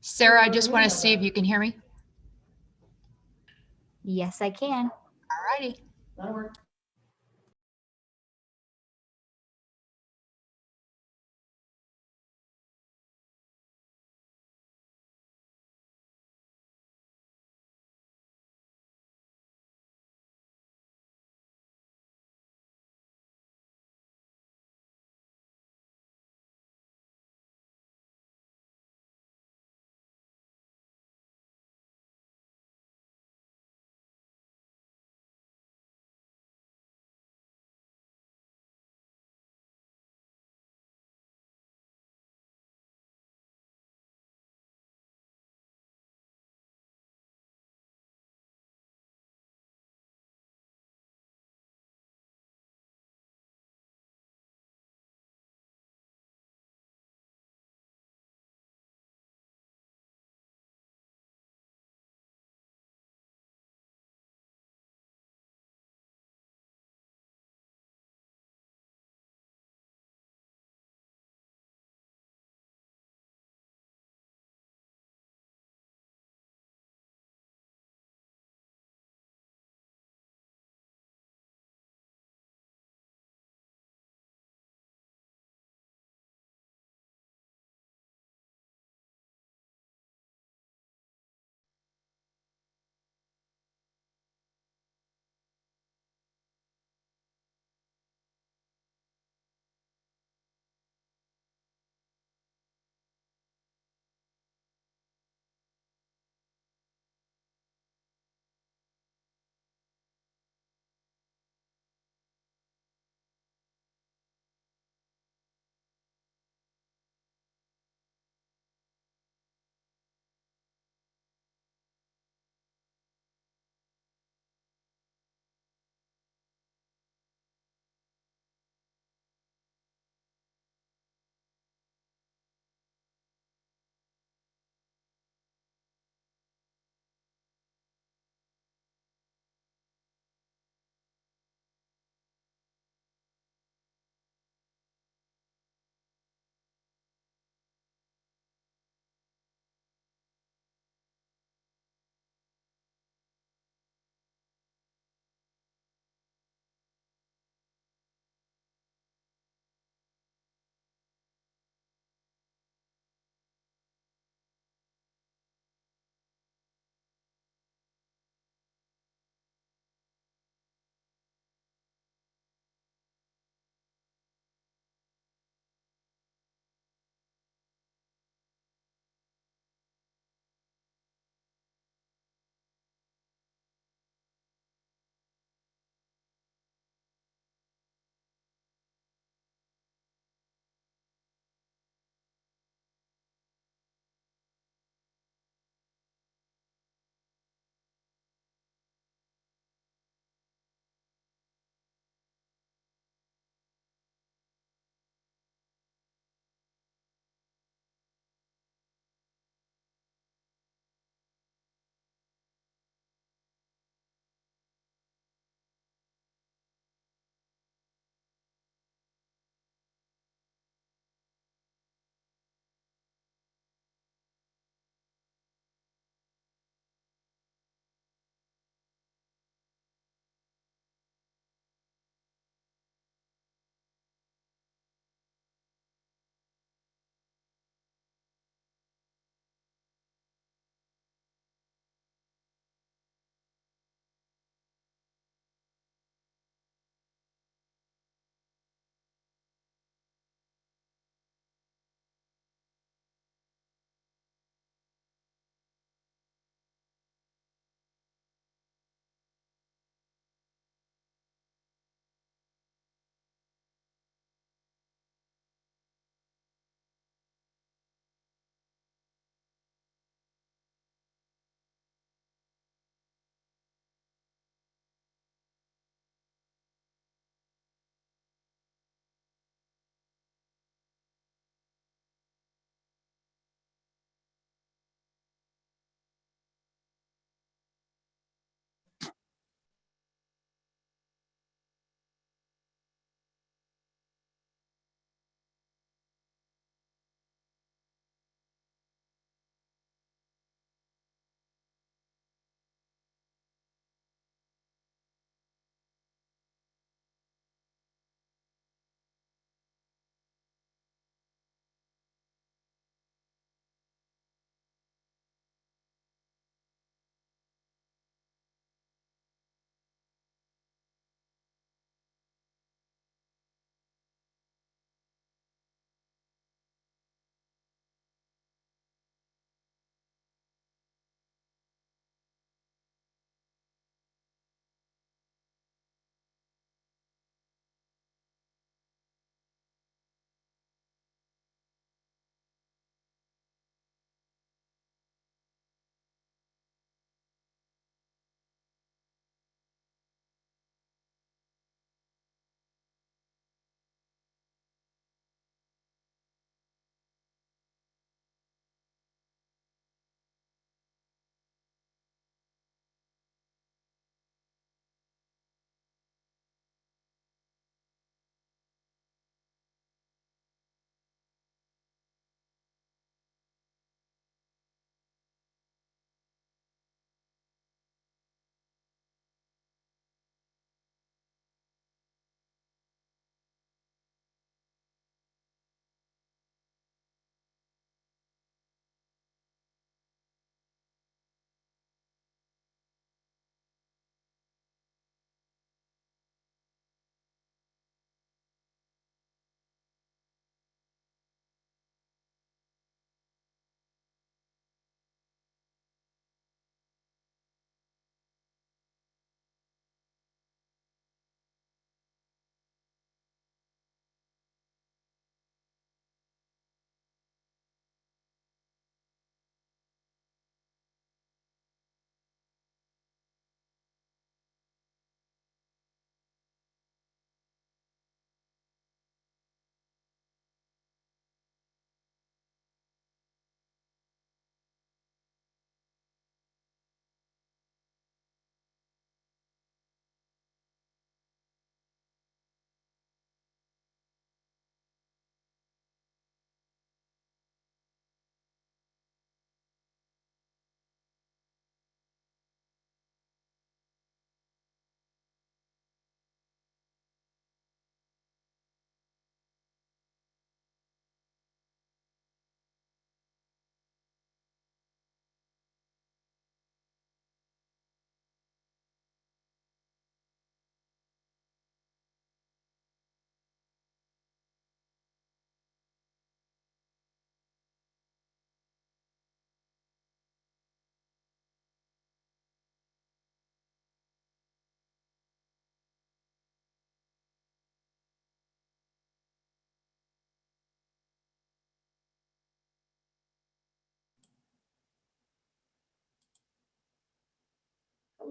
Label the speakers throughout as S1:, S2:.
S1: Sarah, I just want to see if you can hear me.
S2: Yes, I can.
S1: All righty.
S3: That'll work.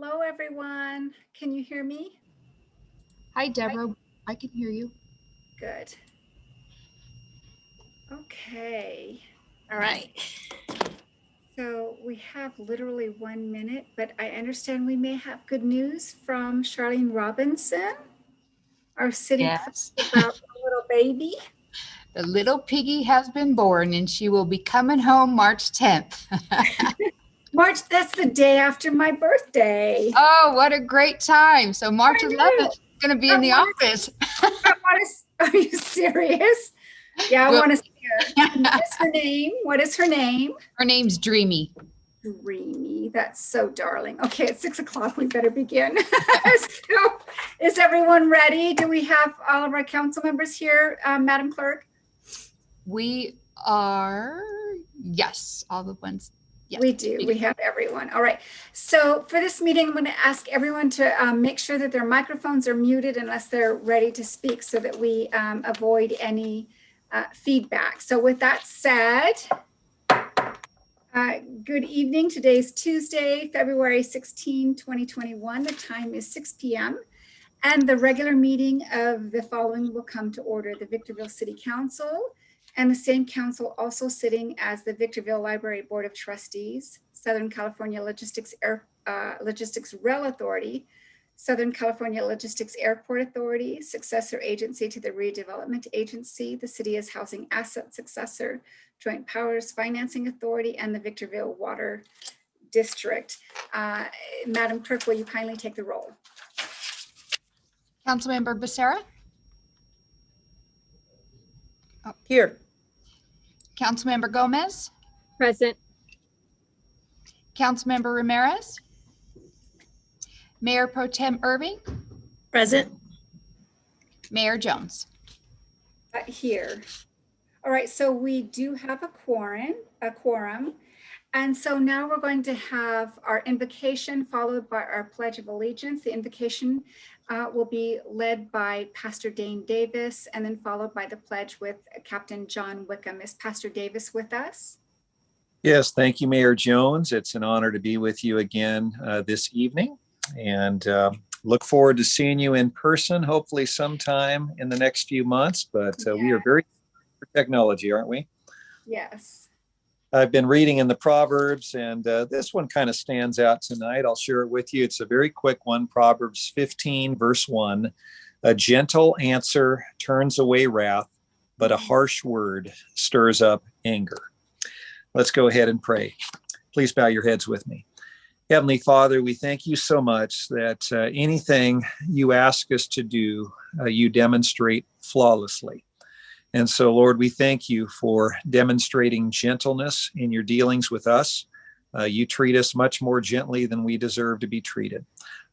S2: Hello, everyone. Can you hear me?
S1: Hi, Deborah. I can hear you.
S2: Good. Okay.
S1: All right.
S2: So we have literally 1 minute, but I understand we may have good news from Charlene Robinson, our city
S1: Yes.
S2: clerk, about a little baby.
S1: The little piggy has been born and she will be coming home March 10th.
S2: March, that's the day after my birthday.
S1: Oh, what a great time. So March
S2: I know.
S1: 11th, going to be in the office.
S2: Are you serious? Yeah, I
S1: Well,
S2: want to see her. What is her name? What is her name?
S1: her name's Dreamy.
S2: Dreamy. That's so darling. Okay, it's 6 o'clock. We better begin. So, is everyone ready? Do we have all of our council members here, Madam Clerk?
S1: We are, yes, all the ones. Yes.
S2: We do. We have everyone. All right. So for this meeting, I'm going to ask everyone to make sure that their microphones are muted unless they're ready to speak so that we avoid any feedback. So with that said, good evening. Today's Tuesday, February 16, 2021. The time is 6 p.m. And the regular meeting of the following will come to order: the Victorville City Council, and the same council also sitting as the Victorville Library Board of Trustees, Southern California Logistics Rail Authority, Southern California Logistics Airport Authority, successor agency to the Redevelopment Agency, the City as Housing Asset Successor, Joint Powers Financing Authority, and the Victorville Water District. Madam Clerk, will you kindly take the roll?
S1: Councilmember Becerra?
S3: Here.
S1: Councilmember Gomez?
S3: Present.
S1: Councilmember Ramirez? Mayor Pro Tem Irving?
S3: Present.
S1: Mayor Jones?
S2: Here. All right, so we do have a quorum. And so now we're going to have our invocation followed by our Pledge of Allegiance. The invocation will be led by Pastor Dane Davis and then followed by the pledge with Captain John Wickham. Is Pastor Davis with us?
S4: Yes, thank you, Mayor Jones. It's an honor to be with you again this evening, and look forward to seeing you in person, hopefully sometime in the next few months, but we are very for technology, aren't we?
S2: Yes.
S4: I've been reading in the Proverbs, and this one kind of stands out tonight. I'll share it with you. It's a very quick one, Proverbs 15, verse 1. A gentle answer turns away wrath, but a harsh word stirs up anger. Let's go ahead and pray. Please bow your heads with me. Heavenly Father, we thank you so much that anything you ask us to do, you demonstrate flawlessly. And so, Lord, we thank you for demonstrating gentleness in your dealings with us. You treat us much more gently than we deserve to be treated.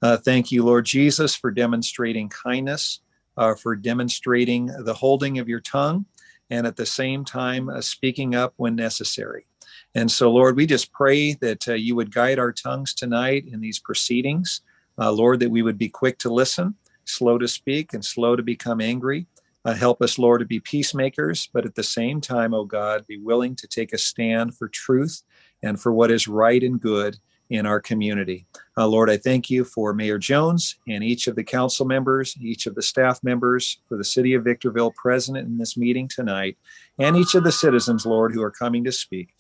S4: Thank you, Lord Jesus, for demonstrating kindness, for demonstrating the holding of your tongue, and at the same time, speaking up when necessary. And so, Lord, we just pray that you would guide our tongues tonight in these proceedings. Lord, that we would be quick to listen, slow to speak, and slow to become angry. Help us, Lord, to be peacemakers, but at the same time, oh God, be willing to take a stand for truth and for what is right and good in our community. Lord, I thank you for Mayor Jones and each of the council members, each of the staff members for the city of Victorville present in this meeting tonight, and each of the citizens, Lord, who are coming to speak.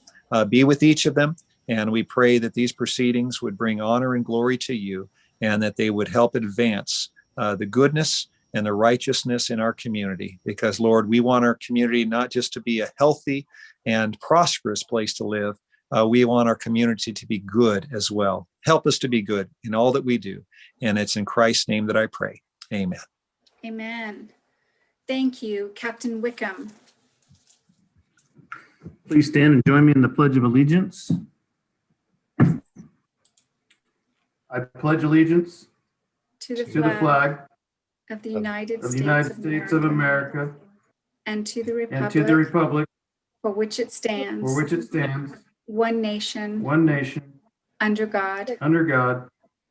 S4: Be with each of them, and we pray that these proceedings would bring honor and glory to you, and that they would help advance the goodness and the righteousness in our community. Because, Lord, we want our community not just to be a healthy and prosperous place to live, we want our community to be good as well. Help us to be good in all that we do. And it's in Christ's name that I pray. Amen.
S2: Amen. Thank you, Captain Wickham.
S5: Please stand and join me in the Pledge of Allegiance. I pledge allegiance
S2: To the
S5: to the flag
S2: of the United
S5: of the United States of America
S2: and to the
S5: and to the republic
S2: for which it stands,
S5: for which it stands,
S2: one nation,
S5: under God,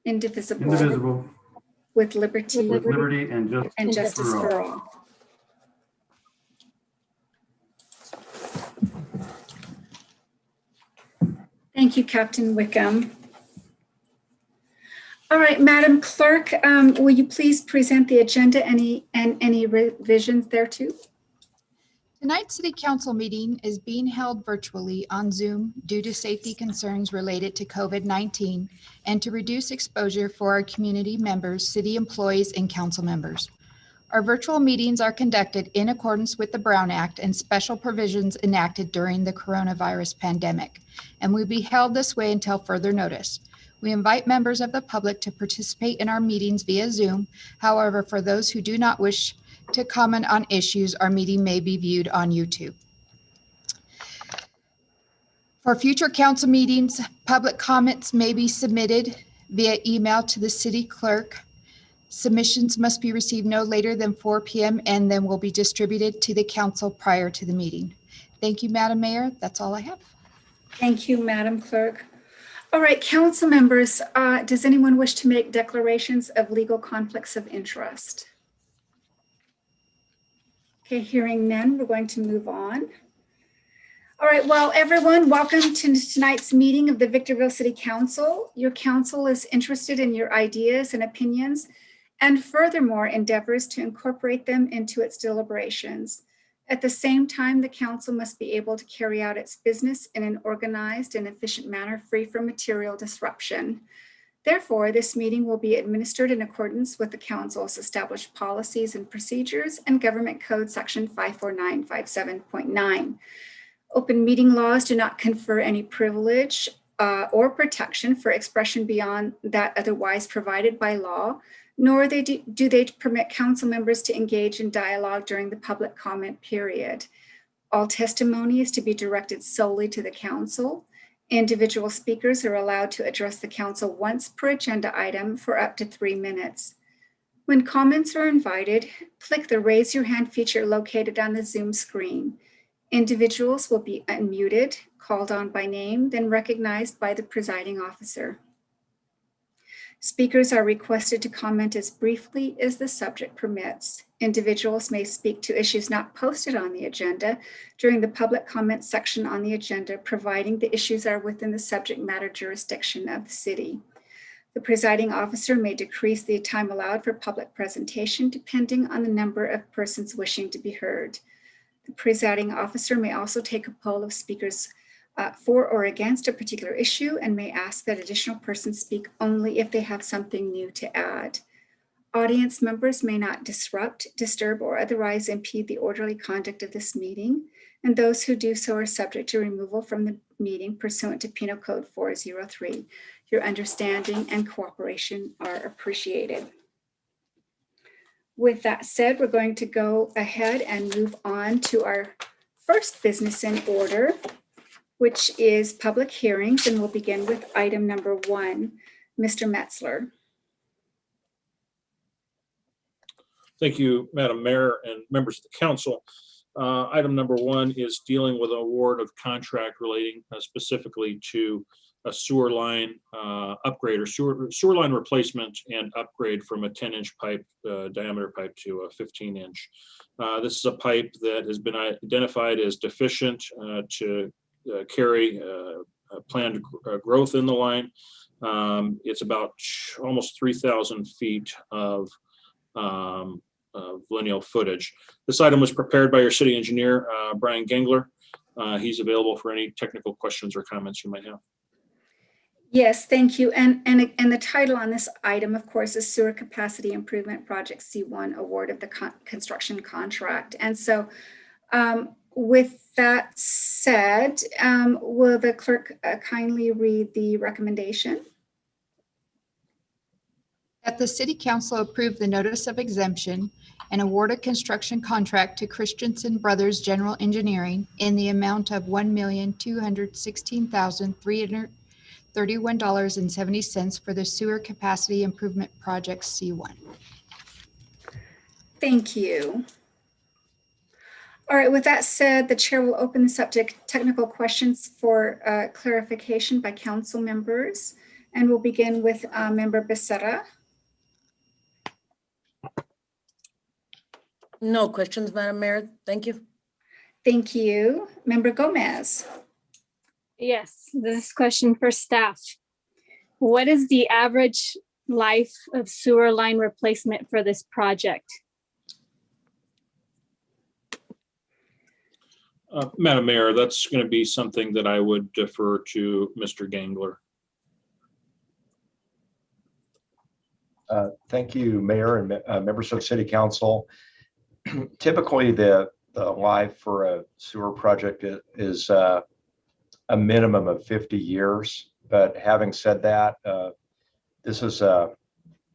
S2: indivisible,
S5: indivisible,
S2: with liberty
S5: with liberty and
S2: justice
S5: for all.
S2: for all. Thank you, Captain Wickham. All right, Madam Clerk, will you please present the agenda and any revisions thereto?
S1: Tonight's City Council meeting is being held virtually on Zoom due to safety concerns related to COVID-19 and to reduce exposure for our community members, city employees, and council members. Our virtual meetings are conducted in accordance with the Brown Act and special provisions enacted during the coronavirus pandemic, and will be held this way until further notice. We invite members of the public to participate in our meetings via Zoom. However, for those who do not wish to comment on issues, our meeting may be viewed on YouTube. For future council meetings, public comments may be submitted via email to the city clerk. Submissions must be received no later than 4 p.m. and then will be distributed to the council prior to the meeting. Thank you, Madam Mayor. That's all I have.
S2: Thank you, Madam Clerk. All right, council members, does anyone wish to make declarations of legal conflicts of interest? Okay, hearing none, we're going to move on. All right, well, everyone, welcome to tonight's meeting of the Victorville City Council. Your council is interested in your ideas and opinions, and furthermore endeavors to incorporate them into its deliberations. At the same time, the council must be able to carry out its business in an organized and efficient manner, free from material disruption. Therefore, this meeting will be administered in accordance with the council's established policies and procedures and Government Code Section 54957.9. Open meeting laws do not confer any privilege or protection for expression beyond that otherwise provided by law, nor do they permit council members to engage in dialogue during the public comment period. All testimony is to be directed solely to the council. Individual speakers are allowed to address the council once per agenda item for up to 3 minutes. When comments are invited, click the raise your hand feature located on the Zoom screen. Individuals will be unmuted, called on by name, then recognized by the presiding officer. Speakers are requested to comment as briefly as the subject permits. Individuals may speak to issues not posted on the agenda during the public comment section on the agenda, providing the issues are within the subject matter jurisdiction of the city. The presiding officer may decrease the time allowed for public presentation depending on the number of persons wishing to be heard. The presiding officer may also take a poll of speakers for or against a particular issue and may ask that additional persons speak only if they have something new to add. Audience members may not disrupt, disturb, or otherwise impede the orderly conduct of this meeting, and those who do so are subject to removal from the meeting pursuant to Penal Code 403. Your understanding and cooperation are appreciated. With that said, we're going to go ahead and move on to our first business in order, which is public hearings, and we'll begin with item number 1. Mr. Metzler.
S6: Thank you, Madam Mayor and members of the council. Item number 1 is dealing with an award of contract relating specifically to a sewer line upgrade or sewer line replacement and upgrade from a 10-inch pipe diameter pipe to a 15-inch. This is a pipe that has been identified as deficient to carry planned growth in the line. It's about almost 3,000 feet of lineal footage. This item was prepared by your city engineer, Brian Gengler. He's available for any technical questions or comments you might have.
S2: Yes, thank you. And the title on this item, of course, is Sewer Capacity Improvement Project C1 Award of the Construction Contract. And so with that said, will the clerk kindly read the recommendation?
S1: That the City Council approve the notice of exemption and award a construction contract to Christensen Brothers General Engineering in the amount of $1,216,331.70 for the Sewer Capacity Improvement Project C1.
S2: Thank you. All right, with that said, the chair will open this up to technical questions for clarification by council members. And we'll begin with Member Becerra.
S3: No questions, Madam Mayor. Thank you.
S2: Thank you. Member Gomez.
S7: Yes, this is a question for staff. What is the average life of sewer line replacement for this project?
S6: Madam Mayor, that's going to be something that I would defer to Mr. Gangler.
S8: Thank you, Mayor and members of City Council. Typically, the life for a sewer project is a minimum of 50 years. But having said that, this is a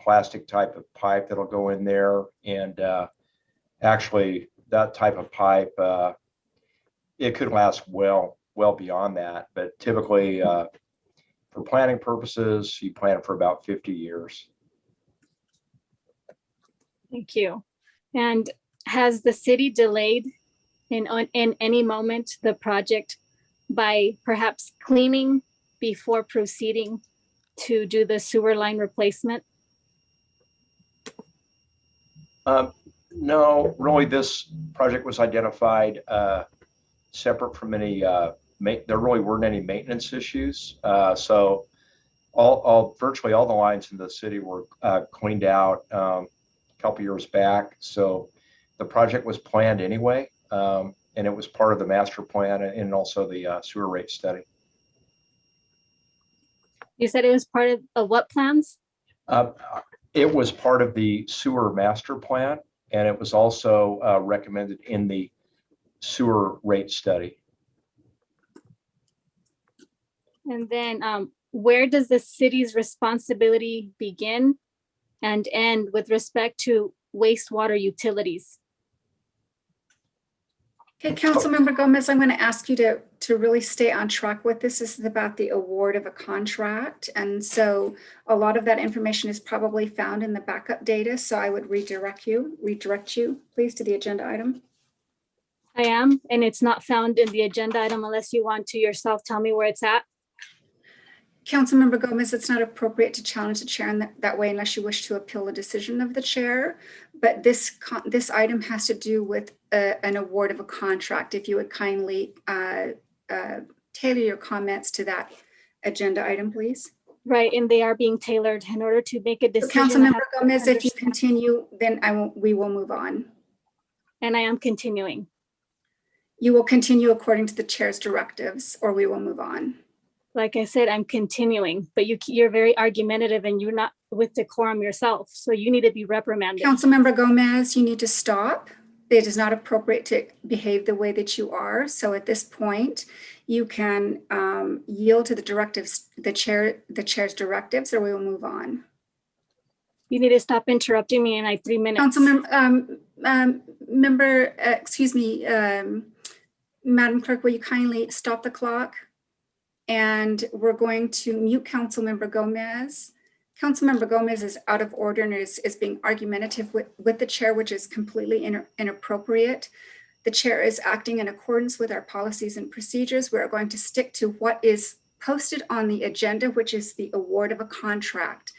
S8: plastic type of pipe that'll go in there. And actually, that type of pipe, it could last well beyond that. But typically, for planning purposes, you plan it for about 50 years.
S7: Thank you. And has the city delayed in any moment the project by perhaps cleaning before proceeding to do the sewer line replacement?
S8: No, really, this project was identified separate from any, there really weren't any maintenance issues. So virtually all the lines in the city were cleaned out a couple years back. So the project was planned anyway, and it was part of the master plan and also the sewer rate study.
S7: You said it was part of what plans?
S8: It was part of the sewer master plan, and it was also recommended in the sewer rate study.
S7: And then where does the city's responsibility begin and end with respect to wastewater utilities?
S2: Okay, Councilmember Gomez, I'm going to ask you to really stay on track with this. This is about the award of a contract. And so a lot of that information is probably found in the backup data. So I would redirect you, please, to the agenda item.
S7: I am, and it's not found in the agenda item unless you want to yourself tell me where it's at.
S2: Councilmember Gomez, it's not appropriate to challenge the chair in that way unless you wish to appeal the decision of the chair. But this item has to do with an award of a contract. If you would kindly tailor your comments to that agenda item, please.
S7: Right, and they are being tailored in order to make a
S2: So
S7: decision.
S2: Councilmember Gomez, if you continue, then we will move on.
S7: And I am continuing.
S2: You will continue according to the chair's directives, or we will move on.
S7: Like I said, I'm continuing, but you're very argumentative and you're not with decorum yourself. So you need to be reprimanded.
S2: Councilmember Gomez, you need to stop. It is not appropriate to behave the way that you are. So at this point, you can yield to the directives, the chair's directives, or we will move on.
S7: You need to stop interrupting me in like 3 minutes.
S2: Madam Clerk, will you kindly stop the clock? And we're going to mute Councilmember Gomez. Councilmember Gomez is out of order and is being argumentative with the chair, which is completely inappropriate. The chair is acting in accordance with our policies and procedures. We are going to stick to what is posted on the agenda, which is the award of a contract.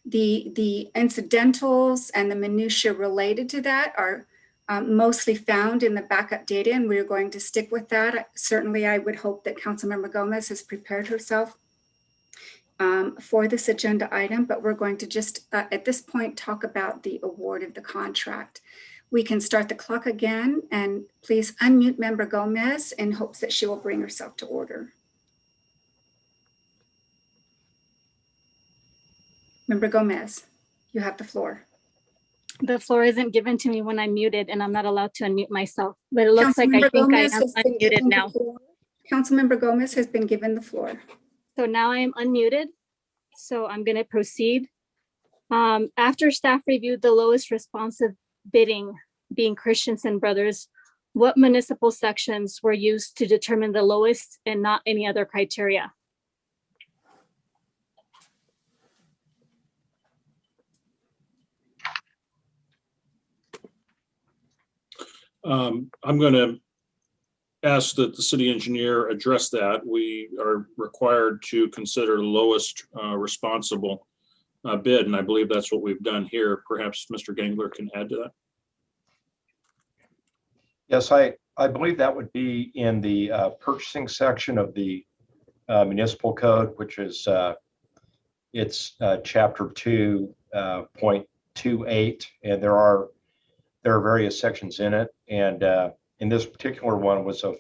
S2: The incidentals and the minutia related to that are mostly found in the backup data, and we're going to stick with that. Certainly, I would hope that Councilmember Gomez has prepared herself for this agenda item, but we're going to just, at this point, talk about the award of the contract. We can start the clock again, and please unmute Member Gomez in hopes that she will bring herself to order. Member Gomez, you have the floor.
S7: The floor isn't given to me when I'm muted and I'm not allowed to unmute myself, but it looks like I think I am unmuted now.
S2: Councilmember Gomez has been given the floor.
S7: So now I am unmuted. So I'm going to proceed. After staff reviewed the lowest responsive bidding being Christensen Brothers, what municipal sections were used to determine the lowest and not any other criteria?
S6: I'm going to ask that the city engineer address that. We are required to consider lowest responsible bid, and I believe that's what we've done here. Perhaps Mr. Gangler can add to that.
S8: Yes, I believe that would be in the purchasing section of the municipal code, which is It's chapter 2.28, and there are various sections in it. And in this particular one was a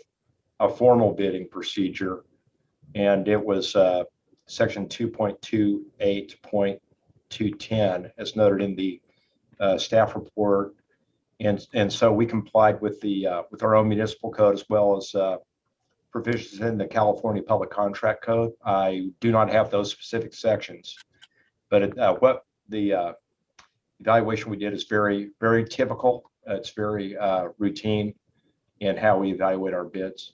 S8: formal bidding procedure, and it was section 2.28.210, as noted in the staff report. And so we complied with our own municipal code, as well as provisions in the California Public Contract Code. I do not have those specific sections, but what the evaluation we did is very, very typical. It's very routine in how we evaluate our bids.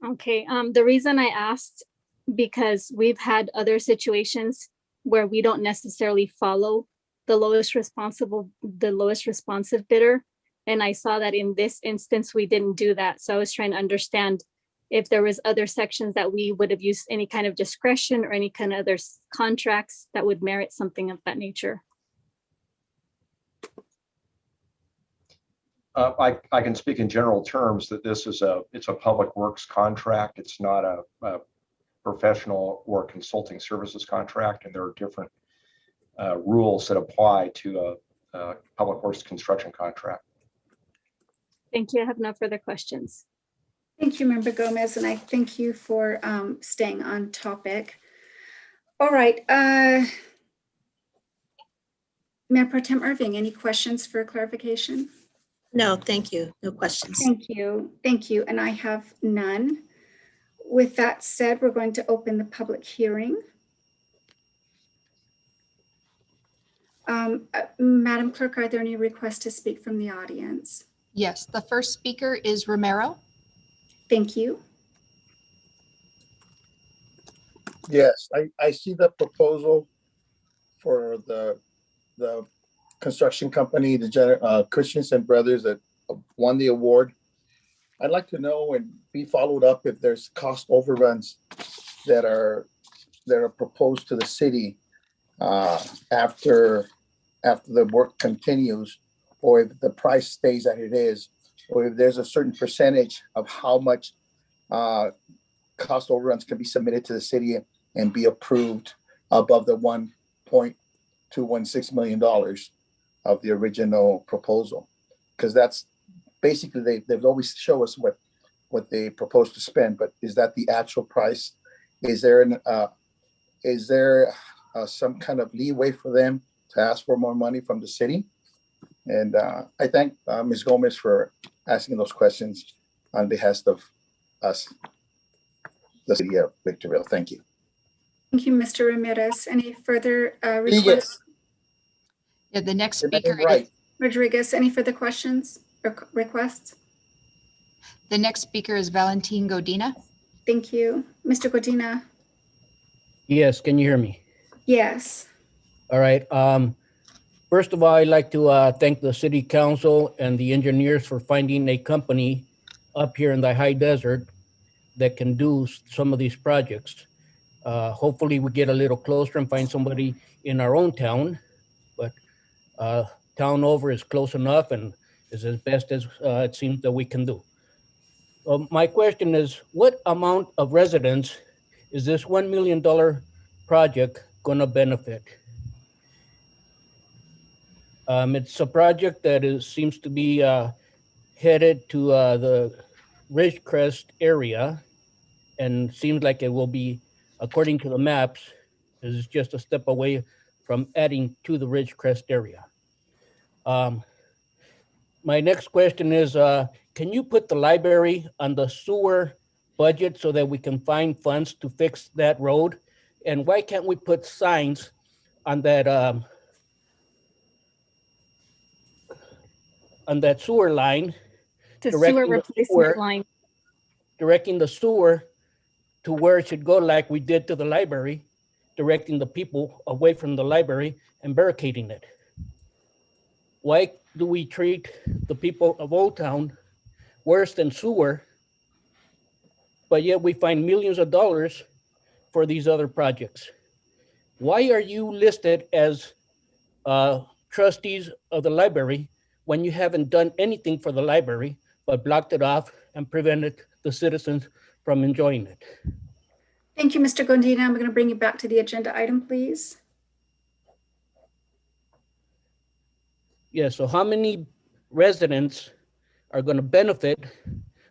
S7: Okay, the reason I asked, because we've had other situations where we don't necessarily follow the lowest responsive bidder. And I saw that in this instance, we didn't do that. So I was trying to understand if there was other sections that we would have used any kind of discretion or any kind of other contracts that would merit something of that nature.
S8: I can speak in general terms that this is it's a public works contract. It's not a professional or consulting services contract, and there are different rules that apply to a public works construction contract.
S7: Thank you. I have no further questions.
S2: Thank you, Member Gomez, and I thank you for staying on topic. All right. Mayor Pro Tem Irving, any questions for clarification?
S9: No, thank you. No questions.
S2: Thank you. Thank you. And I have none. With that said, we're going to open the public hearing. Madam Clerk, are there any requests to speak from the audience?
S1: Yes, the first speaker is Romero.
S2: Thank you.
S10: Yes, I see the proposal for the construction company, the Christensen Brothers, that won the award. I'd like to know and be followed up if there's cost overruns that are proposed to the city after the work continues, or if the price stays as it is, or if there's a certain percentage of how much cost overruns can be submitted to the city and be approved above the $1.216 million of the original proposal. Because that's basically, they've always show us what they propose to spend, but is that the actual price? Is there some kind of leeway for them to ask for more money from the city? And I thank Ms. Gomez for asking those questions on behalf of us, the city of Victorville. Thank you.
S2: Thank you, Mr. Ramirez. Any further requests?
S1: Yeah, the next
S10: Your name
S1: speaker
S10: right.
S1: is,
S2: Rodriguez, any further questions or requests?
S1: the next speaker is Valentin Godina.
S2: Thank you. Mr. Godina?
S11: Yes, can you hear me?
S2: Yes.
S11: All right. First of all, I'd like to thank the city council and the engineers for finding a company up here in the high desert that can do some of these projects. Hopefully we get a little closer and find somebody in our own town, but town over is close enough and is as best as it seems that we can do. My question is, what amount of residents is this $1 million project going to benefit? It's a project that seems to be headed to the Ridgecrest area, and seems like it will be, according to the maps, is just a step away from adding to the Ridgecrest area. My next question is, can you put the library on the sewer budget so that we can find funds to fix that road? And why can't we put signs on that sewer line,
S7: The
S11: Directing
S7: sewer
S11: the
S7: replacement
S11: sewer.
S7: line.
S11: directing the sewer to where it should go, like we did to the library, directing the people away from the library and barricading it? Why do we treat the people of Old Town worse than sewer, but yet we find millions of dollars for these other projects? Why are you listed as trustees of the library when you haven't done anything for the library but blocked it off and prevented the citizens from enjoying it?
S2: Thank you, Mr. Gondina. I'm going to bring you back to the agenda item, please.
S11: Yeah, so how many residents are going to benefit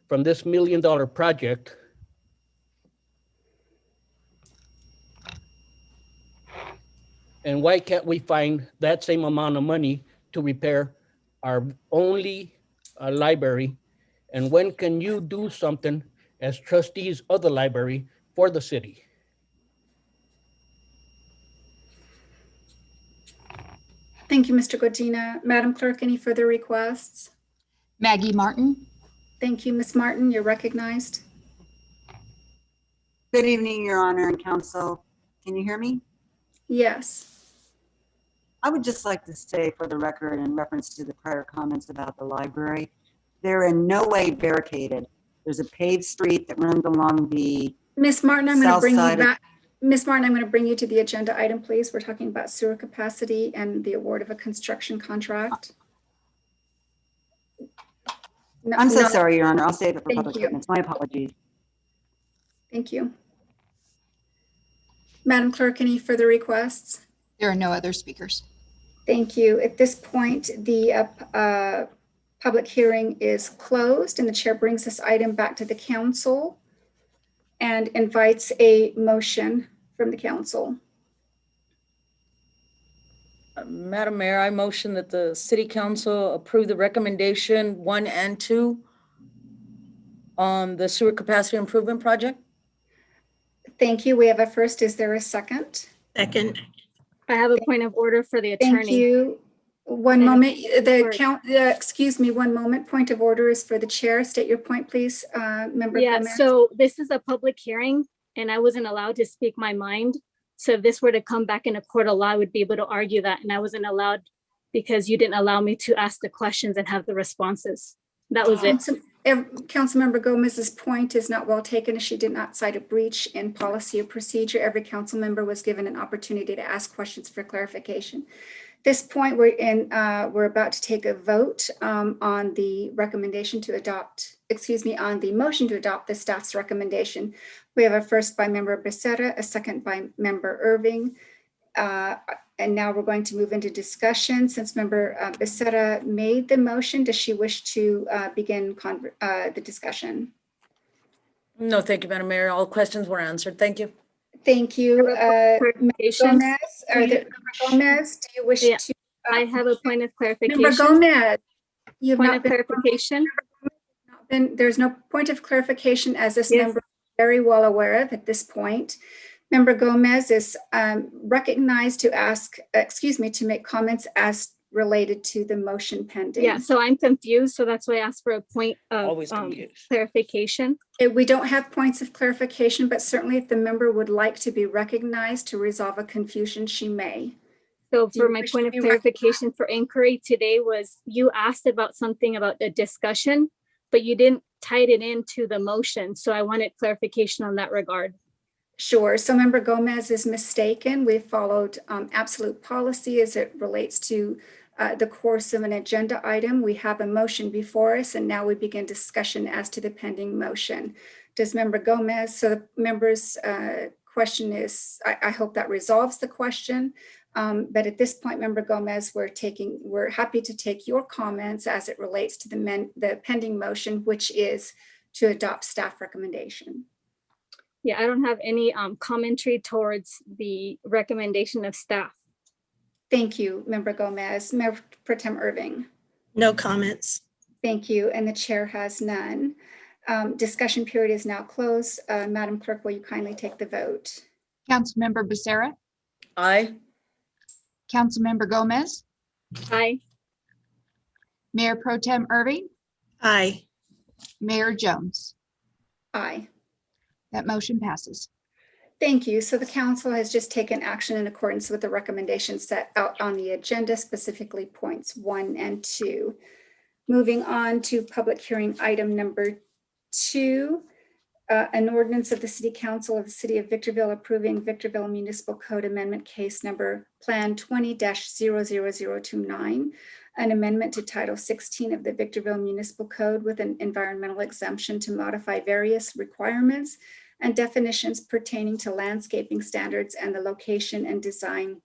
S11: from this $1 million project? And why can't we find that same amount of money to repair our only library? And when can you do something as trustees of the library for the city?
S2: Thank you, Mr. Godina. Madam Clerk, any further requests?
S1: Maggie Martin.
S2: Thank you, Ms. Martin. You're recognized.
S12: Good evening, Your Honor and Council. Can you hear me?
S2: Yes.
S12: I would just like to say for the record, in reference to the prior comments about the library, they're in no way barricaded. There's a paved street that runs along the
S2: Ms. Martin, I'm going to
S12: south
S2: bring you
S12: side of-
S2: back. Ms. Martin, I'm going to bring you to the agenda item, please. We're talking about sewer capacity and the award of a construction contract. No,
S12: I'm so
S2: no,
S12: sorry, Your Honor. I'll save it for
S2: Thank
S12: public
S2: you.
S12: statements. My apologies.
S2: Thank you. Madam Clerk, any further requests?
S1: There are no other speakers.
S2: Thank you. At this point, the public hearing is closed and the chair brings this item back to the council and invites a motion from the council.
S3: Madam Mayor, I motion that the city council approve the recommendation 1 and 2 on the sewer capacity improvement project.
S2: Thank you. We have a first. Is there a second?
S9: Second.
S7: I have a point of order for the attorney.
S2: Thank you. One
S7: And-
S2: moment.
S7: Sorry.
S2: Excuse me, one moment. Point of order is for the chair. State your point, please, Member
S7: Yeah,
S2: Gomez.
S7: so this is a public hearing and I wasn't allowed to speak my mind. So if this were to come back in a court of law, I would be able to argue that, and I wasn't allowed because you didn't allow me to ask the questions and have the responses. That was it.
S2: Councilmember Gomez's point is not well taken, as she did not cite a breach in policy or procedure. Every council member was given an opportunity to ask questions for clarification. This point, we're about to take a vote on the recommendation to adopt, on the motion to adopt the staff's recommendation. We have a first by Member Becerra, a second by Member Irving. And now we're going to move into discussion. Since Member Becerra made the motion, does she wish to begin the discussion?
S3: No, thank you, Madam Mayor. All questions were answered. Thank you.
S2: Thank you. Member
S7: Clarification.
S2: Member Gomez, do you wish
S7: Yeah,
S2: to?
S7: I have a point of
S2: Member
S7: clarification.
S2: Gomez, you have
S7: Point
S2: not
S7: of
S2: been.
S7: clarification.
S2: There's no point of clarification, as this
S7: Yes.
S2: member is very well aware of at this point. Member Gomez is recognized to to make comments as related to the motion pending.
S7: Yeah, so I'm confused. So that's why I asked for a point of
S3: Always confused.
S7: clarification.
S2: We don't have points of clarification, but certainly if the member would like to be recognized to resolve a confusion, she may.
S7: So
S2: Do
S7: for
S2: you
S7: my
S2: wish
S7: point
S2: to
S7: of
S2: be
S7: clarification for inquiry today was you asked about something about the discussion, but you didn't tie it into the motion. So I wanted clarification on that regard.
S2: Sure. So Member Gomez is mistaken. We've followed absolute policy as it relates to the course of an agenda item. We have a motion before us, and now we begin discussion as to the pending motion. Does Member Gomez, so the member's question is, I hope that resolves the question. But at this point, Member Gomez, we're happy to take your comments as it relates to the pending motion, which is to adopt staff recommendation.
S7: Yeah, I don't have any commentary towards the recommendation of staff.
S2: Thank you, Member Gomez. Mayor Pro Tem Irving.
S9: No comments.
S2: Thank you, and the chair has none. Discussion period is now closed. Madam Clerk, will you kindly take the vote?
S1: Councilmember Becerra,
S3: Aye.
S1: Councilmember Gomez,
S7: Aye.
S1: Mayor Pro Tem Irving,
S9: Aye.
S1: Mayor Jones.
S2: Aye.
S1: That motion passes.
S2: Thank you. So the council has just taken action in accordance with the recommendations set out on the agenda, specifically points 1 and 2. Moving on to public hearing item number 2, an ordinance of the City Council of the City of Victorville approving Victorville Municipal Code Amendment Case Number Plan 20-00029, an amendment to Title 16 of the Victorville Municipal Code with an environmental exemption to modify various requirements and definitions pertaining to landscaping standards and the location and design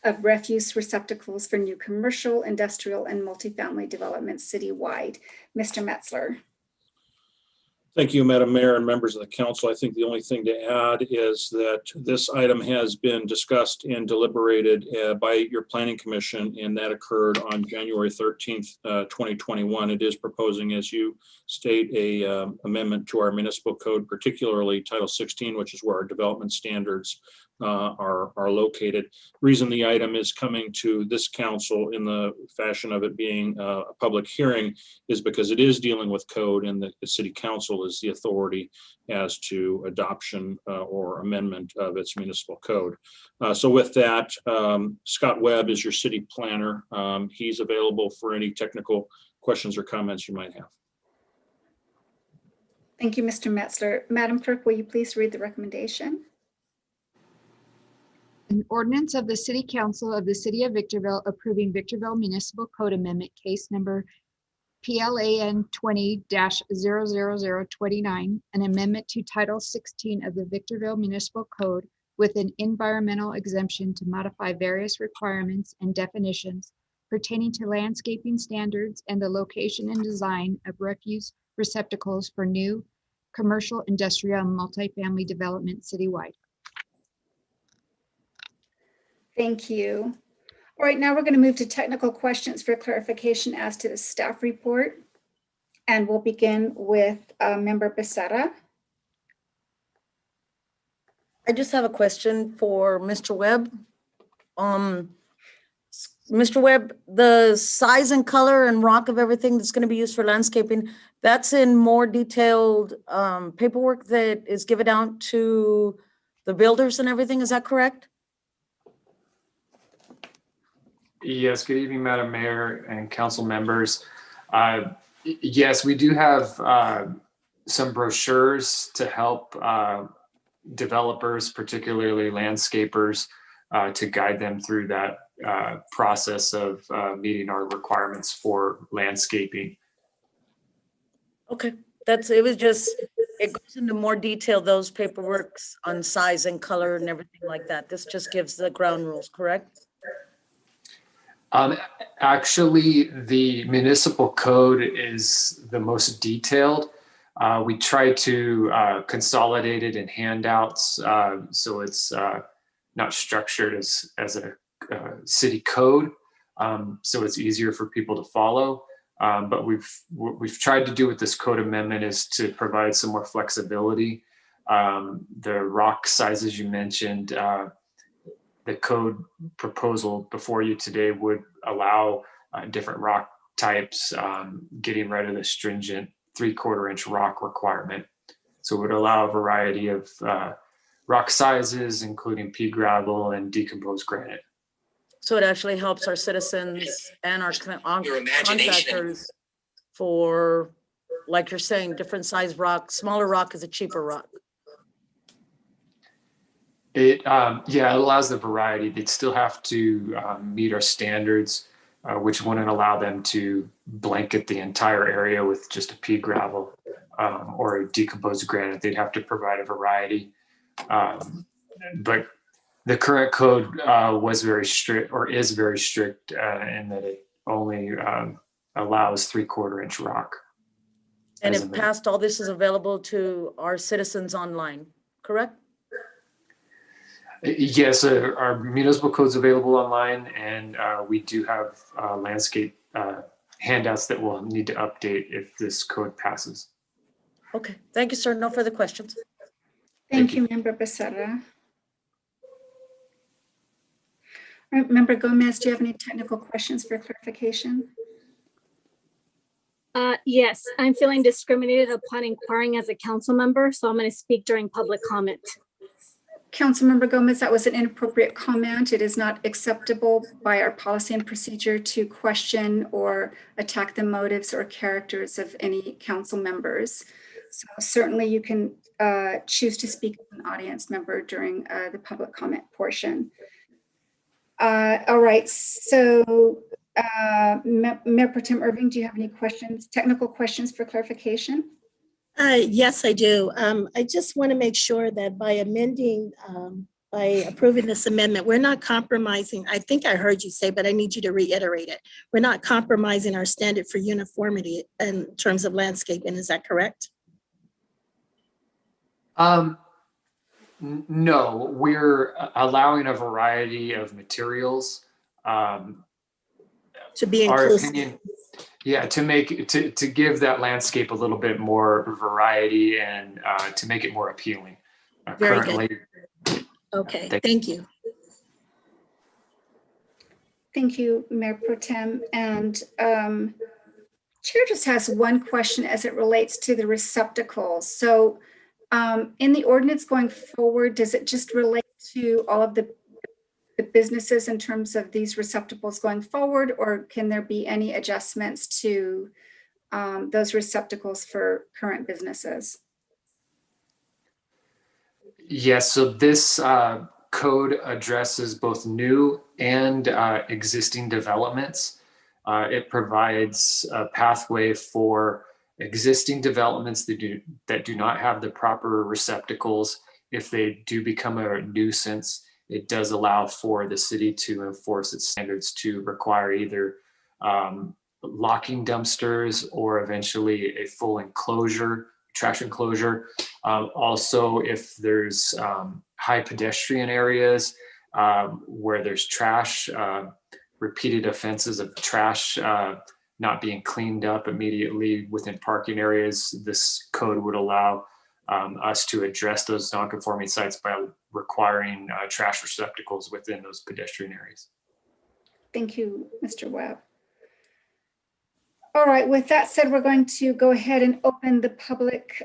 S2: of refuse receptacles for new commercial, industrial, and multifamily developments citywide. Mr. Metzler.
S6: Thank you, Madam Mayor and members of the council. I think the only thing to add is that this item has been discussed and deliberated by your planning commission, and that occurred on January 13th, 2021. It is proposing, as you state, a amendment to our municipal code, particularly Title 16, which is where our development standards are located. Reason the item is coming to this council in the fashion of it being a public hearing is because it is dealing with code, and the city council is the authority as to adoption or amendment of its municipal code. So with that, Scott Webb is your city planner. He's available for any technical questions or comments you might have.
S2: Thank you, Mr. Metzler. Madam Clerk, will you please read the recommendation?
S1: An ordinance of the City Council of the City of Victorville approving Victorville Municipal Code Amendment Case Number PLAN 20-00029, an amendment to Title 16 of the Victorville Municipal Code with an environmental exemption to modify various requirements and definitions pertaining to landscaping standards and the location and design of refuse receptacles for new commercial, industrial, and multifamily development citywide.
S2: Thank you. All right, now we're going to move to technical questions for clarification as to the staff report. And we'll begin with Member Becerra.
S3: I just have a question for Mr. Webb. Mr. Webb, the size and color and rock of everything that's going to be used for landscaping, that's in more detailed paperwork that is given out to the builders and everything, is that correct?
S13: Yes, good evening, Madam Mayor and council members. Yes, we do have some brochures to help developers, particularly landscapers, to guide them through that process of meeting our requirements for landscaping.
S3: Okay, it goes into more detail, those paperworks on size and color and everything like that. This just gives the ground rules, correct?
S13: Actually, the municipal code is the most detailed. We try to consolidate it in handouts, so it's not structured as a city code, so it's easier for people to follow. But what we've tried to do with this code amendment is to provide some more flexibility. The rock sizes you mentioned, the code proposal before you today would allow different rock types, getting rid of the stringent 3/4 inch rock requirement. So it would allow a variety of rock sizes, including pea gravel and decomposed granite.
S3: So it actually helps our citizens and our contractors for, like you're saying, different size rock. Smaller rock is a cheaper rock.
S13: It allows the variety. They'd still have to meet our standards, which wouldn't allow them to blanket the entire area with just a pea gravel or a decomposed granite. They'd have to provide a variety. But the current code was very strict, or is very strict, in that it only allows 3/4 inch rock.
S3: And if passed, all this is available to our citizens online, correct?
S13: Yes, our municipal code's available online, and we do have landscape handouts that we'll need to update if this code passes.
S3: Okay, thank you, sir. No further questions.
S2: Thank you, Member Becerra. All right, Member Gomez, do you have any technical questions for clarification?
S7: Yes, I'm feeling discriminated upon inquiring as a council member, so I'm going to speak during public comment.
S2: Councilmember Gomez, that was an inappropriate comment. It is not acceptable by our policy and procedure to question or attack the motives or characters of any council members. So certainly you can choose to speak as an audience member during the public comment portion. All right, so Mayor Pro Tem Irving, do you have any questions, technical questions for clarification?
S9: Yes, I do. I just want to make sure that by amending, by approving this amendment, we're not compromising. I think I heard you say, but I need you to reiterate it. We're not compromising our standard for uniformity in terms of landscaping. Is that correct?
S13: No, we're allowing a variety of materials.
S9: To be
S13: Our
S9: inclusive.
S13: opinion, yeah, to give that landscape a little bit more variety and to make it more appealing.
S9: Very
S13: Currently,
S9: good. Okay, thank you.
S2: Thank you, Mayor Pro Tem. And Chair just has one question as it relates to the receptacles. So in the ordinance going forward, does it just relate to all of the businesses in terms of these receptacles going forward, or can there be any adjustments to those receptacles for current businesses?
S13: yes, so this code addresses both new and existing developments. It provides a pathway for existing developments that do not have the proper receptacles. If they do become a nuisance, it does allow for the city to enforce its standards to require either locking dumpsters or eventually a full enclosure, trash enclosure. Also, if there's high pedestrian areas where there's trash, repeated offenses of trash not being cleaned up immediately within parking areas, this code would allow us to address those non-conforming sites by requiring trash receptacles within those pedestrian areas.
S2: Thank you, Mr. Webb. All right, with that said, we're going to go ahead and open the public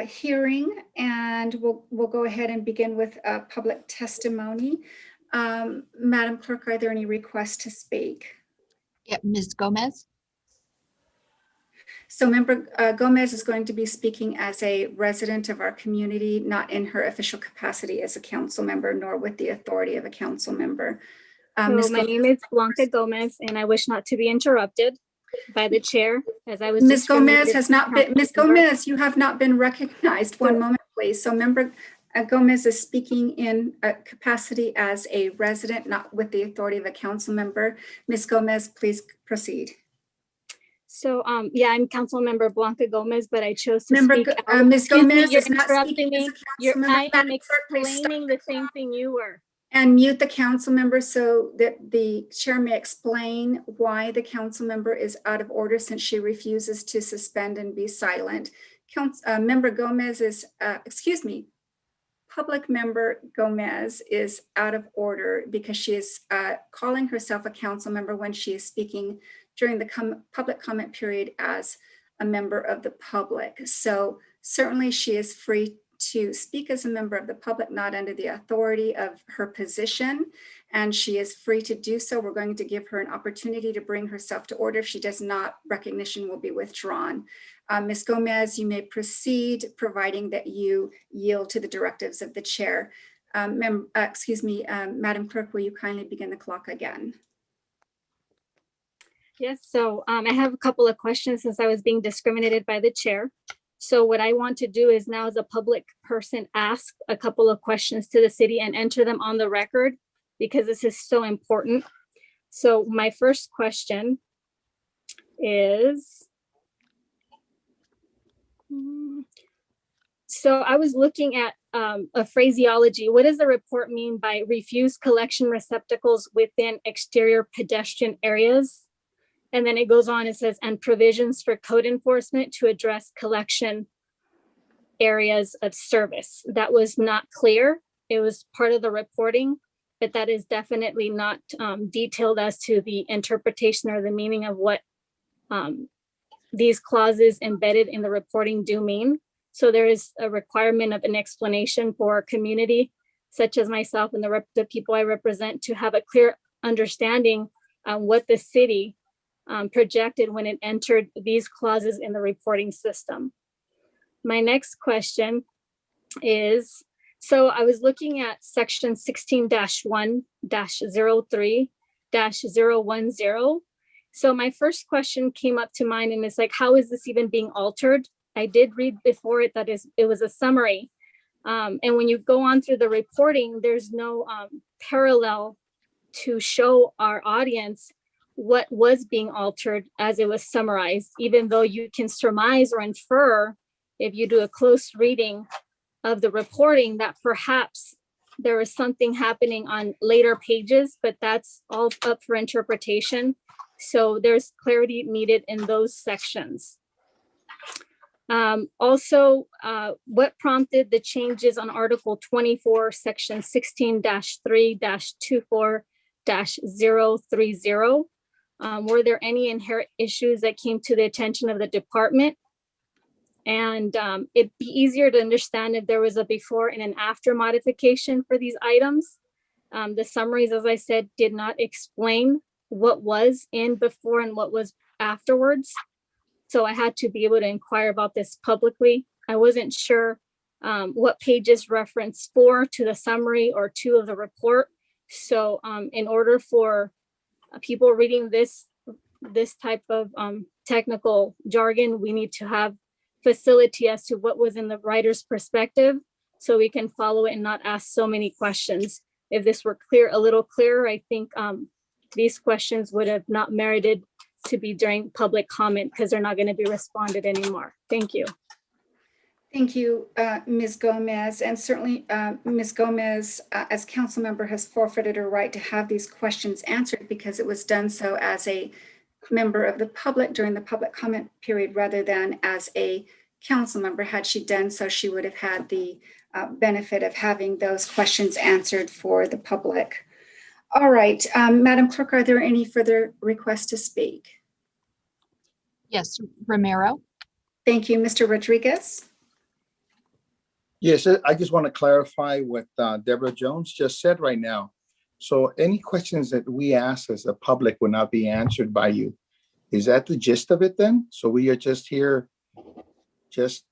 S2: hearing, and we'll go ahead and begin with public testimony. Madam Clerk, are there any requests to speak?
S1: Yep, Ms. Gomez.
S2: So Member Gomez is going to be speaking as a resident of our community, not in her official capacity as a council member, nor with the authority of a council member.
S7: So my name is Blanca Gomez, and I wish not to be interrupted by the chair as I was.
S2: Ms. Gomez has not been, Ms. Gomez, you have not been recognized. One moment, please. So Member Gomez is speaking in a capacity as a resident, not with the authority of a council member. Ms. Gomez, please proceed.
S7: So, yeah, I'm council member Blanca Gomez, but I chose to
S2: Member
S7: speak.
S2: Ms. Gomez
S7: You're
S2: is not
S7: interrupting
S2: speaking as
S7: me.
S2: a council member.
S7: I am
S2: Madam Clerk, please stop
S7: explaining the same thing you were.
S2: and mute the council member so that the chair may explain why the council member is out of order since she refuses to suspend and be silent. Member Gomez is, Public Member Gomez is out of order because she is calling herself a council member when she is speaking during the public comment period as a member of the public. So certainly she is free to speak as a member of the public, not under the authority of her position, and she is free to do so. We're going to give her an opportunity to bring herself to order. If she does not, recognition will be withdrawn. Ms. Gomez, you may proceed, providing that you yield to the directives of the chair. Madam Clerk, will you kindly begin the clock again?
S7: Yes, so I have a couple of questions since I was being discriminated by the chair. So what I want to do is now as a public person, ask a couple of questions to the city and enter them on the record because this is so important. So my first question is, so I was looking at a phraseology. What does the report mean by refuse collection receptacles within exterior pedestrian areas? And then it goes on, it says, and provisions for code enforcement to address collection areas of service. That was not clear. It was part of the reporting, but that is definitely not detailed as to the interpretation or the meaning of what these clauses embedded in the reporting do mean. So there is a requirement of an explanation for a community such as myself and the people I represent to have a clear understanding on what the city projected when it entered these clauses in the reporting system. My next question is, so I was looking at section 16-1-03-010. So my first question came up to mind and it's like, how is this even being altered? I did read before it that it was a summary. And when you go on through the reporting, there's no parallel to show our audience what was being altered as it was summarized, even though you can surmise or infer if you do a close reading of the reporting that perhaps there was something happening on later pages, but that's all up for interpretation. So there's clarity needed in those sections. Also, what prompted the changes on Article 24, Section 16-3-24-030? Were there any inherent issues that came to the attention of the department? And it'd be easier to understand if there was a before and an after modification for these items. The summaries, as I said, did not explain what was in before and what was afterwards. So I had to be able to inquire about this publicly. I wasn't sure what pages reference 4 to the summary or 2 of the report. So in order for people reading this type of technical jargon, we need to have facility as to what was in the writer's perspective so we can follow it and not ask so many questions. If this were a little clearer, I think these questions would have not merited to be during public comment because they're not going to be responded anymore. Thank you.
S2: Thank you, Ms. Gomez. And certainly, Ms. Gomez, as council member, has forfeited her right to have these questions answered because it was done so as a member of the public during the public comment period rather than as a council member. Had she done so, she would have had the benefit of having those questions answered for the public. All right, Madam Clerk, are there any further requests to speak?
S1: Yes, Romero.
S2: Thank you, Mr. Rodriguez.
S10: Yes, I just want to clarify what Deborah Jones just said right now. So any questions that we ask as a public will not be answered by you. Is that the gist of it then? So we are just here just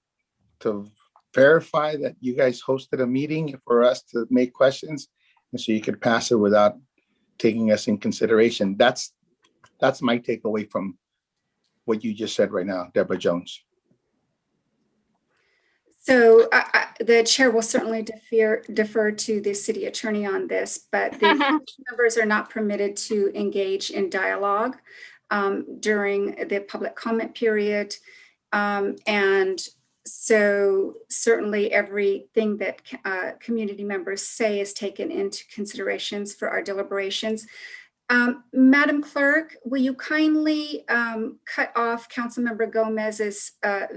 S10: to verify that you guys hosted a meeting for us to make questions and so you could pass it without taking us in consideration. That's my takeaway from what you just said right now, Deborah Jones.
S2: So the chair will certainly defer to the city attorney on this, but the members are not permitted to engage in dialogue during the public comment period. And so certainly everything that community members say is taken into considerations for our deliberations. Madam Clerk, will you kindly cut off Councilmember Gomez's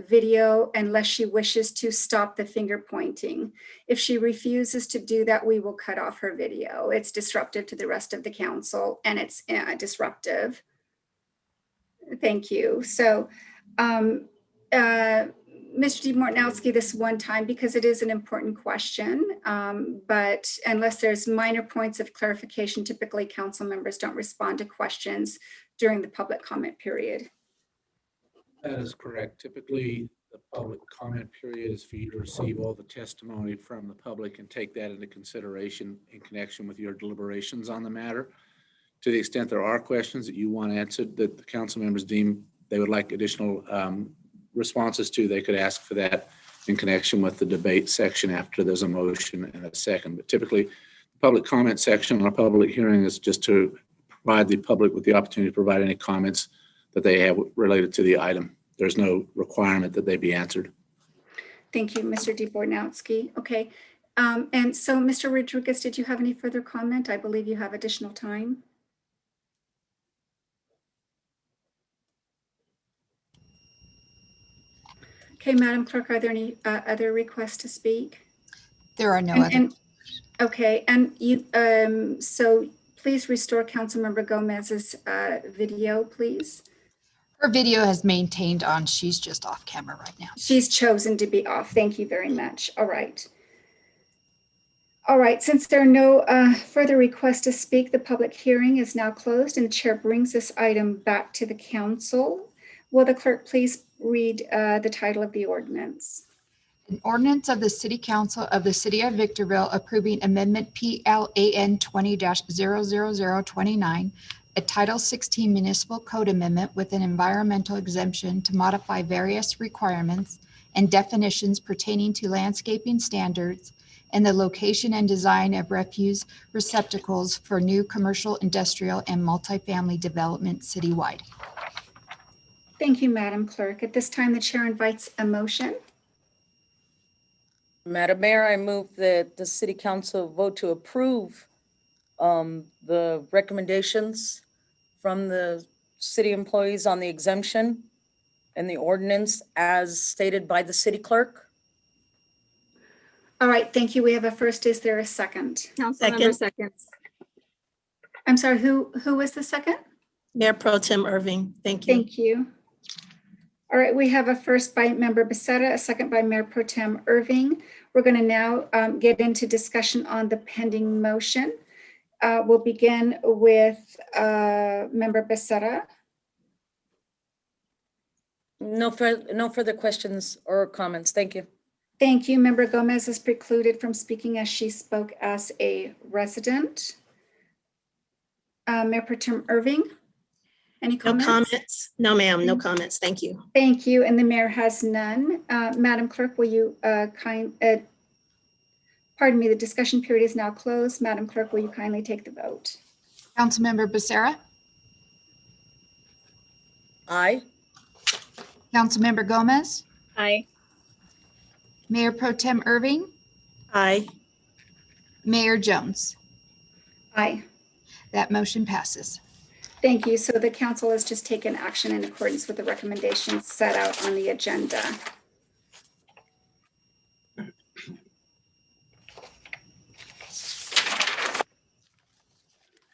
S2: video unless she wishes to stop the finger pointing? If she refuses to do that, we will cut off her video. It's disruptive to the rest of the council and it's disruptive. Thank you. So, Mr. DeMortnowski, this one time, because it is an important question, but unless there's minor points of clarification, typically council members don't respond to questions during the public comment period.
S14: That is correct. Typically, the public comment period is for you to receive all the testimony from the public and take that into consideration in connection with your deliberations on the matter. To the extent there are questions that you want answered that the council members deem they would like additional responses to, they could ask for that in connection with the debate section after there's a motion and a second. But typically, the public comment section on a public hearing is just to provide the public with the opportunity to provide any comments that they have related to the item. There's no requirement that they be answered.
S2: Thank you, Mr. DeMortnowski. Okay, and so Mr. Rodriguez, did you have any further comment? I believe you have additional time. Okay, Madam Clerk, are there any other requests to speak?
S1: There are no other.
S2: Okay, and you, so please restore Councilmember Gomez's video, please.
S1: Her video has maintained on. She's just off camera right now.
S2: She's chosen to be off. Thank you very much. All right. All right, since there are no further requests to speak, the public hearing is now closed and the chair brings this item back to the council. Will the clerk please read the title of the ordinance?
S1: An ordinance of the City Council of the City of Victorville approving Amendment PLAN 20-00029, a Title 16 Municipal Code Amendment with an environmental exemption to modify various requirements and definitions pertaining to landscaping standards and the location and design of refuse receptacles for new commercial, industrial, and multifamily development citywide.
S2: Thank you, Madam Clerk. At this time, the chair invites a motion.
S3: Madam Mayor, I move that the city council vote to approve the recommendations from the city employees on the exemption and the ordinance as stated by the city clerk.
S2: All right, thank you. We have a first. Is there a second?
S7: Councilmember seconds.
S2: I'm sorry, who was the second?
S9: Mayor Pro Tem Irving, thank you.
S2: Thank you. All right, we have a first by Member Becerra, a second by Mayor Pro Tem Irving. We're going to now get into discussion on the pending motion. We'll begin with Member Becerra.
S3: No further questions or comments. Thank you.
S2: Thank you. Member Gomez is precluded from speaking as she spoke as a resident. Mayor Pro Tem Irving, any
S9: No
S2: comments?
S9: comments? No, ma'am, no comments. Thank you.
S2: Thank you, and the mayor has none. Madam Clerk, will you pardon me, the discussion period is now closed. Madam Clerk, will you kindly take the vote?
S1: Councilmember Becerra,
S3: Aye.
S1: Councilmember Gomez,
S7: Aye.
S1: Mayor Pro Tem Irving,
S9: Aye.
S1: Mayor Jones.
S2: Aye.
S1: That motion passes.
S2: Thank you. So the council has just taken action in accordance with the recommendations set out on the agenda.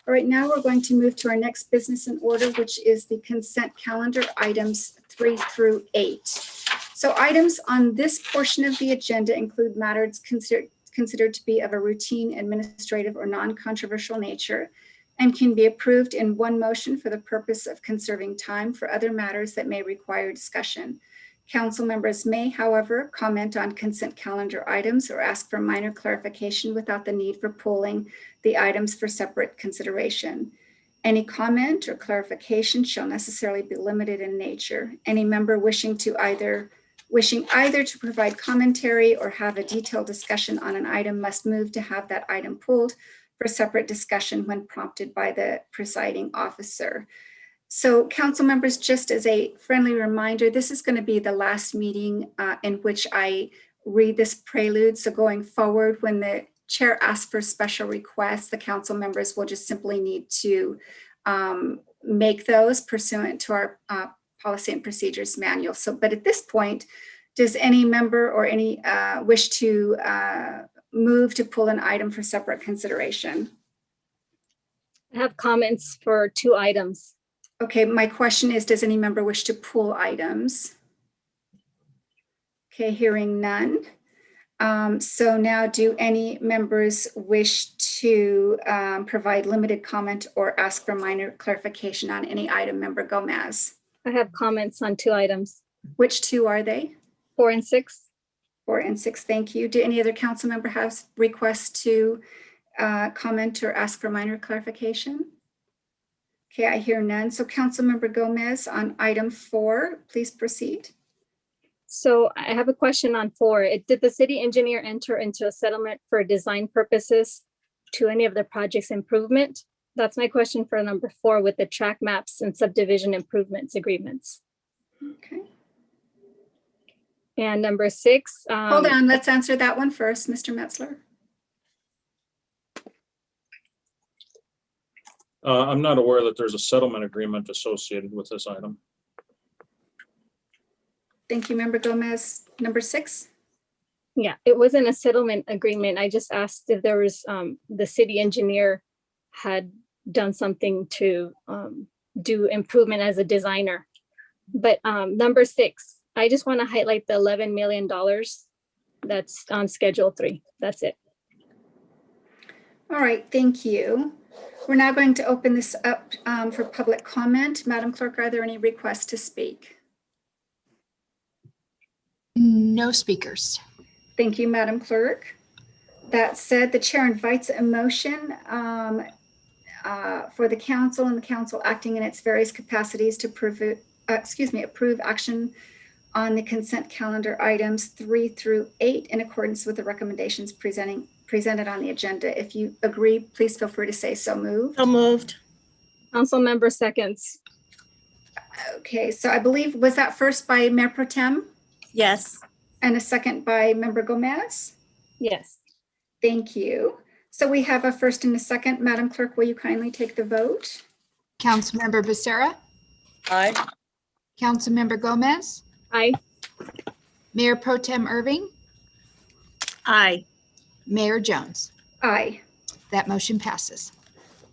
S2: All right, now we're going to move to our next business in order, which is the consent calendar items 3 through 8. So items on this portion of the agenda include matters considered to be of a routine, administrative, or non-controversial nature, and can be approved in one motion for the purpose of conserving time for other matters that may require discussion. Council members may, however, comment on consent calendar items or ask for minor clarification without the need for pulling the items for separate consideration. Any comment or clarification shall necessarily be limited in nature. Any member wishing either to provide commentary or have a detailed discussion on an item must move to have that item pulled for separate discussion when prompted by the presiding officer. So council members, just as a friendly reminder, this is going to be the last meeting in which I read this prelude. So going forward, when the chair asks for special requests, the council members will just simply need to make those pursuant to our policy and procedures manual. So, but at this point, does any member or any wish to move to pull an item for separate consideration?
S7: I have comments for 2 items.
S2: Okay, my question is, does any member wish to pull items? Okay, hearing none. So now do any members wish to provide limited comment or ask for minor clarification on any item? Member Gomez.
S7: I have comments on 2 items.
S2: Which 2 are they?
S7: 4 and 6.
S2: 4 and 6, thank you. Do any other council member have requests to comment or ask for minor clarification? Okay, I hear none. So Councilmember Gomez on item 4, please proceed.
S7: So I have a question on 4. Did the city engineer enter into a settlement for design purposes to any of the project's improvement? That's my question for number 4 with the track maps and subdivision improvements agreements.
S2: Okay.
S7: And number 6.
S2: Hold on, let's answer that one first, Mr. Metzler.
S6: I'm not aware that there's a settlement agreement associated with this item.
S2: Thank you, Member Gomez. Number 6.
S7: Yeah, it wasn't a settlement agreement. I just asked if there was, the city engineer had done something to do improvement as a designer. But number 6, I just want to highlight the $11 million that's on Schedule 3. That's it.
S2: All right, thank you. We're now going to open this up for public comment. Madam Clerk, are there any requests to speak?
S1: No speakers.
S2: Thank you, Madam Clerk. That said, the chair invites a motion for the council and the council acting in its various capacities to approve action on the consent calendar items 3 through 8 in accordance with the recommendations presented on the agenda. If you agree, please feel free to say so moved.
S9: So moved.
S7: Council member seconds.
S2: Okay, so I believe, was that first by Mayor Pro Tem
S9: Yes.
S2: and a second by Member Gomez?
S7: Yes.
S2: Thank you. So we have a first and a second. Madam Clerk, will you kindly take the vote?
S1: Councilmember Becerra,
S3: Aye.
S1: Councilmember Gomez,
S7: Aye.
S1: Mayor Pro Tem Irving,
S9: Aye.
S1: Mayor Jones.
S2: Aye.
S1: That motion passes.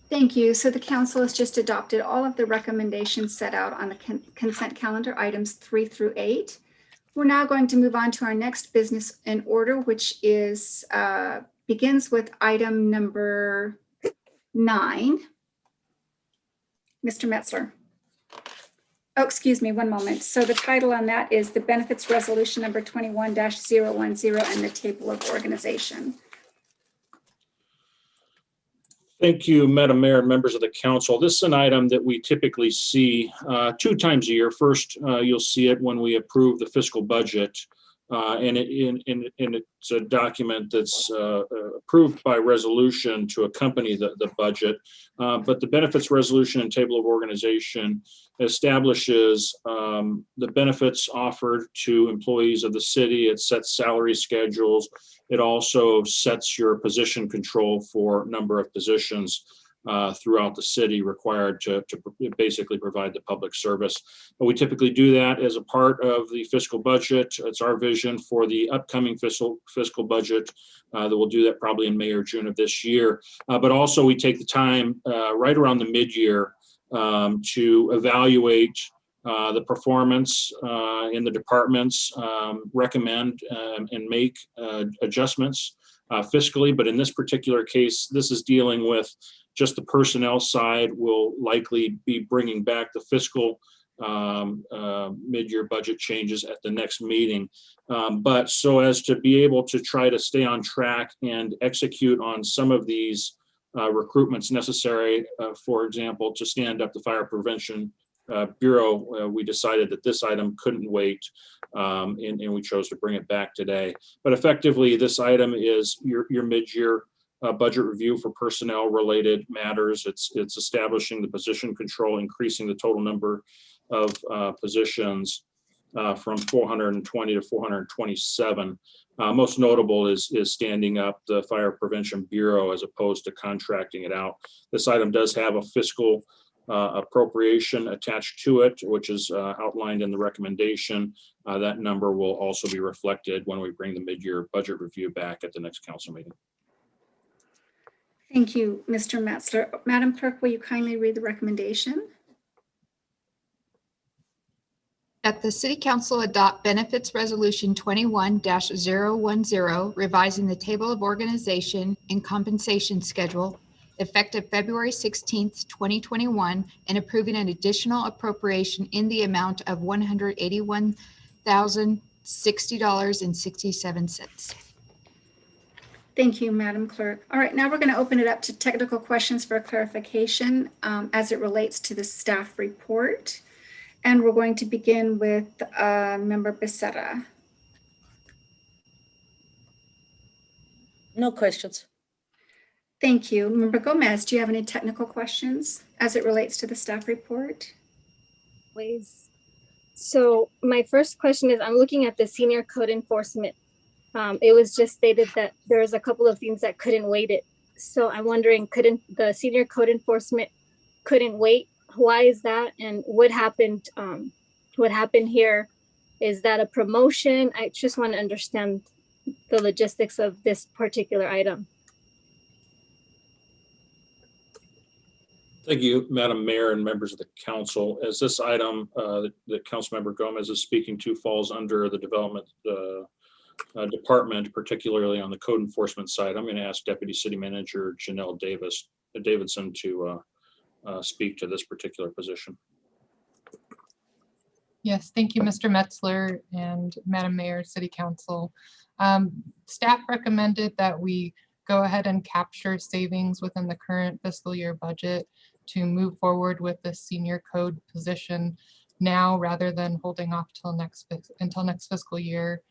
S2: Thank you. So the council has just adopted all of the recommendations set out on the consent calendar items 3 through 8. We're now going to move on to our next business in order, which is begins with item number 9. Mr. Metzler. Oh, excuse me, one moment. So the title on that is the Benefits Resolution number 21-010 and the Table of Organization.
S6: Thank you, Madam Mayor and members of the council. This is an item that we typically see 2 times a year. First, you'll see it when we approve the fiscal budget. And it's a document that's approved by resolution to accompany the budget. But the benefits resolution and table of organization establishes the benefits offered to employees of the city. It sets salary schedules. It also sets your position control for number of positions throughout the city required to basically provide the public service. But we typically do that as a part of the fiscal budget. It's our vision for the upcoming fiscal budget that we'll do that probably in May or June of this year. But also we take the time right around the mid-year to evaluate the performance in the departments, recommend and make adjustments fiscally. But in this particular case, this is dealing with just the personnel side. Will likely be bringing back the fiscal mid-year budget changes at the next meeting. But so as to be able to try to stay on track and execute on some of these recruitments necessary, for example, to stand up the Fire Prevention Bureau, we decided that this item couldn't wait, and we chose to bring it back today. But effectively, this item is your mid-year budget review for personnel related matters. It's establishing the position control, increasing the total number of positions from 420 to 427. Most notable is standing up the Fire Prevention Bureau as opposed to contracting it out. This item does have a fiscal appropriation attached to it, which is outlined in the recommendation. That number will also be reflected when we bring the mid-year budget review back at the next council meeting.
S2: Thank you, Mr. Metzler. Madam Clerk, will you kindly read the recommendation?
S1: That the City Council adopt Benefits Resolution 21-010, revising the Table of Organization and Compensation Schedule effective February 16th, 2021, and approving an additional appropriation in the amount of $181,060.67.
S2: Thank you, Madam Clerk. All right, now we're going to open it up to technical questions for clarification as it relates to the staff report. And we're going to begin with Member Becerra.
S3: No questions.
S2: Thank you. Member Gomez, do you have any technical questions as it relates to the staff report?
S7: Please. So my first question is, I'm looking at the senior code enforcement. It was just stated that there was a couple of things that couldn't wait it. So I'm wondering, couldn't the senior code enforcement couldn't wait? Why is that? And what happened? What happened here? Is that a promotion? I just want to understand the logistics of this particular item.
S6: Thank you, Madam Mayor and members of the council. As this item that Councilmember Gomez is speaking to falls under the development department, particularly on the code enforcement side, I'm going to ask Deputy City Manager Janelle Davidson to speak to this particular position.
S15: Yes, thank you, Mr. Metzler and Madam Mayor, City Council. Staff recommended that we go ahead and capture savings within the current fiscal year budget to move forward with the senior code position. now rather than holding off until next fiscal year,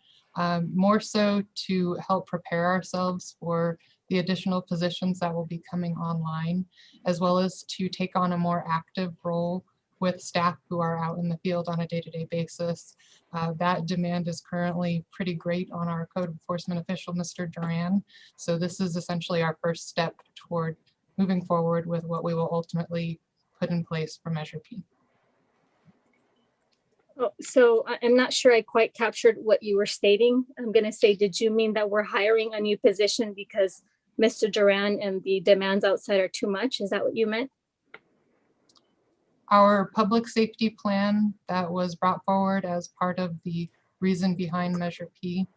S15: more so to help prepare ourselves for the additional positions that will be coming online, as well as to take on a more active role with staff who are out in the field on a day-to-day basis. That demand is currently pretty great on our code enforcement official, Mr. Duran. So this is essentially our first step toward moving forward with what we will ultimately put in place for Measure P.
S7: Oh, so I'm not sure I quite captured what you were stating. I'm going to say, did you mean that we're hiring a new position because Mr. Duran and the demands outside are too much? Is that what you meant?
S15: Our public safety plan that was brought forward as part of the reason behind Measure P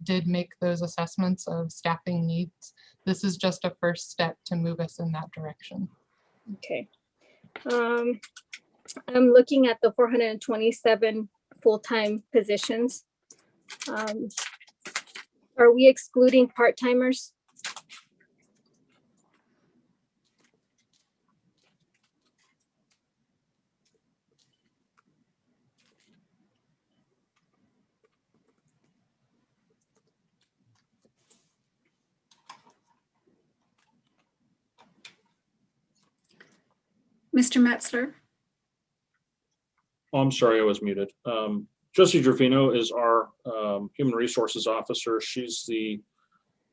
S15: did make those assessments of staffing needs. This is just a first step to move us in that direction.
S7: Okay. I'm looking at the 427 full-time positions. Are we excluding part-timers?
S2: Mr. Metzler?
S6: Oh, I'm sorry, I was muted. Josie Gervino is our Human Resources Officer. She's the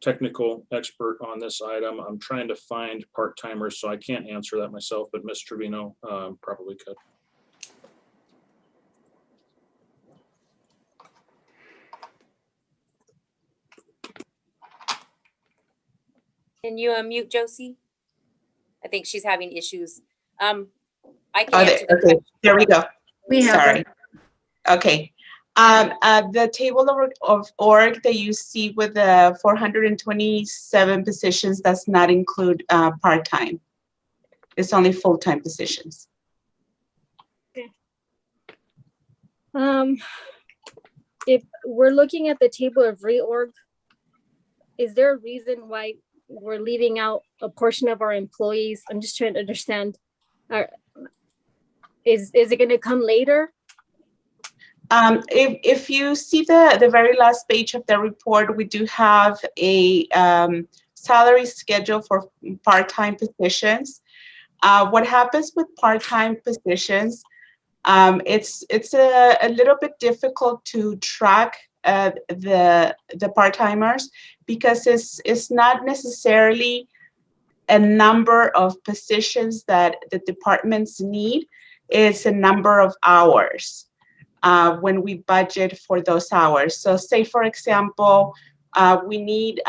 S6: technical expert on this item. I'm trying to find part-timers, so I can't answer that myself, but Ms. Trevino probably could.
S16: Can you unmute Josie? I think she's having issues. I can
S17: Oh,
S16: answer the
S17: okay,
S16: question.
S17: there we go.
S2: We have
S17: Sorry. Okay. The table of org that you see with the 427 positions does not include part-time. It's only full-time positions.
S7: Okay. If we're looking at the table of reorg, is there a reason why we're leaving out a portion of our employees? I'm just trying to understand. Is it going to come later?
S17: If you see the very last page of the report, we do have a salary schedule for part-time positions. What happens with part-time positions, it's a little bit difficult to track the part-timers because it's not necessarily a number of positions that the departments need. It's a number of hours when we budget for those hours. So say, for example, we need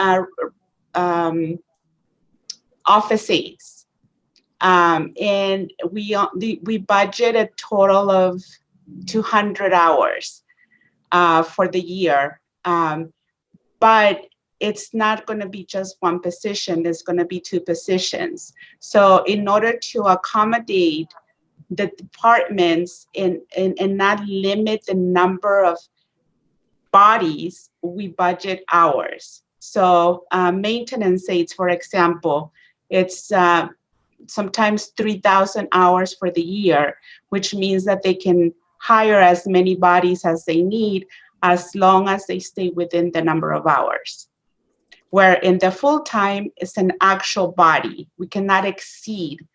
S17: office aides. And we budget a total of 200 hours for the year. But it's not going to be just one position, it's going to be two positions. So in order to accommodate the departments and not limit the number of bodies, we budget hours. So maintenance aides, for example, it's sometimes 3,000 hours for the year, which means that they can hire as many bodies as they need as long as they stay within the number of hours. Where in the full-time, it's an actual body. We cannot exceed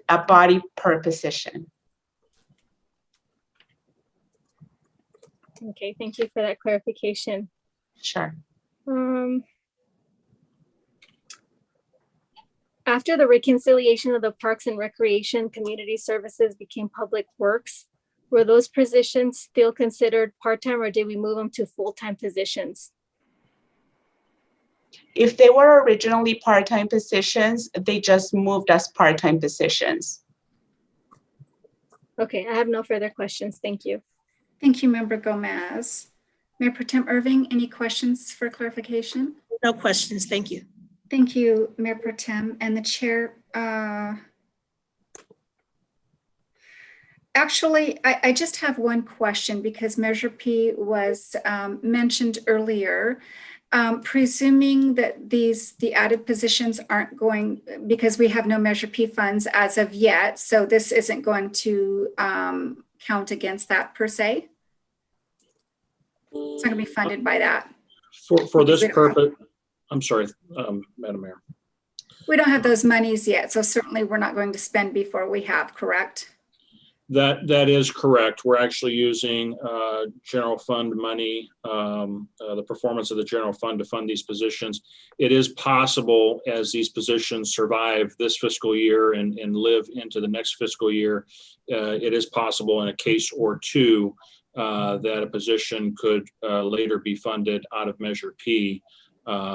S17: a body per position.
S7: Okay, thank you for that clarification.
S17: Sure.
S7: After the reconciliation of the Parks and Recreation Community Services became Public Works, were those positions still considered part-time or did we move them to full-time positions?
S17: If they were originally part-time positions, they just moved as part-time positions.
S7: Okay, I have no further questions. Thank you.
S2: Thank you, Member Gomez. Mayor Pro Tem Irving, any questions for clarification?
S9: No questions, thank you.
S2: Thank you, Mayor Pro Tem. And the chair, actually, I just have one question because Measure P was mentioned earlier. Presuming that the added positions aren't going, because we have no Measure P funds as of yet, so this isn't going to count against that per se? It's not going to be funded by that.
S6: For this purpose, I'm sorry, Madam Mayor.
S2: We don't have those monies yet, so certainly we're not going to spend before we have, correct?
S6: That is correct. We're actually using general fund money, the performance of the general fund to fund these positions. It is possible as these positions survive this fiscal year and live into the next fiscal year, it is possible in a case or two that a position could later be funded out of Measure P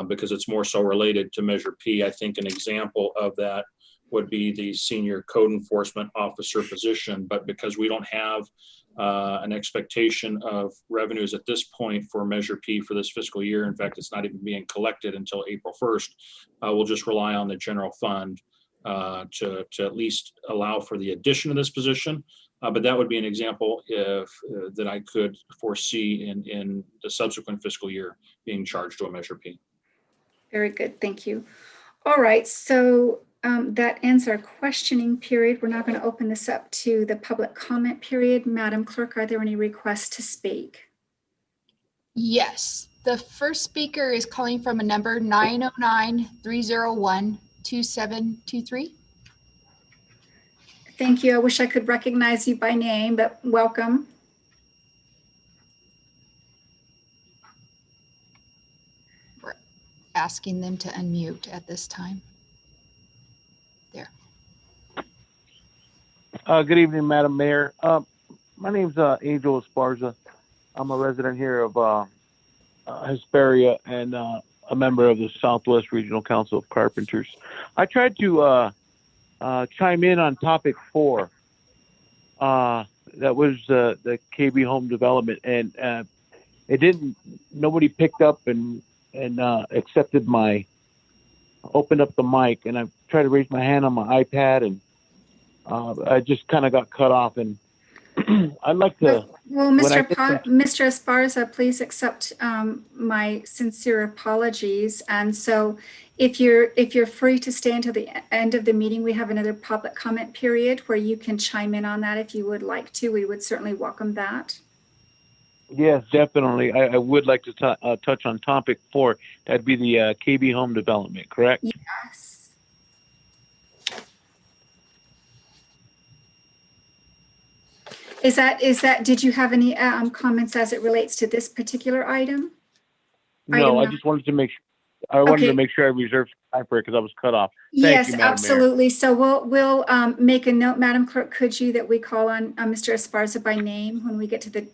S6: because it's more so related to Measure P. I think an example of that would be the senior code enforcement officer position. But because we don't have an expectation of revenues at this point for Measure P for this fiscal year, in fact, it's not even being collected until April 1st, we'll just rely on the general fund to at least allow for the addition of this position. But that would be an example that I could foresee in the subsequent fiscal year being charged to a Measure P.
S2: Very good, thank you. All right, so that ends our questioning period. We're now going to open this up to the public comment period. Madam Clerk, are there any requests to speak?
S1: Yes, the first speaker is calling from a number 909-301-2723.
S2: Thank you. I wish I could recognize you by name, but welcome.
S1: We're asking them to unmute at this time. There.
S18: Good evening, Madam Mayor. My name's Angel Esparza. I'm a resident here of Hesperia and a member of the Southwest Regional Council of Carpenters. I tried to chime in on topic 4. That was the KB home development, and it didn't. Nobody picked up and accepted my. Opened up the mic, and I tried to raise my hand on my iPad, and I just kind of got cut off. And I'd like to.
S2: Well, Mr. Esparza, please accept my sincere apologies. And so, if you're free to stay until the end of the meeting, we have another public comment period where you can chime in on that if you would like to. We would certainly welcome that.
S18: Yes, definitely. I would like to touch on topic 4. That'd be the KB home development, correct?
S2: Yes. Is that, did you have any comments as it relates to this particular item?
S18: No, I just wanted to make sure. I wanted to make sure I reserved time for it because I was cut off.
S2: Yes, absolutely. So we'll make a note, Madam Clerk, could you, that we call on Mr. Esparza by name when we get to the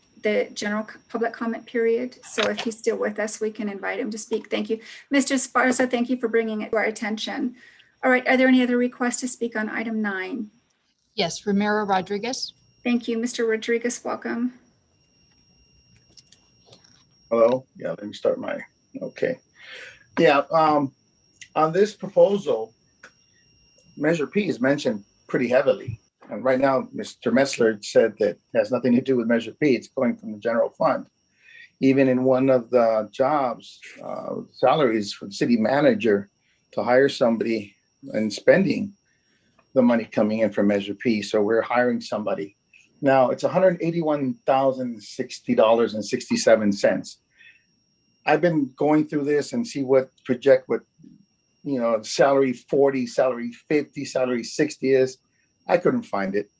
S2: general public comment period. So if he's still with us, we can invite him to speak. Thank you. Mr. Esparza, thank you for bringing it to our attention. All right, are there any other requests to speak on item 9?
S1: Yes, Romero Rodriguez.
S2: Thank you. Mr. Rodriguez, welcome.
S10: Hello. Yeah, let me start my, okay. Yeah, on this proposal, Measure P is mentioned pretty heavily. And right now, Mr. Metzler said that it has nothing to do with Measure P. It's going from the general fund. Even in one of the jobs, salaries for the city manager to hire somebody and spending the money coming in from Measure P. So we're hiring somebody. Now it's $181,060.67. I've been going through this and see what salary 40, salary 50, salary 60 is. I couldn't find it.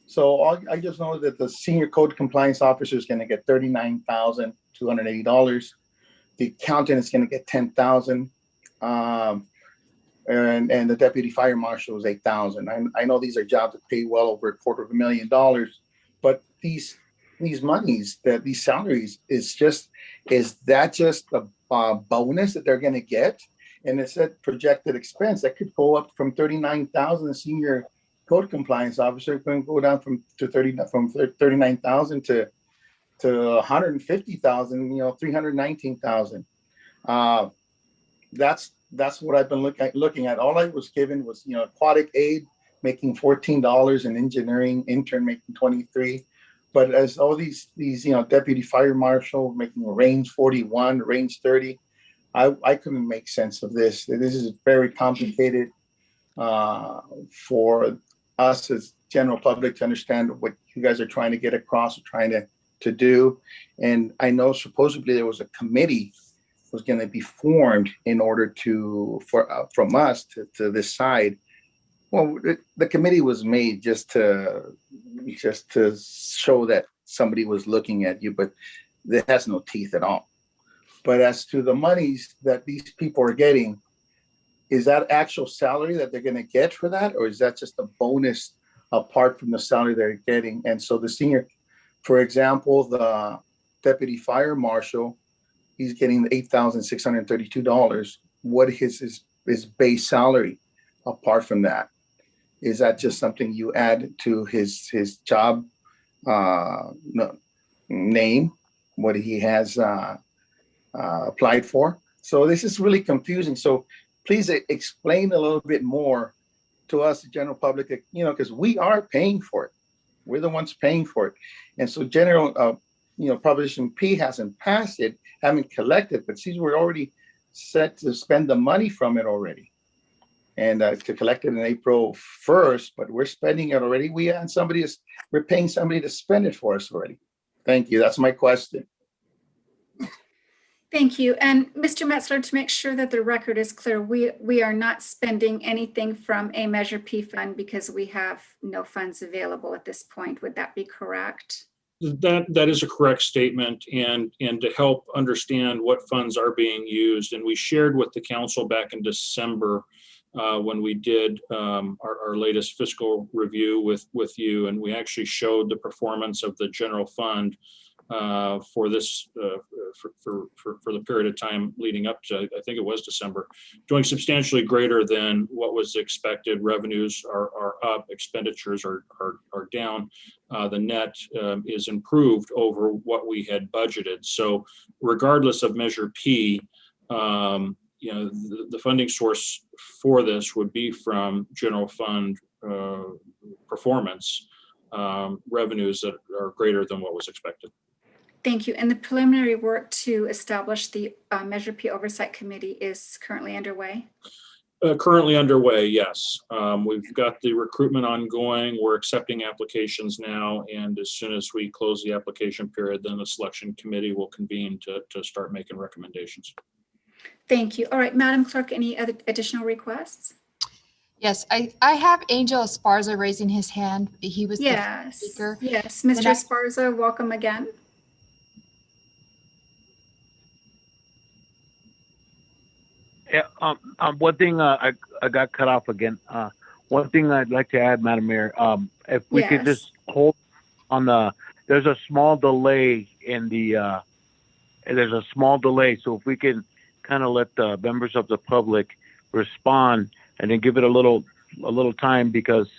S10: So I just know that the senior code compliance officer is going to get $39,280. The accountant is going to get $10,000. And the deputy fire marshal is $8,000. I know these are jobs that pay well over $250,000, but these monies, these salaries is that just a bonus that they're going to get? And it's a projected expense that could go up from $39,000. The senior code compliance officer going to go down from $39,000 to $150,000. $319,000. That's what I've been looking at. All I was given was aquatic aid making $14, and engineering intern making $23. But as all these deputy fire marshal making range 41, range 30, I couldn't make sense of this. This is very complicated for us as general public to understand what you guys are trying to get across, or trying to do. And I know supposedly there was a committee was going to be formed in order from us to decide. Well, the committee was made just to show that somebody was looking at you, but it has no teeth at all. But as to the monies that these people are getting, is that actual salary that they're going to get for that? Or is that just a bonus apart from the salary they're getting? And so the senior, for example, the deputy fire marshal, he's getting $8,632. What is his base salary apart from that? Is that just something you add to his job name, what he has applied for? So this is really confusing. So please explain a little bit more to us, the general public, because we are paying for it. We're the ones paying for it. And so general, Proposition P hasn't passed it, haven't collected, but since we're already set to spend the money from it already. And to collect it in April 1st, but we're spending it already. We're paying somebody to spend it for us already. Thank you. That's my question.
S2: Thank you. And Mr. Metzler, to make sure that the record is clear, we are not spending anything from a Measure P fund because we have no funds available at this point. Would that be correct?
S6: That is a correct statement, and to help understand what funds are being used, and we shared with the council back in December when we did our latest fiscal review with you, and we actually showed the performance of the general fund for this for the period of time leading up to, I think it was December, doing substantially greater than what was expected. Revenues are up, expenditures are down. The net is improved over what we had budgeted. So regardless of Measure P, the funding source for this would be from general fund performance revenues that are greater than what was expected.
S2: Thank you. And the preliminary work to establish the Measure P Oversight Committee is currently underway?
S6: Currently underway, yes. We've got the recruitment ongoing. We're accepting applications now. And as soon as we close the application period, then the selection committee will convene to start making recommendations.
S2: Thank you. All right, Madam Clerk, any other additional requests?
S1: Yes, I have Angel Esparza raising his hand. He was the first speaker.
S2: Yes, Mr. Esparza, welcome again.
S18: Yeah, one thing I got cut off again. One thing I'd like to add, Madam Mayor, if we could just hold on there's a small delay in the, there's a small delay. So if we can kind of let the members of the public respond and then give it a little time, because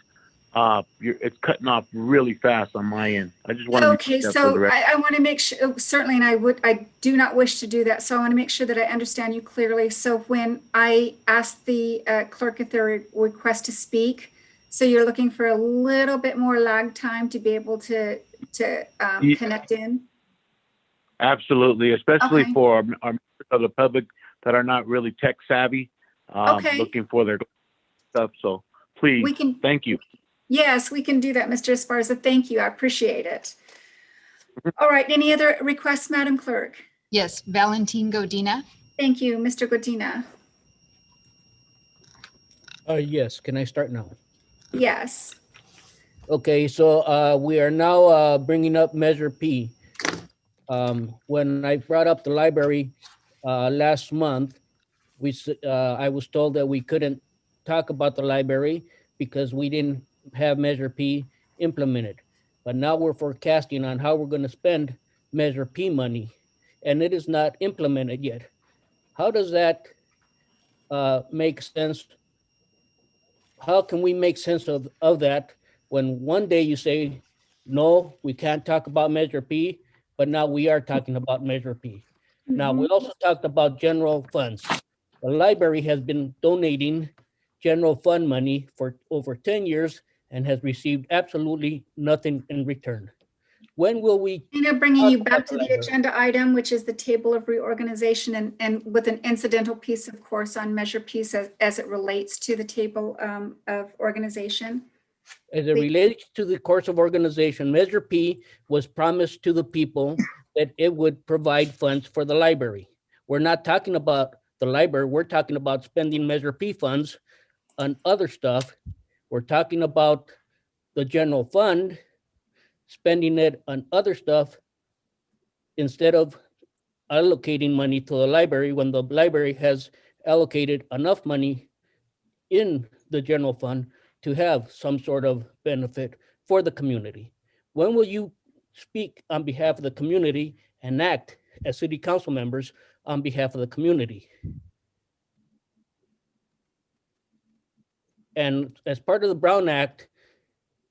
S18: it's cutting off really fast on my end. I just want to
S2: okay, so I want to make sure, certainly, and I do not wish to do that. So I want to make sure that I understand you clearly. So when I ask the clerk if they're request to speak, so you're looking for a little bit more lag time to be able to connect in?
S18: Absolutely, especially for our members of the public that are not really tech savvy, looking for their stuff. So please, thank you.
S2: Yes, we can do that, Mr. Esparza. Thank you. I appreciate it. All right. Any other requests, Madam Clerk?
S1: Yes, Valentin Godina.
S2: Thank you, Mr. Godina.
S11: Yes, can I start now?
S2: Yes.
S11: Okay, so we are now bringing up Measure P. When I brought up the library last month, I was told that we couldn't talk about the library because we didn't have Measure P implemented. But now we're forecasting on how we're going to spend Measure P money, and it is not implemented yet. How does that make sense? How can we make sense of that when one day you say, no, we can't talk about Measure P, but now we are talking about Measure P. Now, we also talked about general funds. The library has been donating general fund money for over 10 years and has received absolutely nothing in return. When will we?
S2: Bringing you
S11: talk
S2: back
S11: about
S2: to
S11: the
S2: the
S11: library?
S2: agenda item, which is the table of reorganization and with an incidental piece, of course, on Measure P as it relates to the table of organization.
S11: As it relates to the course of organization, Measure P was promised to the people that it would provide funds for the library. We're not talking about the library, we're talking about spending Measure P funds on other stuff. We're talking about the general fund, spending it on other stuff instead of allocating money to the library when the library has allocated enough money in the general fund to have some sort of benefit for the community. When will you speak on behalf of the community and act as city council members on behalf of the community? And as part of the Brown Act,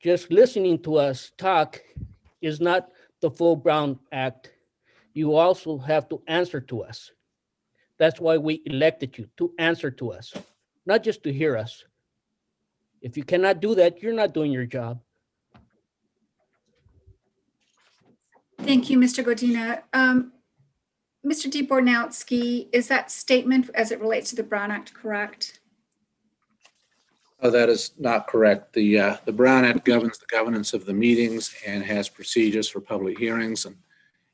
S11: just listening to us talk is not the full Brown Act. You also have to answer to us. That's why we elected you, to answer to us, not just to hear us. If you cannot do that, you're not doing your job.
S2: Thank you, Mr. Godina. Mr. DeBornowski, is that statement as it relates to the Brown Act correct?
S14: Oh, that is not correct. The Brown Act governs the governance of the meetings and has procedures for public hearings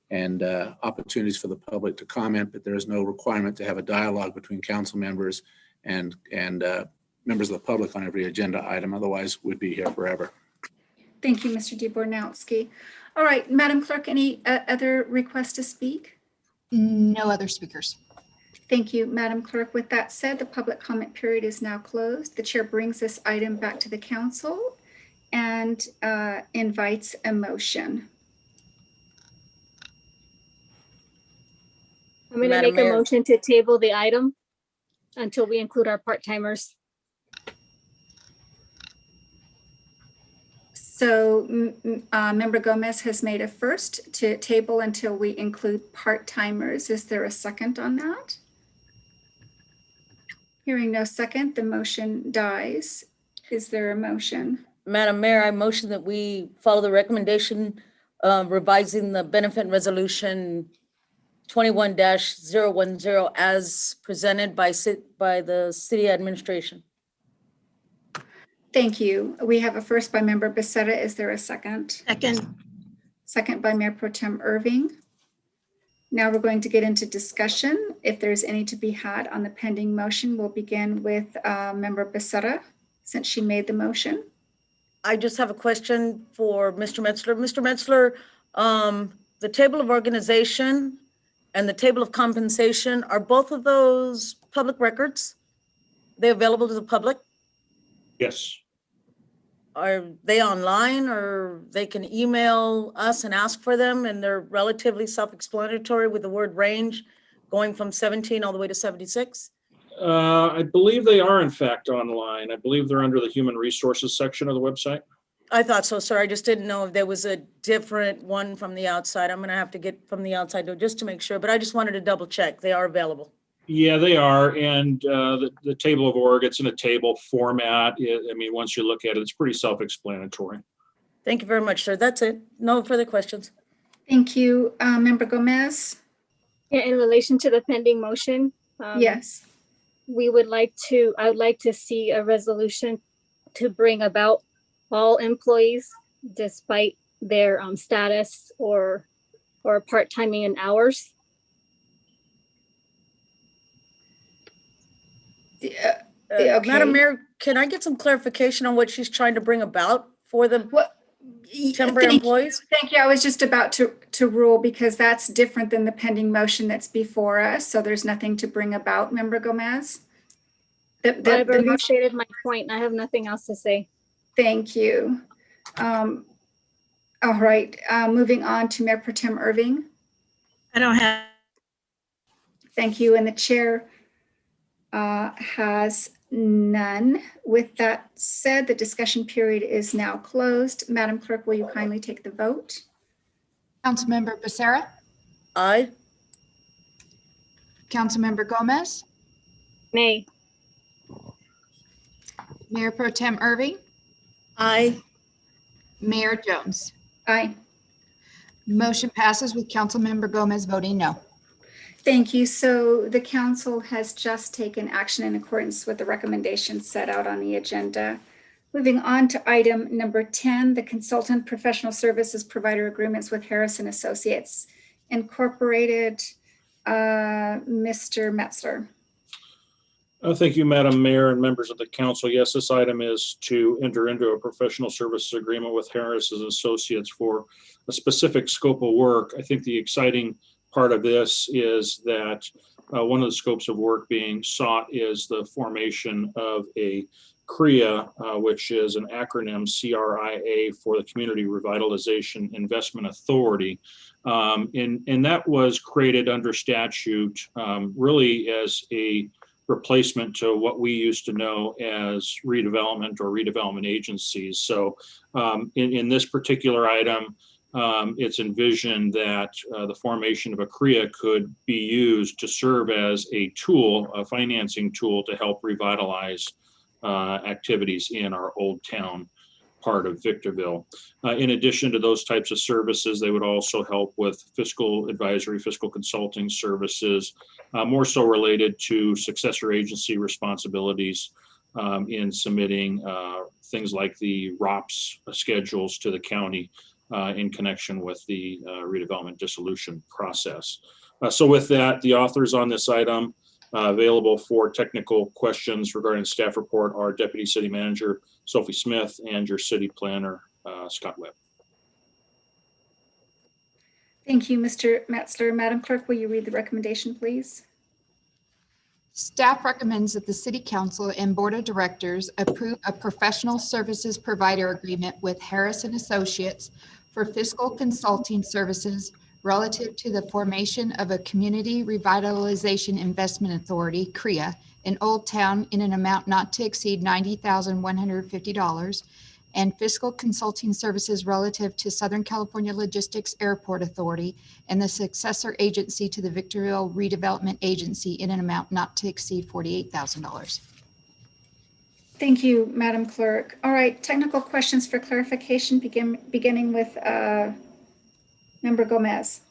S14: and opportunities for the public to comment, but there is no requirement to have a dialogue between council members and members of the public on every agenda item. Otherwise, we'd be here forever.
S2: Thank you, Mr. DeBornowski. All right, Madam Clerk, any other requests to speak?
S1: No other speakers.
S2: Thank you, Madam Clerk. With that said, the public comment period is now closed. The chair brings this item back to the council and invites a motion.
S7: I'm going to
S3: Madam
S7: make a
S3: Mayor.
S7: motion to table the item until we include our part-timers.
S2: So Member Gomez has made a first to table until we include part-timers. Is there a second on that? Hearing no second, the motion dies. Is there a motion?
S3: Madam Mayor, I motion that we follow the recommendation revising the benefit resolution 21-010 as presented by the city administration.
S2: Thank you. We have a first by Member Becerra. Is there a second?
S9: Second.
S2: Second by Mayor Pro Tem Irving. Now we're going to get into discussion. If there's any to be had on the pending motion, we'll begin with Member Becerra, since she made the motion.
S3: I just have a question for Mr. Metzler. Mr. Metzler, the table of organization and the table of compensation, are both of those public records? They available to the public?
S6: Yes.
S3: Are they online, or they can email us and ask for them, and they're relatively self-explanatory with the word range going from 17 all the way to 76?
S6: I believe they are in fact online. I believe they're under the human resources section of the website.
S3: I thought so, sir. I just didn't know if there was a different one from the outside. I'm gonna have to get from the outside though, just to make sure, but I just wanted to double check. They are available.
S6: Yeah, they are. And the table of org, it's in a table format. I mean, once you look at it, it's pretty self-explanatory.
S3: Thank you very much, sir. That's it. No further questions.
S2: Thank you. Member Gomez?
S7: Yeah, in relation to the pending motion.
S2: Yes.
S7: I would like to see a resolution to bring about all employees, despite their status or part-timing in hours.
S2: Okay.
S3: Madam Mayor, can I get some clarification on what she's trying to bring about for the temporary employees?
S2: Thank you. I was just about to rule, because that's different than the pending motion that's before us. So there's nothing to bring about, Member Gomez.
S7: I've already stated my point. I have nothing else to say.
S2: Thank you. All right, moving on to Mayor Pro Tem Irving.
S9: I don't have.
S2: Thank you. And the chair has none. With that said, the discussion period is now closed. Madam Clerk, will you kindly take the vote?
S1: Councilmember Becerra?
S3: Aye.
S1: Councilmember Gomez?
S7: Nay.
S1: Mayor Pro Tem Irving?
S9: Aye.
S1: Mayor Jones?
S2: Aye.
S1: Motion passes with Councilmember Gomez voting no.
S2: Thank you. So the council has just taken action in accordance with the recommendations set out on the agenda. Moving on to item number 10, the consultant professional services provider agreements with Harrison Associates Incorporated. Mr. Metzler.
S6: Thank you, Madam Mayor and members of the council. Yes, this item is to enter into a professional services agreement with Harris Associates for a specific scope of work. I think the exciting part of this is that one of the scopes of work being sought is the formation of a CRIA, which is an acronym CRIA for the Community Revitalization Investment Authority. And that was created under statute really as a replacement to what we used to know as redevelopment or redevelopment agencies. So in this particular item, it's envisioned that the formation of a CRIA could be used to serve as a tool, a financing tool to help revitalize activities in our Old Town part of Victorville. In addition to those types of services, they would also help with fiscal advisory, fiscal consulting services, more so related to successor agency responsibilities in submitting things like the ROPS schedules to the county in connection with the redevelopment dissolution process. So with that, the authors on this item available for technical questions regarding staff report are Deputy City Manager Sophie Smith and your City Planner Scott Webb.
S2: Thank you, Mr. Metzler. Madam Clerk, will you read the recommendation, please?
S1: Staff recommends that the City Council and Board of Directors approve a professional services provider agreement with Harrison Associates for fiscal consulting services relative to the formation of a Community Revitalization Investment Authority, CRIA, in Old Town in an amount not to exceed $90,150, and fiscal consulting services relative to Southern California Logistics Airport Authority and the successor agency to the Victorville Redevelopment Agency in an amount not to exceed $48,000.
S2: Thank you, Madam Clerk. All right, technical questions for clarification, beginning with Member Gomez.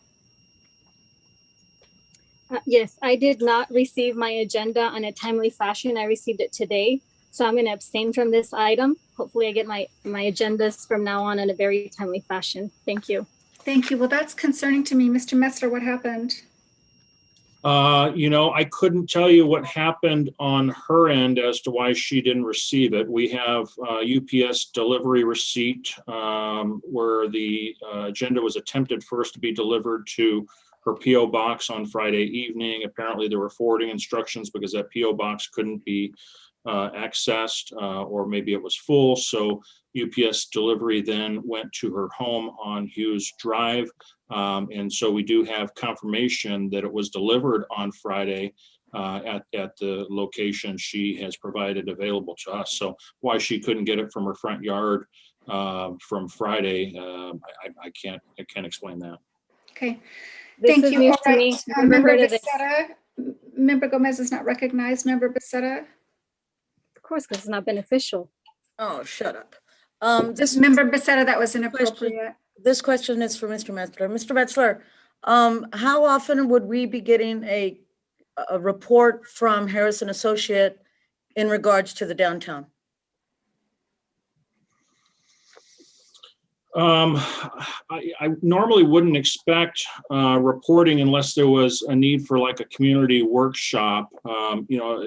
S7: Yes, I did not receive my agenda in a timely fashion. I received it today, so I'm going to abstain from this item. Hopefully I get my agendas from now on in a very timely fashion. Thank you.
S2: Thank you. Well, that's concerning to me. Mr. Metzler, what happened?
S6: You know, I couldn't tell you what happened on her end as to why she didn't receive it. We have UPS delivery receipt where the agenda was attempted first to be delivered to her PO box on Friday evening. Apparently there were forwarding instructions because that PO box couldn't be accessed or maybe it was full. So UPS delivery then went to her home on Hughes Drive. And so we do have confirmation that it was delivered on Friday at the location she has provided available to us. So why she couldn't get it from her front yard from Friday, I can't explain that.
S2: Okay,
S7: This
S2: thank
S7: is
S2: you.
S7: news
S2: All
S7: to
S2: right,
S7: me. I've never
S2: Member
S7: heard of this.
S2: Becerra. Member Gomez is not recognized. Member Becerra.
S7: Of course, because it's not beneficial.
S3: Oh, shut up.
S2: Member Becerra, that was inappropriate.
S3: This question is for Mr. Metzler. Mr. Metzler, how often would we be getting a report from Harrison Associate in regards to the downtown?
S6: I normally wouldn't expect reporting unless there was a need for like a community workshop. You know,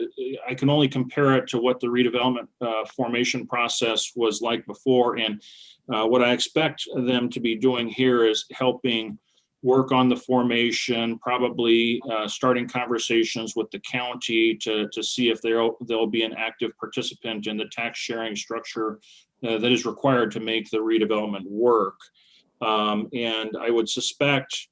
S6: I can only compare it to what the redevelopment formation process was like before. And what I expect them to be doing here is helping work on the formation, probably starting conversations with the county to see if they'll be an active participant in the tax sharing structure that is required to make the redevelopment work. And I would suspect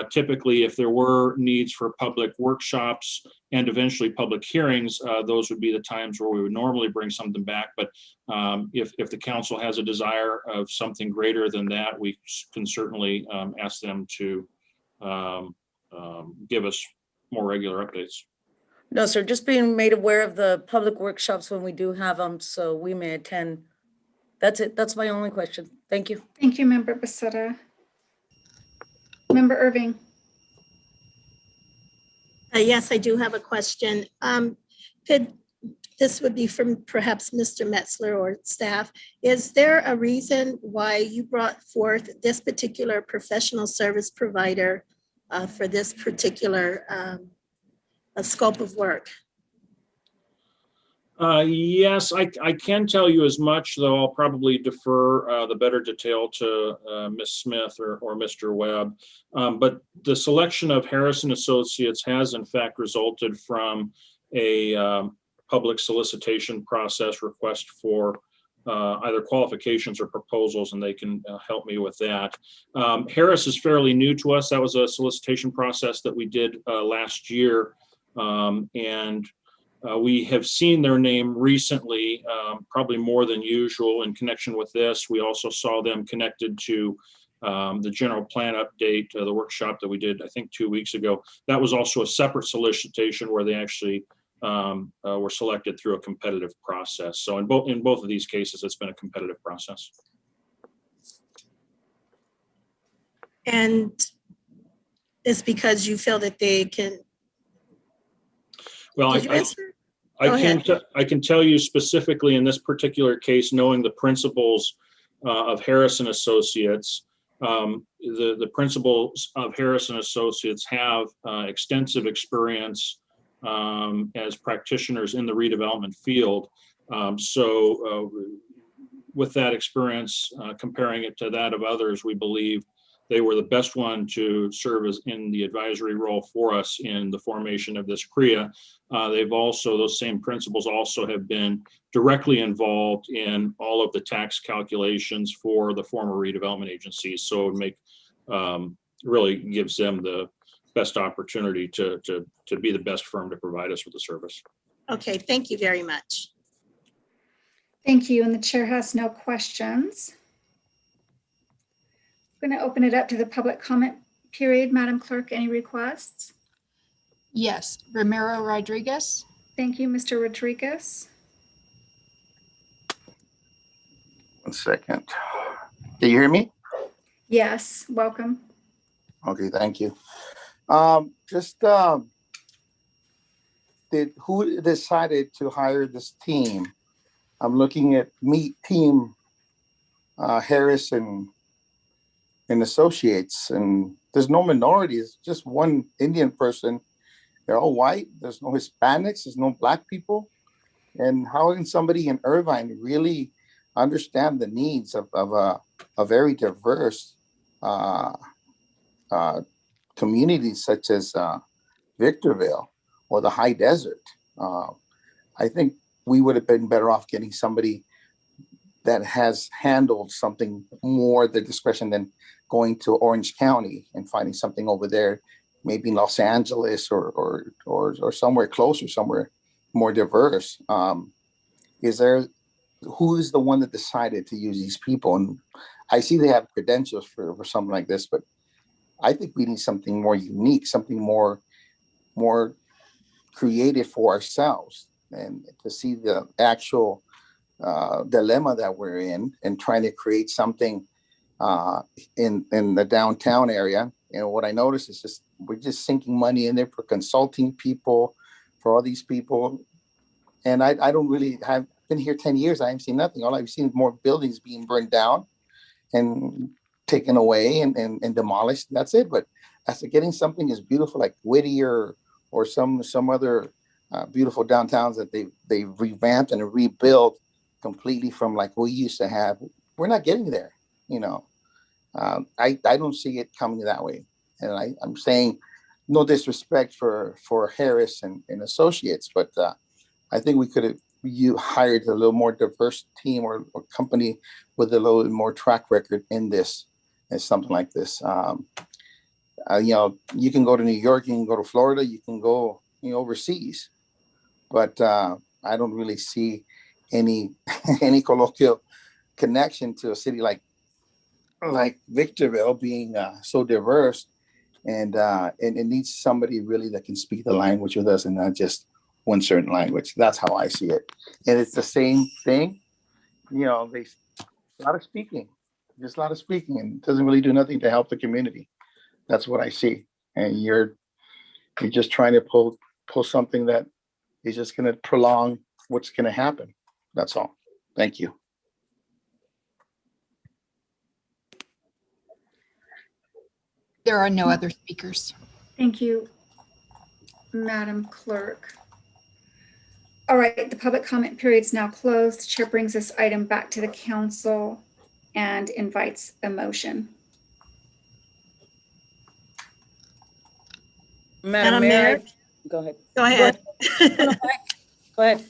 S6: typically if there were needs for public workshops and eventually public hearings, those would be the times where we would normally bring something back. But if the council has a desire of something greater than that, we can certainly ask them to give us more regular updates.
S3: No, sir, just being made aware of the public workshops when we do have them, so we may attend. That's it. That's my only question. Thank you.
S2: Thank you, Member Becerra. Member Irving.
S9: Yes, I do have a question. This would be from perhaps Mr. Metzler or staff. Is there a reason why you brought forth this particular professional service provider for this particular scope of work?
S6: Yes, I can tell you as much, though I'll probably defer the better detail to Ms. Smith or Mr. Webb. But the selection of Harrison Associates has in fact resulted from a public solicitation process request for either qualifications or proposals, and they can help me with that. Harris is fairly new to us. That was a solicitation process that we did last year. We have seen their name recently, probably more than usual in connection with this. We also saw them connected to the general plan update, the workshop that we did, I think 2 weeks ago. That was also a separate solicitation where they actually were selected through a competitive process. So in both of these cases, it's been a competitive process.
S9: And it's because you feel that they can.
S6: Well,
S9: Did you answer?
S6: I can tell you specifically in this particular case, knowing the principals of Harrison Associates, the principals of Harrison Associates have extensive experience as practitioners in the redevelopment field. With that experience, comparing it to that of others, we believe they were the best one to serve as in the advisory role for us in the formation of this CREA. Those same principals also have been directly involved in all of the tax calculations for the former redevelopment agencies. So it really gives them the best opportunity to be the best firm to provide us with the service.
S9: Okay, thank you very much.
S2: Thank you. And the chair has no questions. I'm going to open it up to the public comment period. Madam Clerk, any requests?
S1: Yes, Ramiro Rodriguez.
S2: Thank you, Mr. Rodriguez.
S10: 1 second. Can you hear me?
S2: Yes, welcome.
S10: Okay, thank you. Who decided to hire this team? I'm looking at team Harris and Associates, and there's no minorities, just one Indian person. They're all white. There's no Hispanics. There's no Black people. And how can somebody in Irvine really understand the needs of a very diverse community such as Victorville or the High Desert? I think we would have been better off getting somebody that has handled something more the discretion than going to Orange County and finding something over there, maybe in Los Angeles or somewhere closer, somewhere more diverse. Who is the one that decided to use these people? And I see they have credentials for something like this, but I think we need something more unique, something more creative for ourselves, and to see the actual dilemma that we're in and trying to create something in the downtown area. And what I noticed is we're just sinking money in there for consulting people, for all these people. And I don't really have been here 10 years. I haven't seen nothing. All I've seen is more buildings being burned down and taken away and demolished. That's it. But as to getting something as beautiful like Whittier or some other beautiful downtowns that they've revamped and rebuilt completely from like we used to have, we're not getting there. I don't see it coming that way. And I'm saying no disrespect for Harris and Associates, but I think we could have hired a little more diverse team or company with a little more track record in this and something like this. You can go to New York, you can go to Florida, you can go overseas, but I don't really see any colloquial connection to a city like Victorville being so diverse, and it needs somebody really that can speak the language with us and not just one certain language. That's how I see it. And it's the same thing, a lot of speaking, and it doesn't really do nothing to help the community. That's what I see. And you're just trying to pull something that is just going to prolong what's going to happen. That's all. Thank you.
S1: There are no other speakers.
S2: Thank you, Madam Clerk. All right, the public comment period is now closed. The chair brings this item back to the council and invites a motion.
S3: Madam Mayor. Go ahead.
S9: Go ahead.
S3: Go ahead.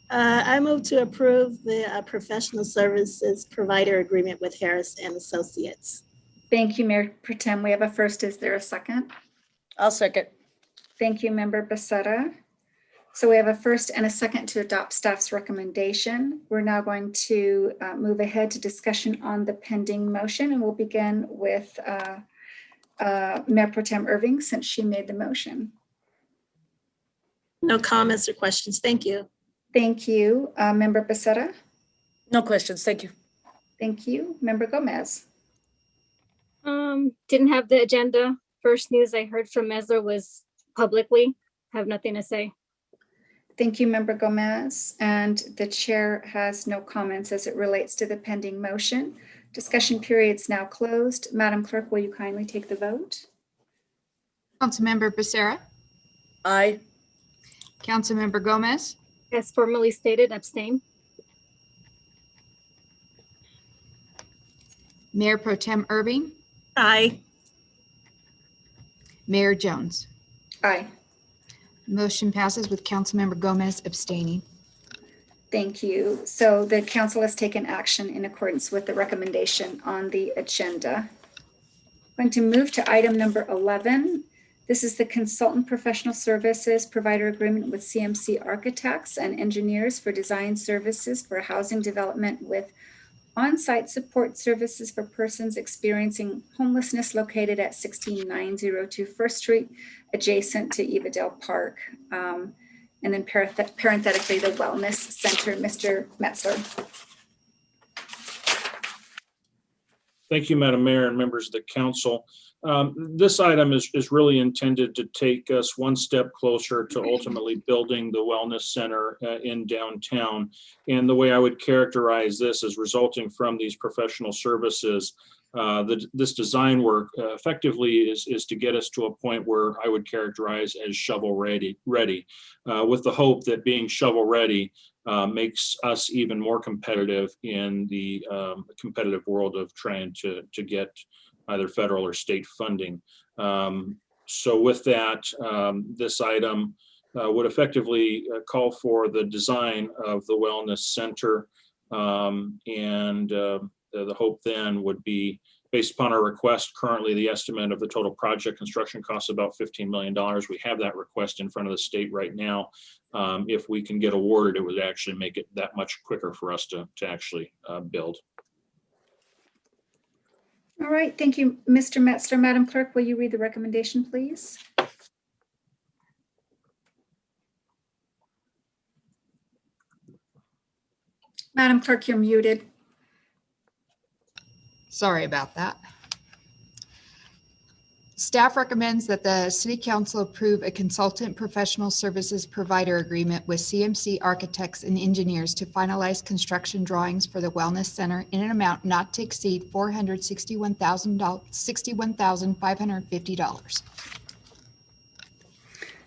S9: I move to approve the professional services provider agreement with Harris and Associates.
S2: Thank you, Mayor Pro Tem. We have a first. Is there a second?
S3: I'll second.
S2: Thank you, Member Becerra. So we have a first and a second to adopt staff's recommendation. We're now going to move ahead to discussion on the pending motion, and we'll begin with Mayor Pro Tem Irving, since she made the motion.
S9: No comments or questions. Thank you.
S2: Thank you. Member Becerra?
S3: No questions. Thank you.
S2: Thank you. Member Gomez?
S7: Didn't have the agenda. First news I heard from Mesler was publicly. Have nothing to say.
S2: Thank you, Member Gomez. And the chair has no comments as it relates to the pending motion. Discussion period's now closed. Madam Clerk, will you kindly take the vote?
S1: Councilmember Becerra,
S3: Aye.
S1: Councilmember Gomez,
S7: As formally stated, abstain.
S1: Mayor Pro Tem Irving,
S9: Aye.
S1: Mayor Jones.
S2: Aye.
S1: Motion passes with Councilmember Gomez abstaining.
S2: Thank you. So the council has taken action in accordance with the recommendation on the agenda. I'm going to move to item number 11. This is the consultant professional services provider agreement with CMC Architects and Engineers for design services for housing development with on-site support services for persons experiencing homelessness located at 16902 First Street, adjacent to Evadale Park. And then parenthetically, the Wellness Center. Mr. Metzler.
S6: Thank you, Madam Mayor and members of the council. This item is really intended to take us one step closer to ultimately building the wellness center in downtown. And the way I would characterize this is resulting from these professional services. This design work effectively is to get us to a point where I would characterize as shovel ready, with the hope that being shovel ready makes us even more competitive in the competitive world of trying to get either federal or state funding. So with that, this item would effectively call for the design of the wellness center. The hope then would be, based upon our request, currently the estimate of the total project construction costs about $15 million. We have that request in front of the state right now. If we can get awarded, it would actually make it that much quicker for us to actually build.
S2: All right, thank you, Mr. Metzler. Madam Clerk, will you read the recommendation, please? Madam Clerk, you're muted.
S1: Sorry about that. Staff recommends that the City Council approve a consultant professional services provider agreement with CMC Architects and Engineers to finalize construction drawings for the Wellness Center in an amount not to exceed $461,550.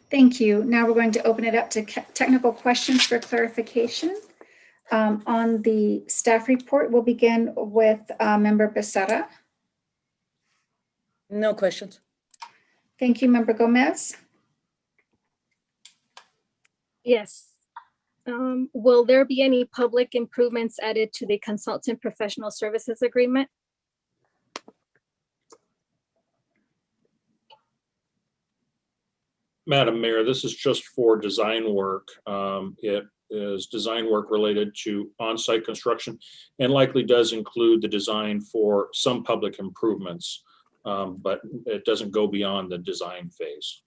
S2: Thank you. Now we're going to open it up to technical questions for clarification. On the staff report, we'll begin with Member Becerra.
S3: No questions.
S2: Thank you, Member Gomez.
S7: Yes. Will there be any public improvements added to the consultant professional services agreement?
S6: Madam Mayor, this is just for design work. It is design work related to on-site construction and likely does include the design for some public improvements, but it doesn't go beyond the design phase.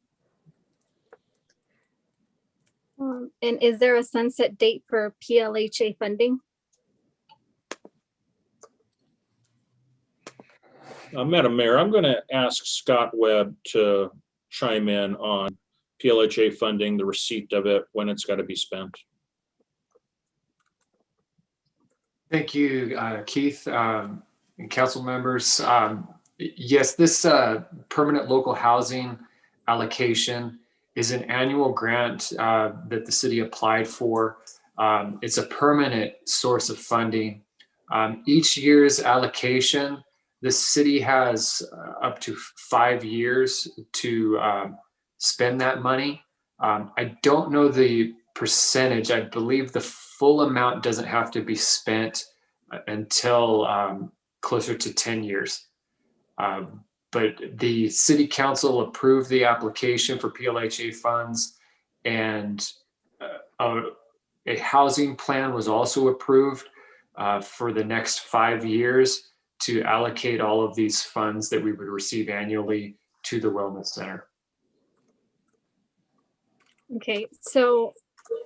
S7: And is there a sunset date for PLHA funding?
S6: Madam Mayor, I'm going to ask Scott Webb to chime in on PLHA funding, the receipt of it, when it's got to be spent.
S13: Thank you, Keith, and council members. Yes, this permanent local housing allocation is an annual grant that the city applied for. It's a permanent source of funding. Each year's allocation, the city has up to 5 years to spend that money. I don't know the percentage. I believe the full amount doesn't have to be spent until closer to 10 years. But the city council approved the application for PLHA funds, and a housing plan was also approved for the next 5 years to allocate all of these funds that we would receive annually to the Wellness Center.
S7: Okay, so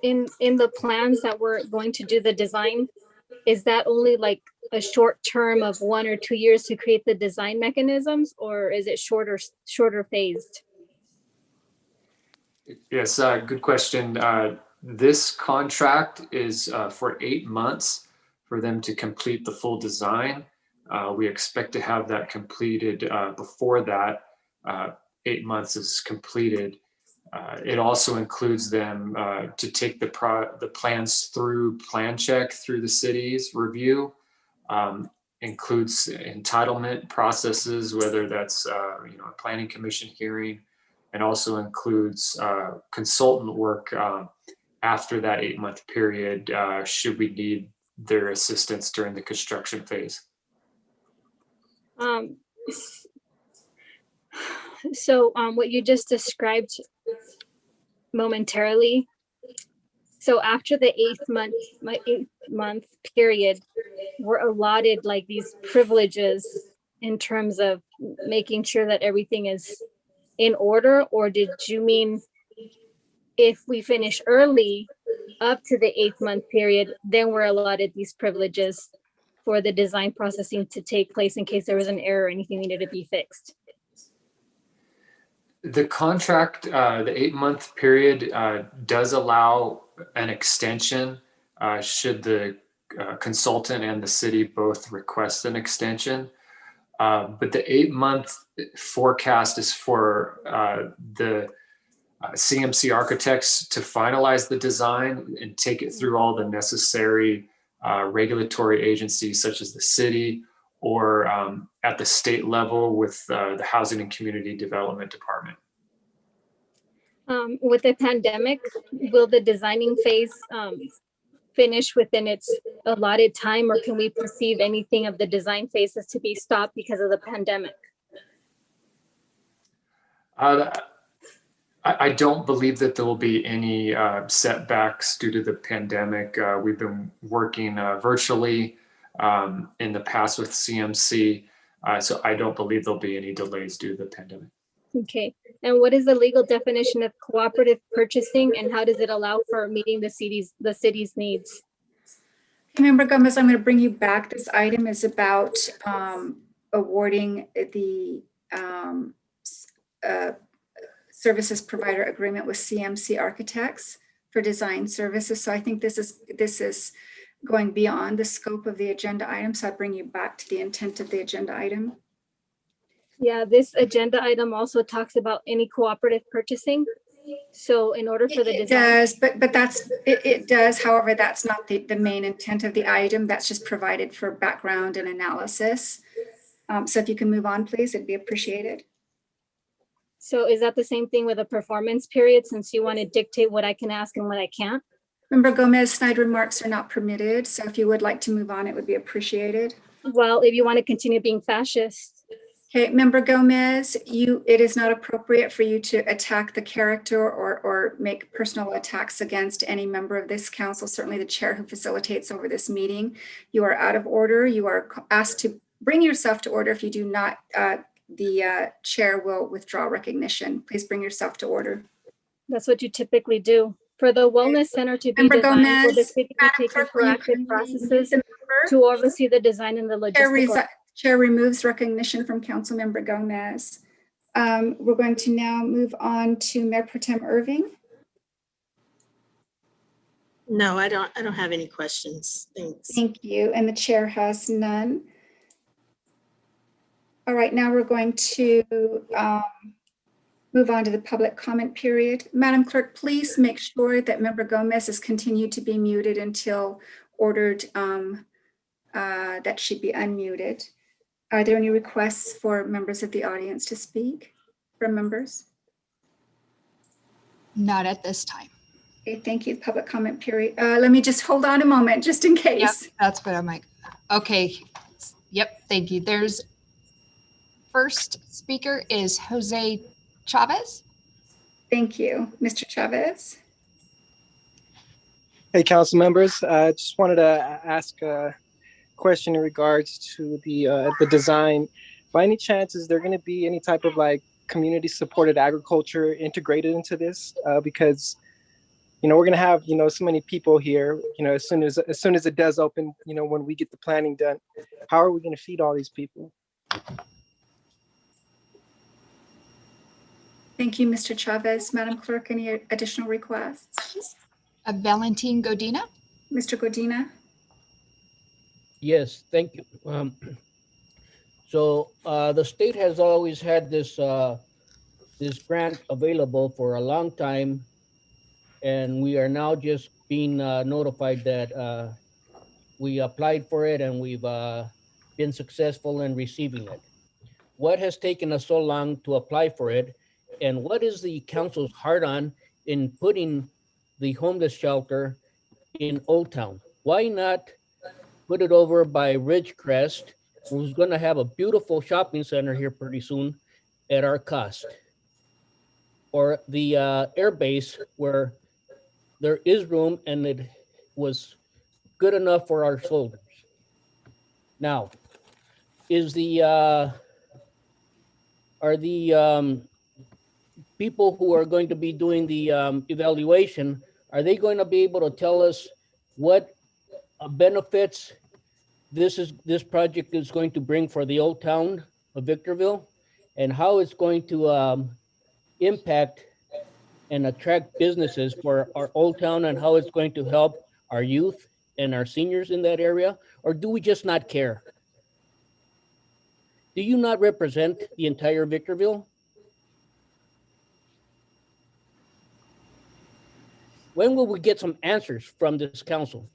S7: in the plans that we're going to do the design, is that only like a short term of 1 or 2 years to create the design mechanisms, or is it shorter phased?
S13: Yes, good question. This contract is for 8 months for them to complete the full design. We expect to have that completed before that 8 months is completed. It also includes them to take the plans through plan check through the city's review. Includes entitlement processes, whether that's a planning commission hearing, and also includes consultant work after that 8-month period should we need their assistance during the construction phase.
S7: So what you just described momentarily, so after the 8-month period, we're allotted like these privileges in terms of making sure that everything is in order, or did you mean if we finish early up to the 8-month period, then we're allotted these privileges for the design processing to take place in case there was an error or anything needed to be fixed?
S13: The contract, the 8-month period does allow an extension should the consultant and the city both request an extension. But the 8-month forecast is for the CMC architects to finalize the design and take it through all the necessary regulatory agencies such as the city or at the state level with the Housing and Community Development Department.
S7: With the pandemic, will the designing phase finish within its allotted time, or can we perceive anything of the design phases to be stopped because of the pandemic?
S13: I don't believe that there will be any setbacks due to the pandemic. We've been working virtually in the past with CMC, so I don't believe there'll be any delays due to the pandemic.
S7: Okay, and what is the legal definition of cooperative purchasing, and how does it allow for meeting the city's needs?
S2: Member Gomez, I'm going to bring you back. This item is about awarding the services provider agreement with CMC Architects for design services. So I think this is going beyond the scope of the agenda item. So I bring you back to the intent of the agenda item.
S7: Yeah, this agenda item also talks about any cooperative purchasing. So in order for the design.
S2: It does, but it does. However, that's not the main intent of the item. That's just provided for background and analysis. So if you can move on, please, it'd be appreciated.
S7: So is that the same thing with a performance period, since you want to dictate what I can ask and what I can't?
S2: Member Gomez, snide remarks are not permitted. So if you would like to move on, it would be appreciated.
S7: Well, if you want to continue being fascist.
S2: Okay, Member Gomez, it is not appropriate for you to attack the character or make personal attacks against any member of this council, certainly the chair who facilitates over this meeting. You are out of order. You are asked to bring yourself to order. If you do not, the chair will withdraw recognition. Please bring yourself to order.
S7: That's what you typically do. For the Wellness Center to be designed, will the city be taking proactive processes to oversee the design and the logistical?
S2: Chair removes recognition from Councilmember Gomez. We're going to now move on to Mayor Pro Tem Irving.
S9: No, I don't have any questions. Thanks.
S2: Thank you. And the chair has none. All right, now we're going to move on to the public comment period. Madam Clerk, please make sure that Member Gomez is continued to be muted until ordered that she be unmuted. Are there any requests for members of the audience to speak from members?
S1: Not at this time.
S2: Okay, thank you. Public comment period. Let me just hold on a moment, just in case.
S1: Yep, that's what I'm like. Okay. Yep, thank you. There's first speaker is Jose Chavez.
S2: Thank you. Mr. Chavez.
S19: Hey, council members. I just wanted to ask a question in regards to the design. By any chance, is there going to be any type of like community supported agriculture integrated into this? Because we're going to have, so many people here, as soon as it does open, when we get the planning done, how are we going to feed all these people?
S2: Thank you, Mr. Chavez. Madam Clerk, any additional requests?
S1: Valentin Godina.
S2: Mr. Godina.
S11: Yes, thank you. So the state has always had this this grant available for a long time, and we are now just being notified that we applied for it and we've been successful in receiving it. What has taken us so long to apply for it, and what is the council's heart on in putting the homeless shelter in Old Town? Why not put it over by Ridgecrest, who's going to have a beautiful shopping center here pretty soon at our cost? Or the air base where there is room and it was good enough for our soldiers. Now, is are the people who are going to be doing the evaluation, are they going to be able to tell us what benefits this project is going to bring for the Old Town of Victorville, and how it's going to impact and attract businesses for our Old Town, and how it's going to help our youth and our seniors in that area? Or do we just not care? Do you not represent the entire Victorville? When will we get some answers from this council?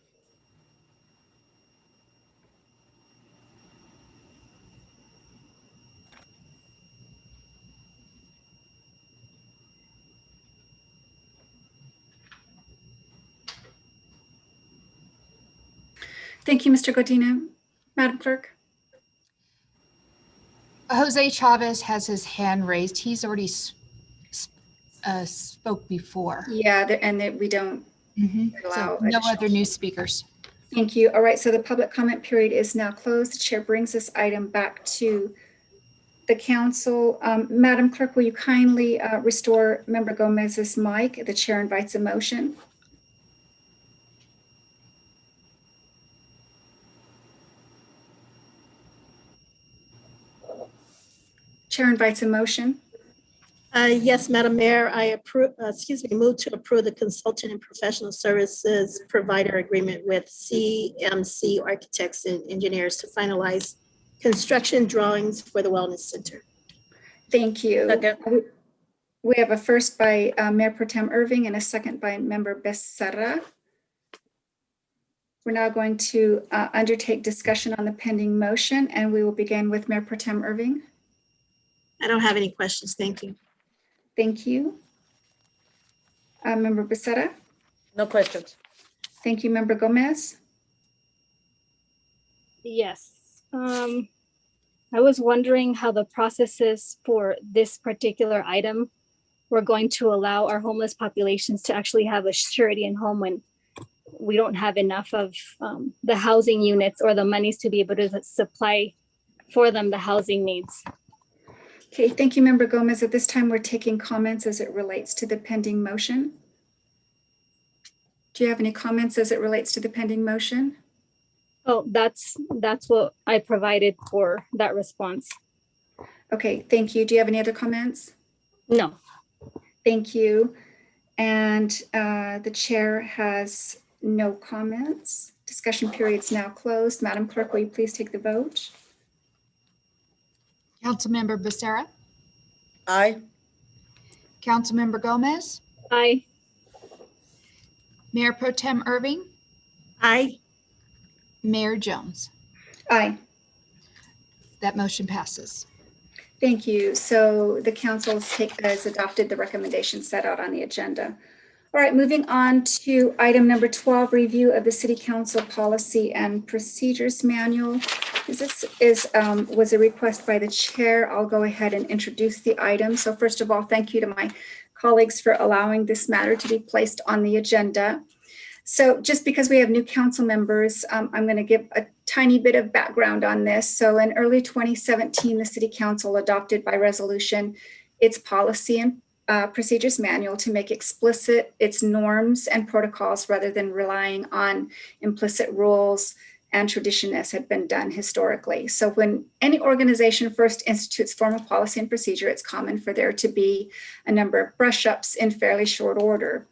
S2: Thank you, Mr. Godina. Madam Clerk.
S1: Jose Chavez has his hand raised. He's already spoke before.
S2: Yeah, and that we don't allow
S1: So no
S2: additional-
S1: other new speakers.
S2: Thank you. All right, so the public comment period is now closed. The chair brings this item back to the council. Madam Clerk, will you kindly restore Member Gomez's mic? The chair invites a motion. Chair invites a motion.
S9: Yes, Madam Mayor, I move to approve the consultant and professional services provider agreement with CMC Architects and Engineers to finalize construction drawings for the Wellness Center.
S2: Thank you. We have a first by Mayor Pro Tem Irving and a second by Member Becerra. We're now going to undertake discussion on the pending motion, and we will begin with Mayor Pro Tem Irving.
S9: I don't have any questions. Thank you.
S2: Thank you. Member Becerra?
S3: No questions.
S2: Thank you, Member Gomez.
S7: Yes. I was wondering how the processes for this particular item were going to allow our homeless populations to actually have a surety in home when we don't have enough of the housing units or the monies to be able to supply for them the housing needs.
S2: Okay, thank you, Member Gomez. At this time, we're taking comments as it relates to the pending motion. Do you have any comments as it relates to the pending motion?
S7: Oh, that's what I provided for that response.
S2: Okay, thank you. Do you have any other comments?
S7: No.
S2: Thank you. And the chair has no comments. Discussion period's now closed. Madam Clerk, will you please take the vote?
S1: Councilmember Becerra,
S3: Aye.
S1: Councilmember Gomez,
S7: Aye.
S1: Mayor Pro Tem Irving,
S9: Aye.
S1: Mayor Jones.
S2: Aye.
S1: That motion passes.
S2: Thank you. So the council has adopted the recommendations set out on the agenda. All right, moving on to item number 12, review of the City Council Policy and Procedures Manual. This was a request by the chair. I'll go ahead and introduce the item. So first of all, thank you to my colleagues for allowing this matter to be placed on the agenda. So just because we have new council members, I'm going to give a tiny bit of background on this. So in early 2017, the City Council adopted by resolution its Policy and Procedures Manual to make explicit its norms and protocols rather than relying on implicit rules and tradition as had been done historically. So when any organization first institutes formal policy and procedure, it's common for there to be a number of brush-ups in fairly short order.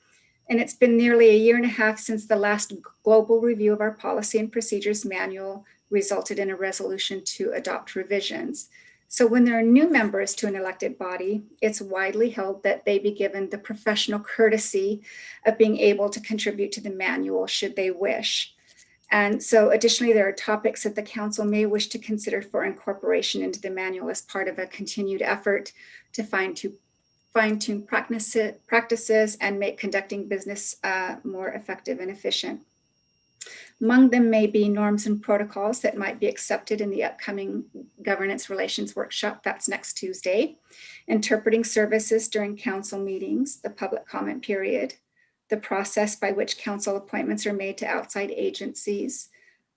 S2: And it's been nearly a year and a half since the last global review of our Policy and Procedures Manual resulted in a resolution to adopt revisions. So when there are new members to an elected body, it's widely held that they be given the professional courtesy of being able to contribute to the manual should they wish. And so additionally, there are topics that the council may wish to consider for incorporation into the manual as part of a continued effort to fine-tune practices and make conducting business more effective and efficient. Among them may be norms and protocols that might be accepted in the upcoming governance relations workshop, that's next Tuesday, interpreting services during council meetings, the public comment period, the process by which council appointments are made to outside agencies,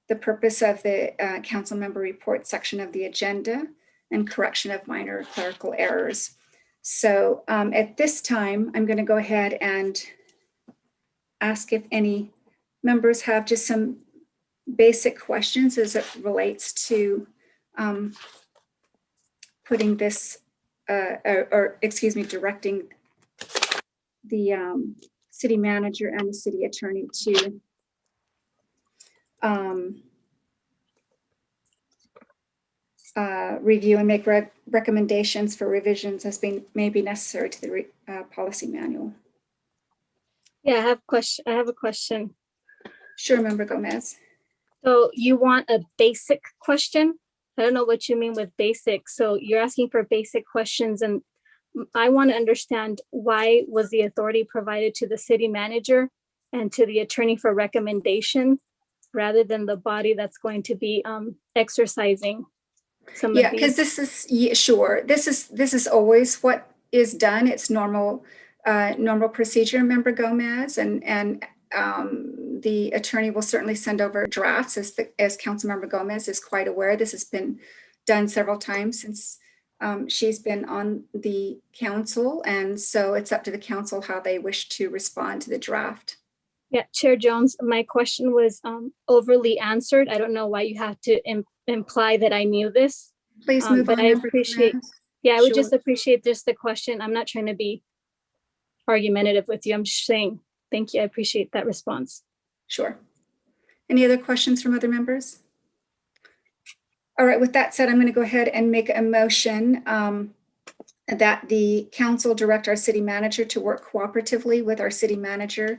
S2: the purpose of the council member report section of the agenda, and correction of minor clerical errors. So at this time, I'm going to go ahead and ask if any members have just some basic questions as it relates to putting this, directing the city manager and the city attorney to review and make recommendations for revisions as may be necessary to the policy manual.
S7: Yeah, I have a question.
S2: Sure, Member Gomez.
S7: So you want a basic question? I don't know what you mean with basic. So you're asking for basic questions, and I want to understand why was the authority provided to the city manager and to the attorney for recommendation rather than the body that's going to be exercising some of these?
S2: Yeah, because this is, sure. This is always what is done. It's normal procedure, Member Gomez, and the attorney will certainly send over drafts as Councilmember Gomez is quite aware. This has been done several times since she's been on the council. And so it's up to the council how they wish to respond to the draft.
S7: Yeah, Chair Jones, my question was overly answered. I don't know why you have to imply that I knew this.
S2: Please move
S7: but
S2: on.
S7: I appreciate, yeah, I would just
S2: Sure.
S7: appreciate just the question. I'm not trying to be argumentative with you. I'm just saying, thank you. I appreciate that response.
S2: Sure. Any other questions from other members? All right, with that said, I'm going to go ahead and make a motion that the council direct our city manager to work cooperatively with our city manager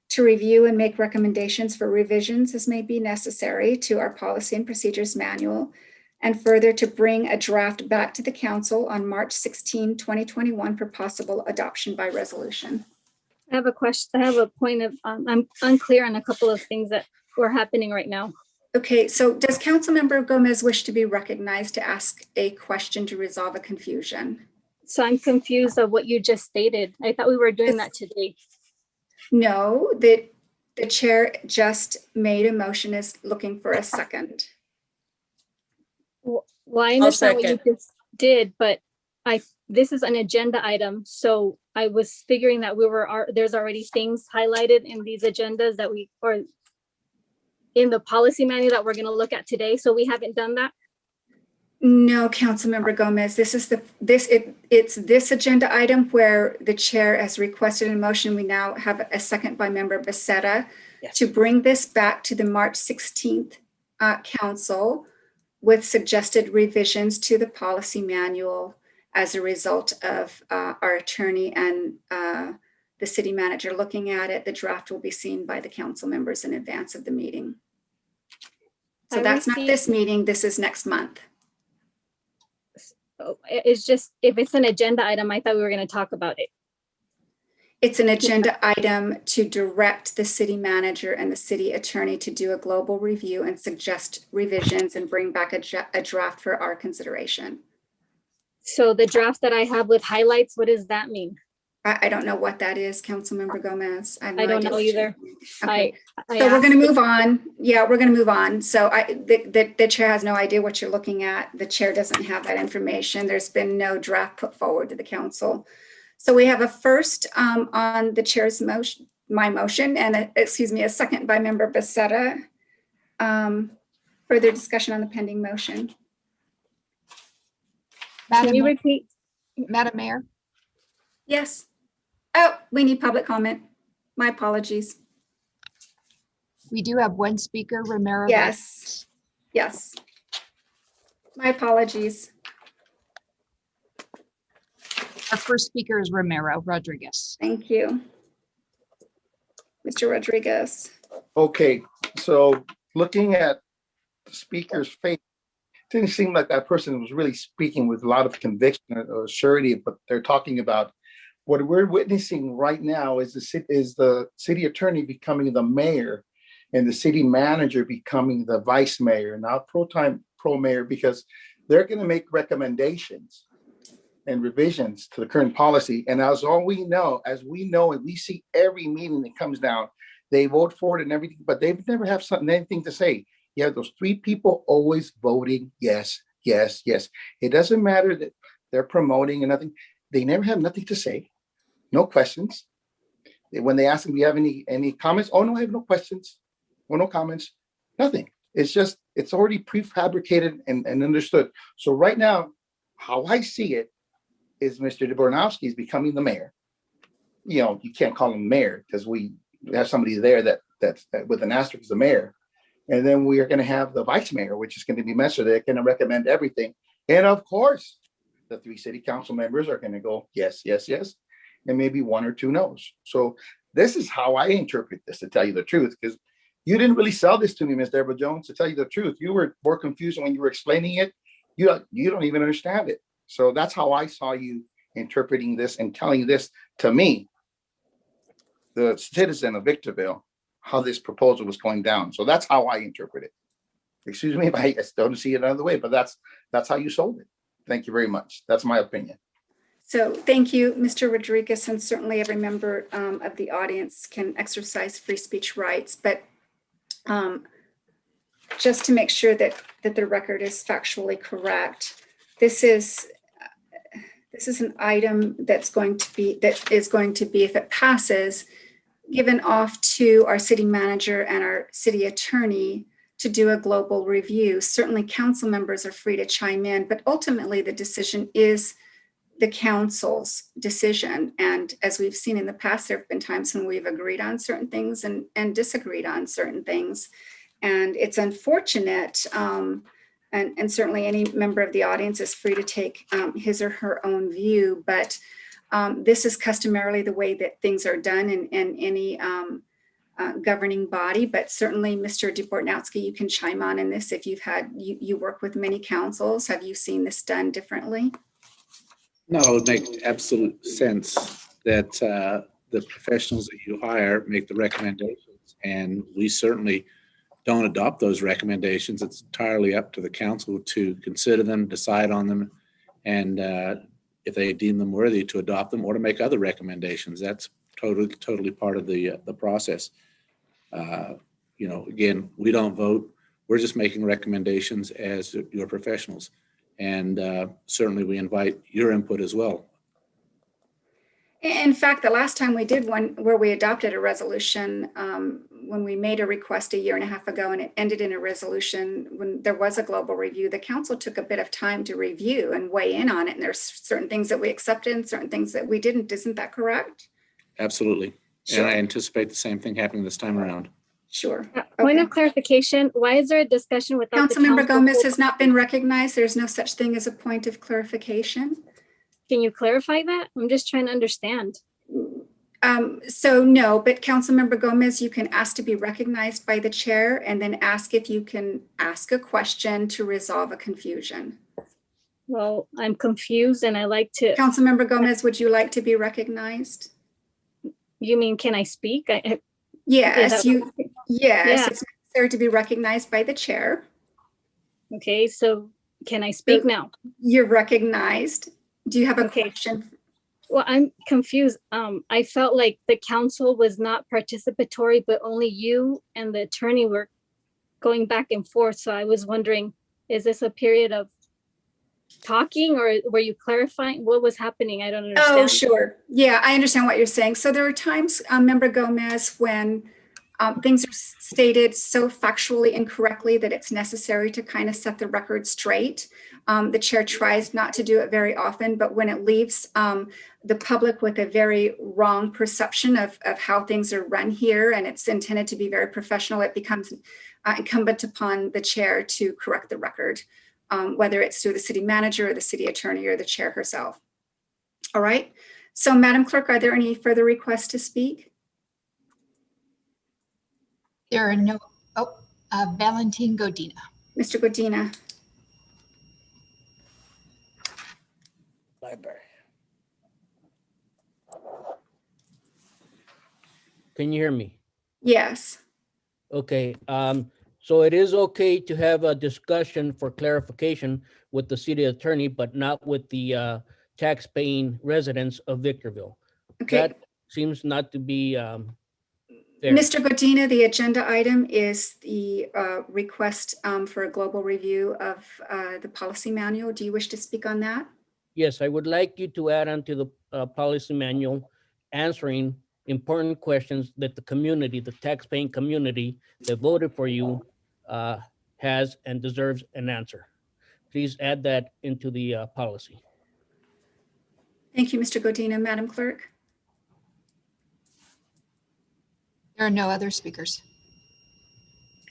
S2: to review and make recommendations for revisions as may be necessary to our policy and procedures manual, and further to bring a draft back to the council on March 16, 2021 for possible adoption by resolution.
S7: I have a question. I have a point of, I'm unclear on a couple of things that were happening right now.
S2: Okay, so does Councilmember Gomez wish to be recognized to ask a question to resolve a confusion?
S7: So I'm confused of what you just stated. I thought we were doing that today.
S2: No, the chair just made a motion, is looking for a second.
S7: Well, I understand what you just did, but this is an agenda item. So I was figuring that there's already things highlighted in these agendas that in the policy manual that we're gonna look at today, so we haven't done that?
S2: No, Councilmember Gomez, it's this agenda item where the chair has requested a motion. We now have a second by member Becerra to bring this back to the March 16th council with suggested revisions to the policy manual as a result of our attorney and the city manager looking at it. The draft will be seen by the council members in advance of the meeting. So that's not this meeting, this is next month.
S7: It's just, if it's an agenda item, I thought we were gonna talk about it.
S2: It's an agenda item to direct the city manager and the city attorney to do a global review and suggest revisions and bring back a draft for our consideration.
S7: So the draft that I have with highlights, what does that mean?
S2: I don't know what that is, Councilmember Gomez.
S7: I don't know either.
S2: Okay.
S7: I
S2: So we're going to
S7: asked-
S2: move on. Yeah, we're going to move on. So the chair has no idea what you're looking at. The chair doesn't have that information. There's been no draft put forward to the council. So we have a first on the chair's motion, my motion, and a second by member Becerra. Further discussion on the pending motion.
S7: Can you repeat?
S1: Madam Mayor?
S2: Yes. Oh, we need public comment. My apologies.
S1: We do have one speaker, Romero.
S2: Yes. Yes. My apologies.
S1: Our first speaker is Romero Rodriguez.
S2: Thank you. Mr. Rodriguez.
S10: Okay, so looking at the speaker's face, it didn't seem like that person was really speaking with a lot of conviction or surety, but they're talking about what we're witnessing right now is the city attorney becoming the mayor and the city manager becoming the vice mayor, not pro mayor, because they're going to make recommendations and revisions to the current policy. And as we know, and we see every meeting that comes down, they vote for it and everything, but they never have anything to say. You have those three people always voting yes, yes, yes. It doesn't matter that they're promoting and nothing. They never have nothing to say, no questions. When they ask them, do you have any comments? Oh, no, I have no questions. Or no comments, nothing. It's already prefabricated and understood. So right now, how I see it is Mr. Dobrowski is becoming the mayor. You know, you can't call him mayor because we have somebody there that's with an asterisk as the mayor. And then we are going to have the vice mayor, which is going to be Messer. They're going to recommend everything. And of course, the 3 city council members are going to go, yes, yes, yes. And maybe 1 or 2 no's. So this is how I interpret this, to tell you the truth, because you didn't really sell this to me, Ms. Deborah Jones, to tell you the truth. You were more confused when you were explaining it. You don't even understand it. So that's how I saw you interpreting this and telling this to me, the citizen of Victorville, how this proposal was going down. So that's how I interpret it. Excuse me if I don't see it another way, but that's how you sold it. Thank you very much. That's my opinion.
S2: So thank you, Mr. Rodriguez, and certainly every member of the audience can exercise free speech rights. But just to make sure that the record is factually correct, this is an item that is going to be, if it passes, given off to our city manager and our city attorney to do a global review. Certainly council members are free to chime in, but ultimately the decision is the council's decision. And as we've seen in the past, there have been times when we've agreed on certain things and disagreed on certain things. And it's unfortunate, and certainly any member of the audience is free to take his or her own view, but this is customarily the way that things are done in any governing body. But certainly, Mr. Dobrowski, you can chime on in this if you work with many councils. Have you seen this done differently?
S14: No, it would make absolute sense that the professionals that you hire make the recommendations, and we certainly don't adopt those recommendations. It's entirely up to the council to consider them, decide on them, and if they deem them worthy, to adopt them or to make other recommendations. That's totally part of the process. Again, we don't vote. We're just making recommendations as your professionals. And certainly we invite your input as well.
S2: In fact, the last time we did one where we adopted a resolution, when we made a request a year and a half ago and it ended in a resolution, when there was a global review, the council took a bit of time to review and weigh in on it. And there's certain things that we accepted and certain things that we didn't. Isn't that correct?
S14: Absolutely.
S2: Sure.
S14: And I anticipate the same thing happening this time around.
S2: Sure.
S7: Point
S2: Okay.
S7: of clarification, why is there a discussion without the
S2: Councilmember
S7: council?
S2: Gomez has not been recognized. There's no such thing as a point of clarification.
S7: Can you clarify that? I'm just trying to understand.
S2: So no, but Councilmember Gomez, you can ask to be recognized by the chair and then ask if you can ask a question to resolve a confusion.
S7: Well, I'm confused and I like to.
S2: Councilmember Gomez, would you like to be recognized?
S7: You mean, can I speak?
S2: Yes,
S7: Yeah.
S2: yes, it's necessary to be recognized by the chair.
S7: Okay, so can I speak now?
S2: You're recognized. Do you have a question?
S7: Well, I'm confused. I felt like the council was not participatory, but only you and the attorney were going back and forth. So I was wondering, is this a period of talking or were you clarifying what was happening? I don't understand.
S2: Oh, sure. Yeah, I understand what you're saying. So there are times, Member Gomez, when things are stated so factually incorrectly that it's necessary to kind of set the record straight. The chair tries not to do it very often, but when it leaves the public with a very wrong perception of how things are run here, and it's intended to be very professional, it becomes incumbent upon the chair to correct the record, whether it's through the city manager or the city attorney or the chair herself. All right. So Madam Clerk, are there any further requests to speak?
S1: There are no, Valentin Godina.
S2: Mr. Godina.
S11: Library. Can you hear me?
S2: Yes.
S11: Okay, so it is okay to have a discussion for clarification with the city attorney, but not with the tax-paying residents of Victorville.
S2: Okay.
S11: That seems not to be fair.
S2: Mr. Godina, the agenda item is the request for a global review of the policy manual. Do you wish to speak on that?
S11: Yes, I would like you to add onto the policy manual answering important questions that the community, the tax-paying community that voted for you has and deserves an answer. Please add that into the policy.
S2: Thank you, Mr. Godina. Madam Clerk?
S1: There are no other speakers.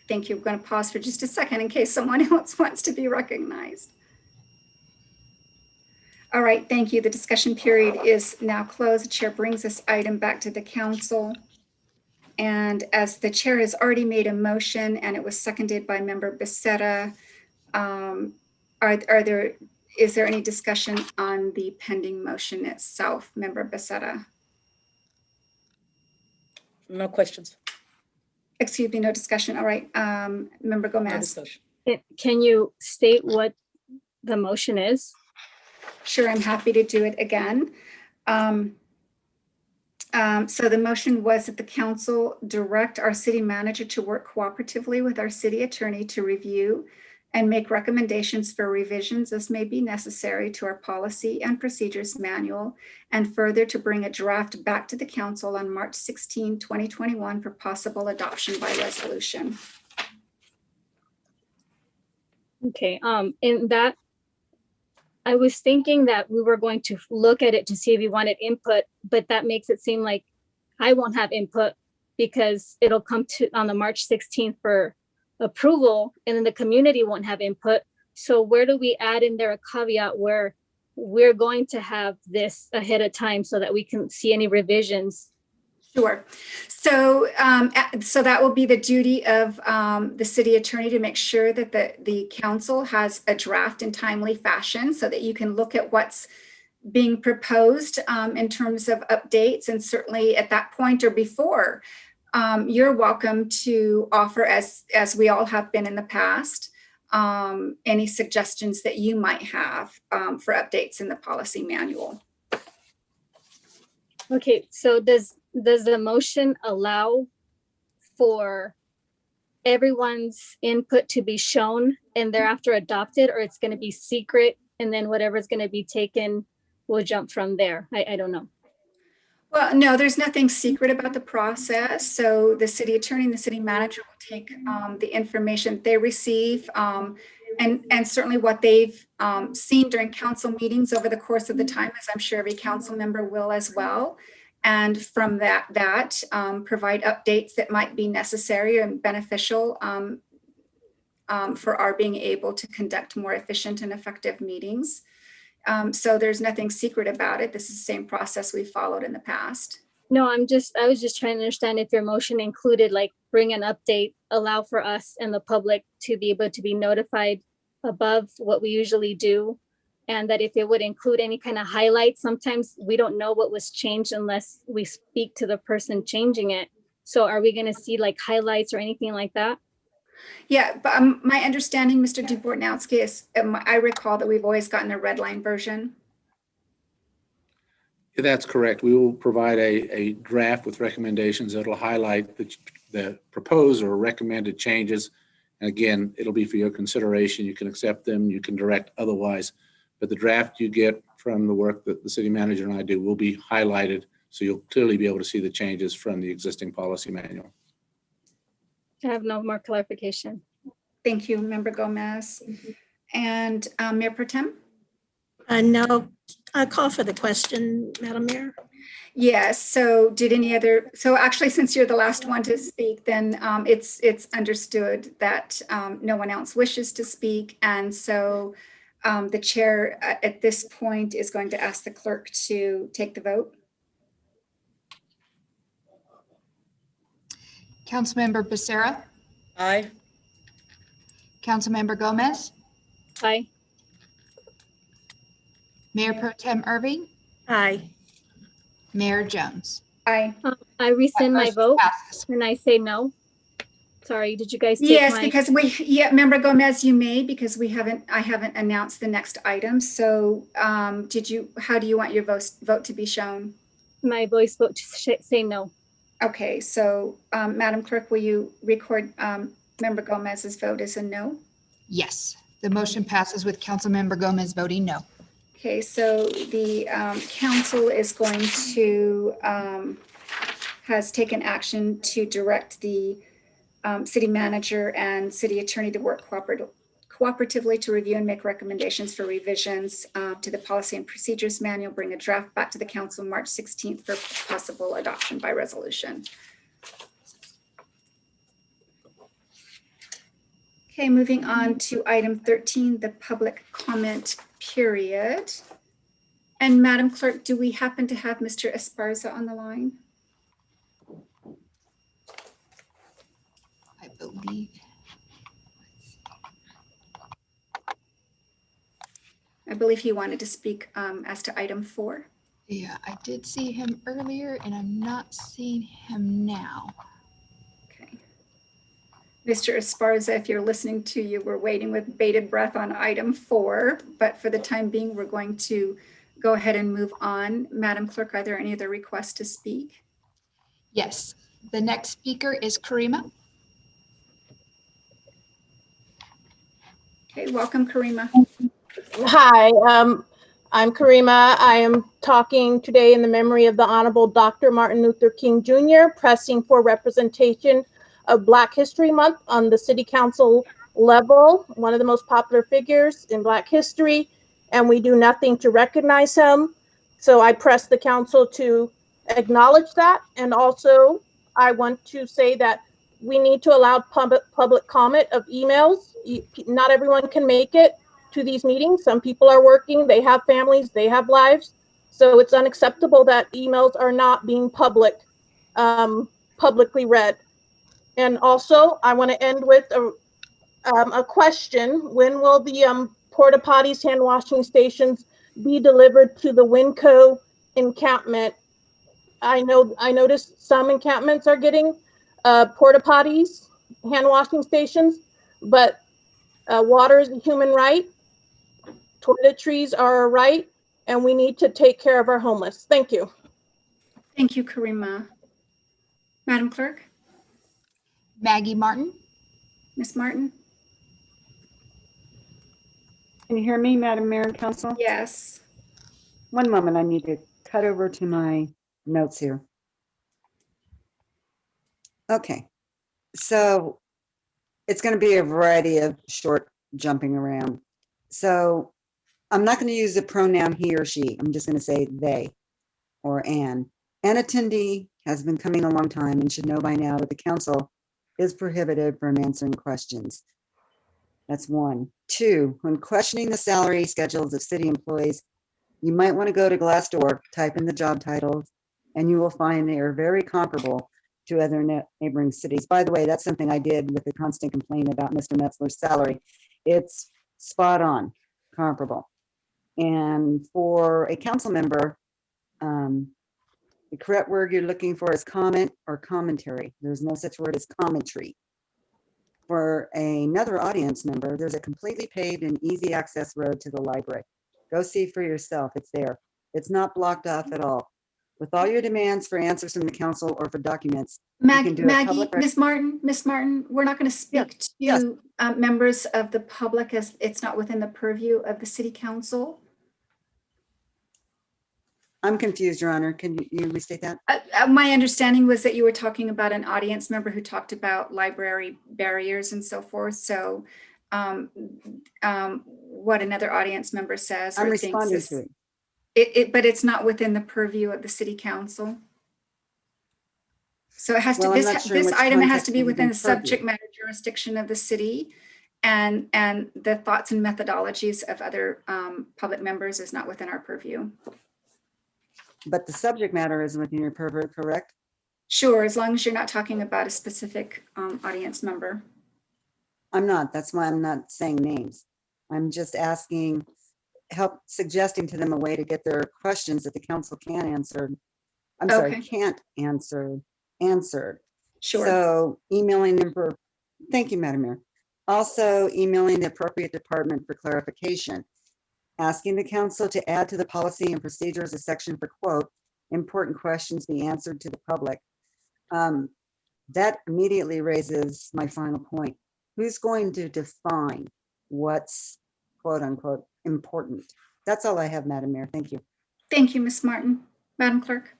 S2: Thank you. I'm going to pause for just a second in case someone else wants to be recognized. All right, thank you. The discussion period is now closed. The chair brings this item back to the council. And as the chair has already made a motion and it was seconded by Member Becerra, is there any discussion on the pending motion itself, Member Becerra?
S3: No questions.
S2: Excuse me, no discussion. All right, Member Gomez.
S7: Can you state what the motion is?
S2: Sure, I'm happy to do it again. So the motion was that the council direct our city manager to work cooperatively with our city attorney to review and make recommendations for revisions as may be necessary to our policy and procedures manual, and further to bring a draft back to the council on March 16, 2021 for possible adoption by resolution.
S7: Okay, in that, I was thinking that we were going to look at it to see if we wanted input, but that makes it seem like I won't have input because it'll come to on the March 16th for approval, and then the community won't have input. So where do we add in there a caveat where we're going to have this ahead of time so that we can see any revisions?
S2: Sure. So, so that will be the duty of the city attorney to make sure that the council has a draft in timely fashion so that you can look at what's being proposed in terms of updates. And certainly at that point or before, you're welcome to offer, as we all have been in the past, any suggestions that you might have for updates in the policy manual.
S7: Okay, so does the motion allow for everyone's input to be shown and thereafter adopted, or it's going to be secret and then whatever's going to be taken will jump from there? I don't know.
S2: Well, no, there's nothing secret about the process. So the city attorney and the city manager will take the information they receive and certainly what they've seen during council meetings over the course of the time, as I'm sure every council member will as well. And from that provide updates that might be necessary and beneficial for our being able to conduct more efficient and effective meetings. So there's nothing secret about it. This is the same process we followed in the past.
S7: No, I was just trying to understand if your motion included like bring an update, allow for us and the public to be able to be notified above what we usually do. And that if it would include any kind of highlights, sometimes we don't know what was changed unless we speak to the person changing it. So are we going to see like highlights or anything like that?
S2: Yeah, but my understanding, Mr. Dubort-Nowski, is I recall that we've always gotten a red line version.
S14: That's correct. We will provide a draft with recommendations that'll highlight the proposed or recommended changes. And again, it'll be for your consideration. You can accept them, you can direct otherwise. But the draft you get from the work that the city manager and I do will be highlighted, so you'll clearly be able to see the changes from the existing policy manual.
S7: I have no more clarification.
S2: Thank you, Member Gomez. And Mayor Pro Tem?
S9: No, I call for the question, Madam Mayor.
S2: Yes, so so actually, since you're the last one to speak, then it's understood that no one else wishes to speak. And so the chair at this point is going to ask the clerk to take the vote.
S1: Councilmember Becerra,
S3: Aye.
S1: Councilmember Gomez,
S7: Aye.
S1: Mayor Pro Tem Irving,
S9: Aye.
S1: Mayor Jones.
S2: Aye.
S7: I rescind my
S1: Motion
S7: vote
S1: passes.
S7: and I say no. Sorry, did you guys take
S2: Yes,
S7: my?
S2: because Member Gomez, you may, because I haven't announced the next item. So how do you want your vote to be shown?
S7: My voice vote to say no.
S2: Okay, so Madam Clerk, will you record Member Gomez's vote as a no?
S1: Yes, the motion passes with Councilmember Gomez voting no.
S2: Okay, so the council is going to, has taken action to direct the city manager and city attorney to work cooperatively to review and make recommendations for revisions to the policy and procedures manual, bring a draft back to the council March 16th for possible adoption by resolution. Okay, moving on to item 13, the public comment period. And Madam Clerk, do we happen to have Mr. Esparza on the line?
S1: I believe.
S2: I believe he wanted to speak as to item 4.
S1: Yeah, I did see him earlier and I'm not seeing him now.
S2: Okay. Mr. Esparza, if you're listening to you, we're waiting with bated breath on item 4, but for the time being, we're going to go ahead and move on. Madam Clerk, are there any other requests to speak?
S1: Yes, the next speaker is Karima.
S2: Okay, welcome, Karima.
S20: Hi, I'm Karima. I am talking today in the memory of the Honorable Dr. Martin Luther King Jr., pressing for representation of Black History Month on the City Council level, one of the most popular figures in Black history, and we do nothing to recognize him. So I press the council to acknowledge that. And also, I want to say that we need to allow public comment of emails. Not everyone can make it to these meetings. Some people are working, they have families, they have lives. So it's unacceptable that emails are not being publicly read. And also, I want to end with a question. When will the porta potties, hand washing stations be delivered to the Winco encampment? I noticed some encampments are getting porta potties, hand washing stations, but water is a human right. Toiletries are a right, and we need to take care of our homeless. Thank you.
S2: Thank you, Karima. Madam Clerk?
S1: Maggie Martin.
S2: Ms. Martin?
S12: Can you hear me, Madam Mayor and Council?
S2: Yes.
S12: One moment, I need to cut over to my notes here. Okay, so it's going to be a variety of short jumping around. So I'm not going to use the pronoun he or she. I'm just going to say they or an. An attendee has been coming a long time and should know by now that the council is prohibited from answering questions. That's 1. 2, when questioning the salary schedules of city employees, you might want to go to Glassdoor, type in the job titles, and you will find they are very comparable to other neighboring cities. By the way, that's something I did with the constant complaint about Mr. Metzler's salary. It's spot on, comparable. And for a council member, the correct word you're looking for is comment or commentary. There's no such word as commentary. For another audience member, there's a completely paved and easy access road to the library. Go see for yourself, it's there. It's not blocked off at all. With all your demands for answers from the council or for documents, you can do a
S2: Maggie,
S12: public
S2: Miss Martin, we're not going to speak to members of the public as it's not within the purview of the city council.
S12: I'm confused, Your Honor. Can you restate that?
S2: My understanding was that you were talking about an audience member who talked about library barriers and so forth. So what another audience member says
S12: I'm
S2: or thinks
S12: responding
S2: is,
S12: to
S2: but it's not within the purview of the city council. So it has to,
S12: Well, I'm not sure
S2: this
S12: which
S2: item has
S12: context
S2: to be
S12: it would
S2: within
S12: be
S2: the subject matter jurisdiction of the city, and the thoughts and methodologies of other public members is not within our purview.
S12: But the subject matter is within your purview, correct?
S2: Sure, as long as you're not talking about a specific audience member.
S12: I'm not. That's why I'm not saying names. I'm just asking, suggesting to them a way to get their questions that the council can't answer. I'm sorry, can't answer, answered.
S2: Sure.
S12: So emailing them for, thank you, Madam Mayor. Also emailing the appropriate department for clarification. Asking the council to add to the policy and procedures a section for quote, important questions be answered to the public. That immediately raises my final point. Who's going to define what's quote unquote important? That's all I have, Madam Mayor. Thank you.
S2: Thank you, Ms. Martin. Madam Clerk.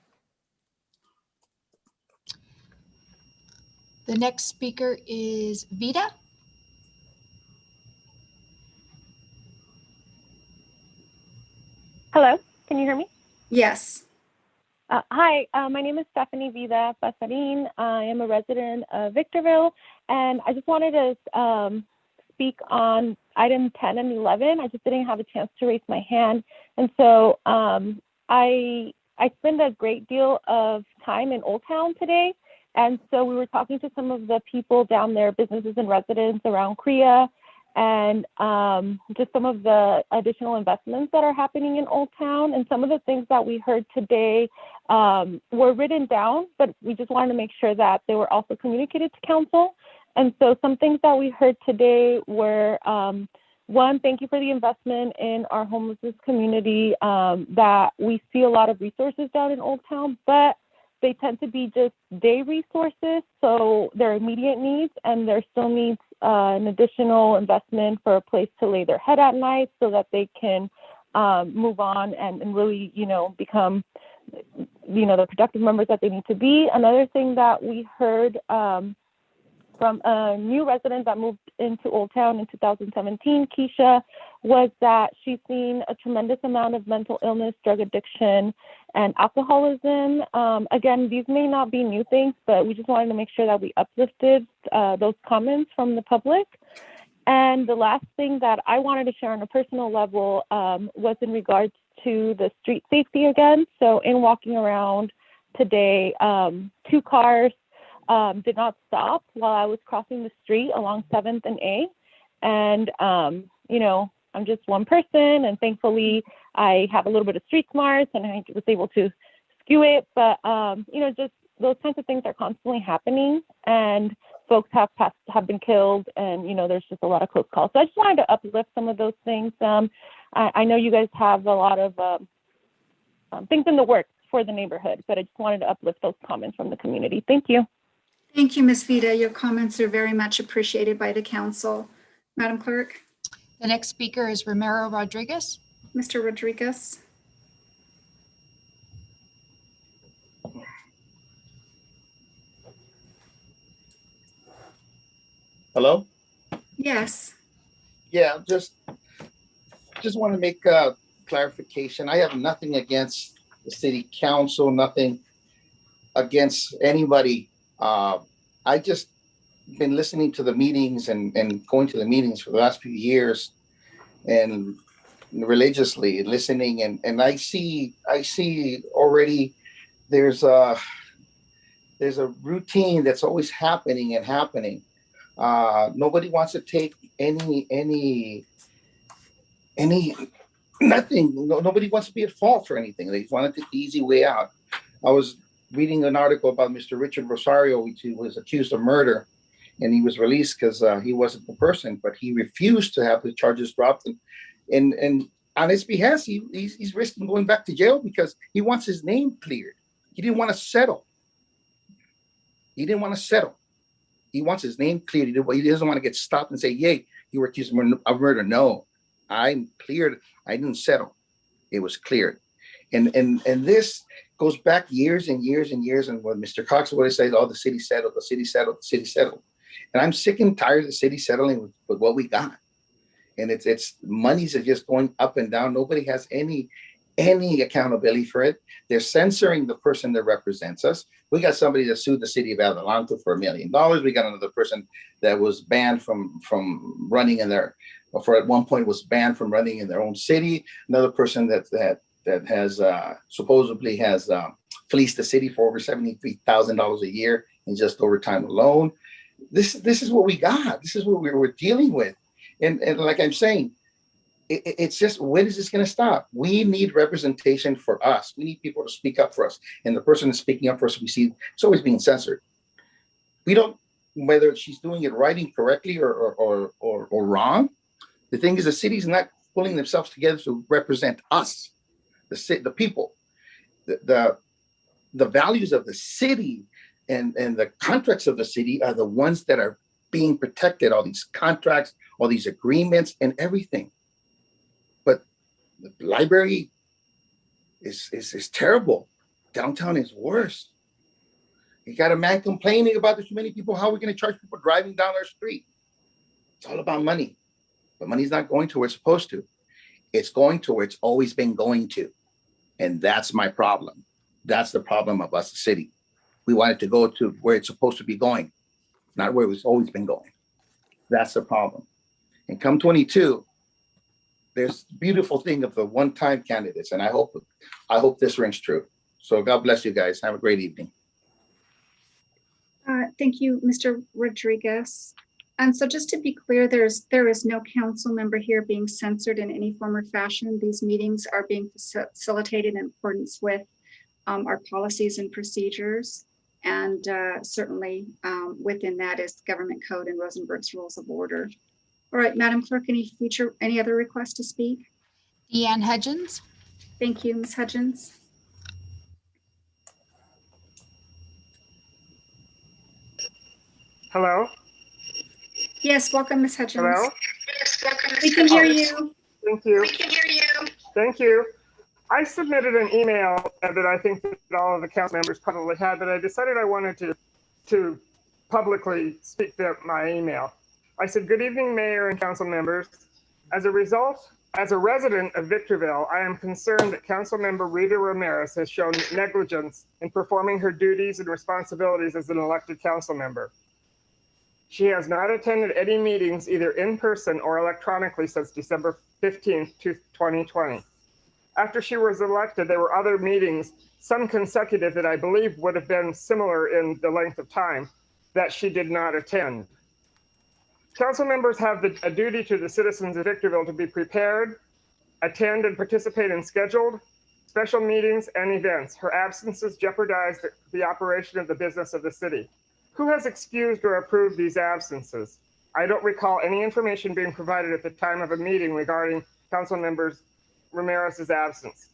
S1: The next speaker is Vida.
S21: Hello, can you hear me?
S2: Yes.
S21: Hi, my name is Stephanie Vida Pasarin. I am a resident of Victorville, and I just wanted to speak on item 10 and 11. I just didn't have a chance to raise my hand. And so I spend a great deal of time in Old Town today. And so we were talking to some of the people down there, businesses and residents around Korea, and just some of the additional investments that are happening in Old Town. And some of the things that we heard today were written down, but we just wanted to make sure that they were also communicated to council. And so some things that we heard today were, one, thank you for the investment in our homelessness community, that we see a lot of resources down in Old Town, but they tend to be just day resources. So there are immediate needs, and there still needs an additional investment for a place to lay their head at night so that they can move on and really, become, the productive members that they need to be. Another thing that we heard from a new resident that moved into Old Town in 2017, Keisha, was that she's seen a tremendous amount of mental illness, drug addiction, and alcoholism. Again, these may not be new things, but we just wanted to make sure that we uplifted those comments from the public. And the last thing that I wanted to share on a personal level was in regards to the street safety again. So in walking around today, 2 cars did not stop while I was crossing the street along 7th and A. And, I'm just one person, and thankfully I have a little bit of street smarts and I was able to skew it. But, just those kinds of things are constantly happening, and folks have been killed, and, there's just a lot of close calls. So I just wanted to uplift some of those things. I know you guys have a lot of things in the works for the neighborhood, but I just wanted to uplift those comments from the community. Thank you.
S2: Thank you, Ms. Vida. Your comments are very much appreciated by the council. Madam Clerk.
S1: The next speaker is Romero Rodriguez.
S2: Mr. Rodriguez.
S10: Hello?
S2: Yes.
S10: Yeah, just want to make a clarification. I have nothing against the city council, nothing against anybody. I just been listening to the meetings and going to the meetings for the last few years and religiously listening, and I see already there's a routine that's always happening and happening. Nobody wants to take any nothing. Nobody wants to be at fault for anything. They want to take the easy way out. I was reading an article about Mr. Richard Rosario, which he was accused of murder, and he was released because he wasn't the person, but he refused to have the charges dropped. And on his behest, he's risking going back to jail because he wants his name cleared. He didn't want to settle. He didn't want to settle. He wants his name cleared. He doesn't want to get stopped and say, "Yay, you were accused of murder." No, I'm cleared. I didn't settle. It was cleared. And this goes back years and years and years. And when Mr. Cox always says, "Oh, the city settled, the city settled, the city settled," and I'm sick and tired of the city settling with what we got. And it's monies are just going up and down. Nobody has any accountability for it. They're censoring the person that represents us. We got somebody that sued the city of Adelanto for $1 million. We got another person that was banned from running in their, or for at one point was banned from running in their own city. Another person that has supposedly has fleeced the city for over $73,000 a year in just overtime alone. This is what we got. This is what we're dealing with. And like I'm saying, it's just, when is this going to stop? We need representation for us. We need people to speak up for us. And the person that's speaking up for us, we see it's always being censored. We don't, whether she's doing it right and correctly or wrong. The thing is, the city's not pulling themselves together to represent us, the people, the values of the city and the contracts of the city are the ones that are being protected. All these contracts, all these agreements and everything. But the library is terrible. Downtown is worse. You got a man complaining about there's too many people. How are we going to charge people driving down our street? It's all about money. But money's not going to where it's supposed to. It's going to where it's always been going to. And that's my problem. That's the problem of us, the city. We want it to go to where it's supposed to be going, not where it's always been going. That's the problem. And come 22, there's a beautiful thing of the one-time candidates. And I hope this rings true. So God bless you guys. Have a great evening.
S2: Thank you, Mr. Rodriguez. And so just to be clear, there is no council member here being censored in any form or fashion. These meetings are being facilitated in accordance with our policies and procedures. And certainly within that is government code and Rosenberg's rules of order. All right, Madam Clerk, any other requests to speak?
S1: Deanne Hudgens.
S2: Thank you, Ms. Hudgens.
S4: Hello?
S2: Yes, welcome, Ms. Hudgens.
S4: Hello?
S2: We can hear you.
S4: Thank you. Thank you. I submitted an email that I think that all of the council members probably had, but I decided I wanted to publicly speak my email. I said, "Good evening, Mayor and council members. As a resident of Victorville, I am concerned that Council Member Rita Ramirez has shown negligence in performing her duties and responsibilities as an elected council member. She has not attended any meetings either in person or electronically since December 15th, 2020. After she was elected, there were other meetings, some consecutive that I believe would have been similar in the length of time, that she did not attend. Council members have a duty to the citizens of Victorville to be prepared, attend and participate in scheduled special meetings and events. Her absences jeopardize the operation of the business of the city. Who has excused or approved these absences? I don't recall any information being provided at the time of a meeting regarding council members Ramirez's absence.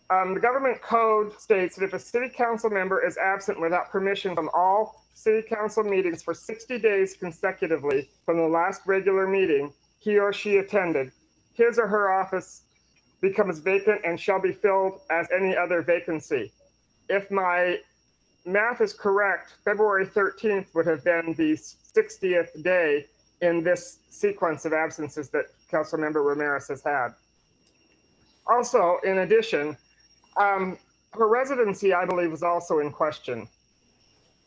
S4: The government code states that if a city council member is absent without permission from all city council meetings for 60 days consecutively from the last regular meeting he or she attended, his or her office becomes vacant and shall be filled as any other vacancy. If my math is correct, February 13th would have been the 60th day in this sequence of absences that Councilmember Ramirez has had. Also, in addition, her residency, I believe, is also in question.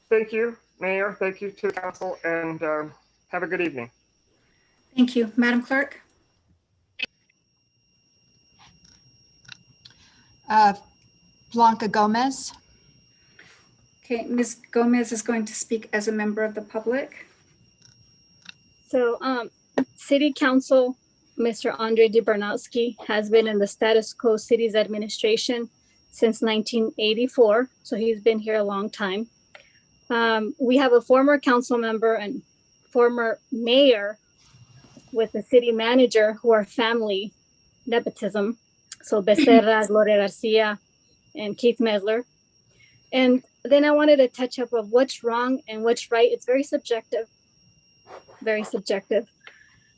S4: Thank you, Mayor. Thank you to the council, and have a good evening.
S2: Thank you. Madam Clerk?
S1: Blanca Gomez.
S2: Okay, Ms. Gomez is going to speak as a member of the public.
S7: So, City Council, Mr. Andre Dubernowski has been in the status quo city's administration since 1984. So he's been here a long time. We have a former council member and former mayor with the city manager who are family nepotism. So Becerra, Gloria Garcia, and Keith Mesler. And then I wanted to touch up of what's wrong and what's right. It's very subjective, very subjective.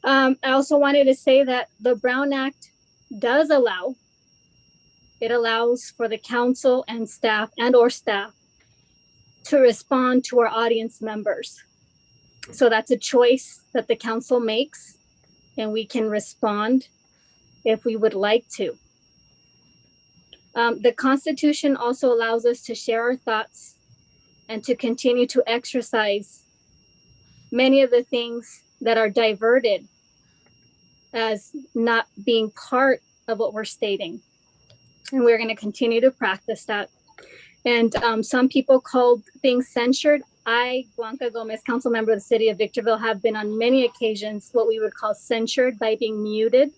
S7: I also wanted to say that the Brown Act does allows for the council and staff or staff to respond to our audience members. So that's a choice that the council makes, and we can respond if we would like to. The Constitution also allows us to share our thoughts and to continue to exercise many of the things that are diverted as not being part of what we're stating. And we're going to continue to practice that. And some people called things censured. I, Blanca Gomez, council member of the city of Victorville, have been on many occasions what we would call censured by being muted,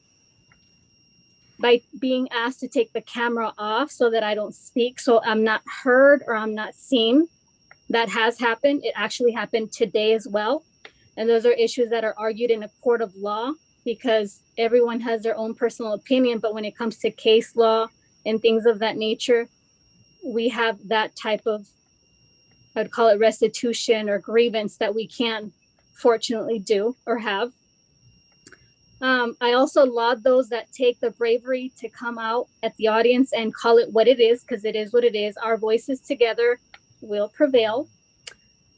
S7: by being asked to take the camera off so that I don't speak, so I'm not heard or I'm not seen. That has happened. It actually happened today as well. And those are issues that are argued in a court of law because everyone has their own personal opinion. But when it comes to case law and things of that nature, we have that type of, I'd call it restitution or grievance that we can fortunately do or have. I also laud those that take the bravery to come out at the audience and call it what it is, because it is what it is. Our voices together will prevail.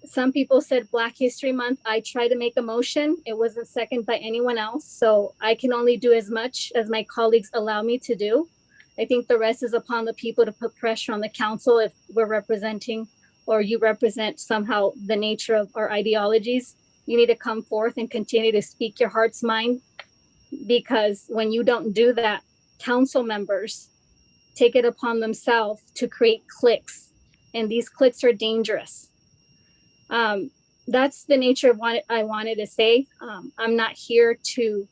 S7: Some people said Black History Month. I tried to make a motion. It wasn't seconded by anyone else. So I can only do as much as my colleagues allow me to do. I think the rest is upon the people to put pressure on the council if we're representing or you represent somehow the nature of our ideologies. You need to come forth and continue to speak your heart's mind, because when you don't do that, council members take it upon themselves to create cliques, and these cliques are dangerous. That's the nature of what I wanted to say. I'm not here to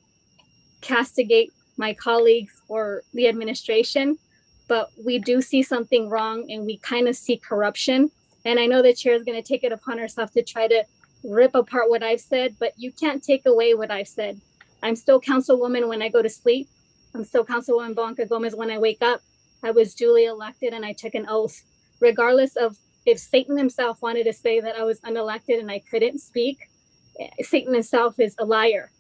S7: castigate my colleagues or the administration, but we do see something wrong and we kind of see corruption. And I know the chair is going to take it upon herself to try to rip apart what I've said, but you can't take away what I've said. I'm still councilwoman when I go to sleep. I'm still councilwoman Blanca Gomez when I wake up. I was duly elected and I took an oath. Regardless of if Satan himself wanted to say that I was unelected and I couldn't speak, Satan himself is a liar.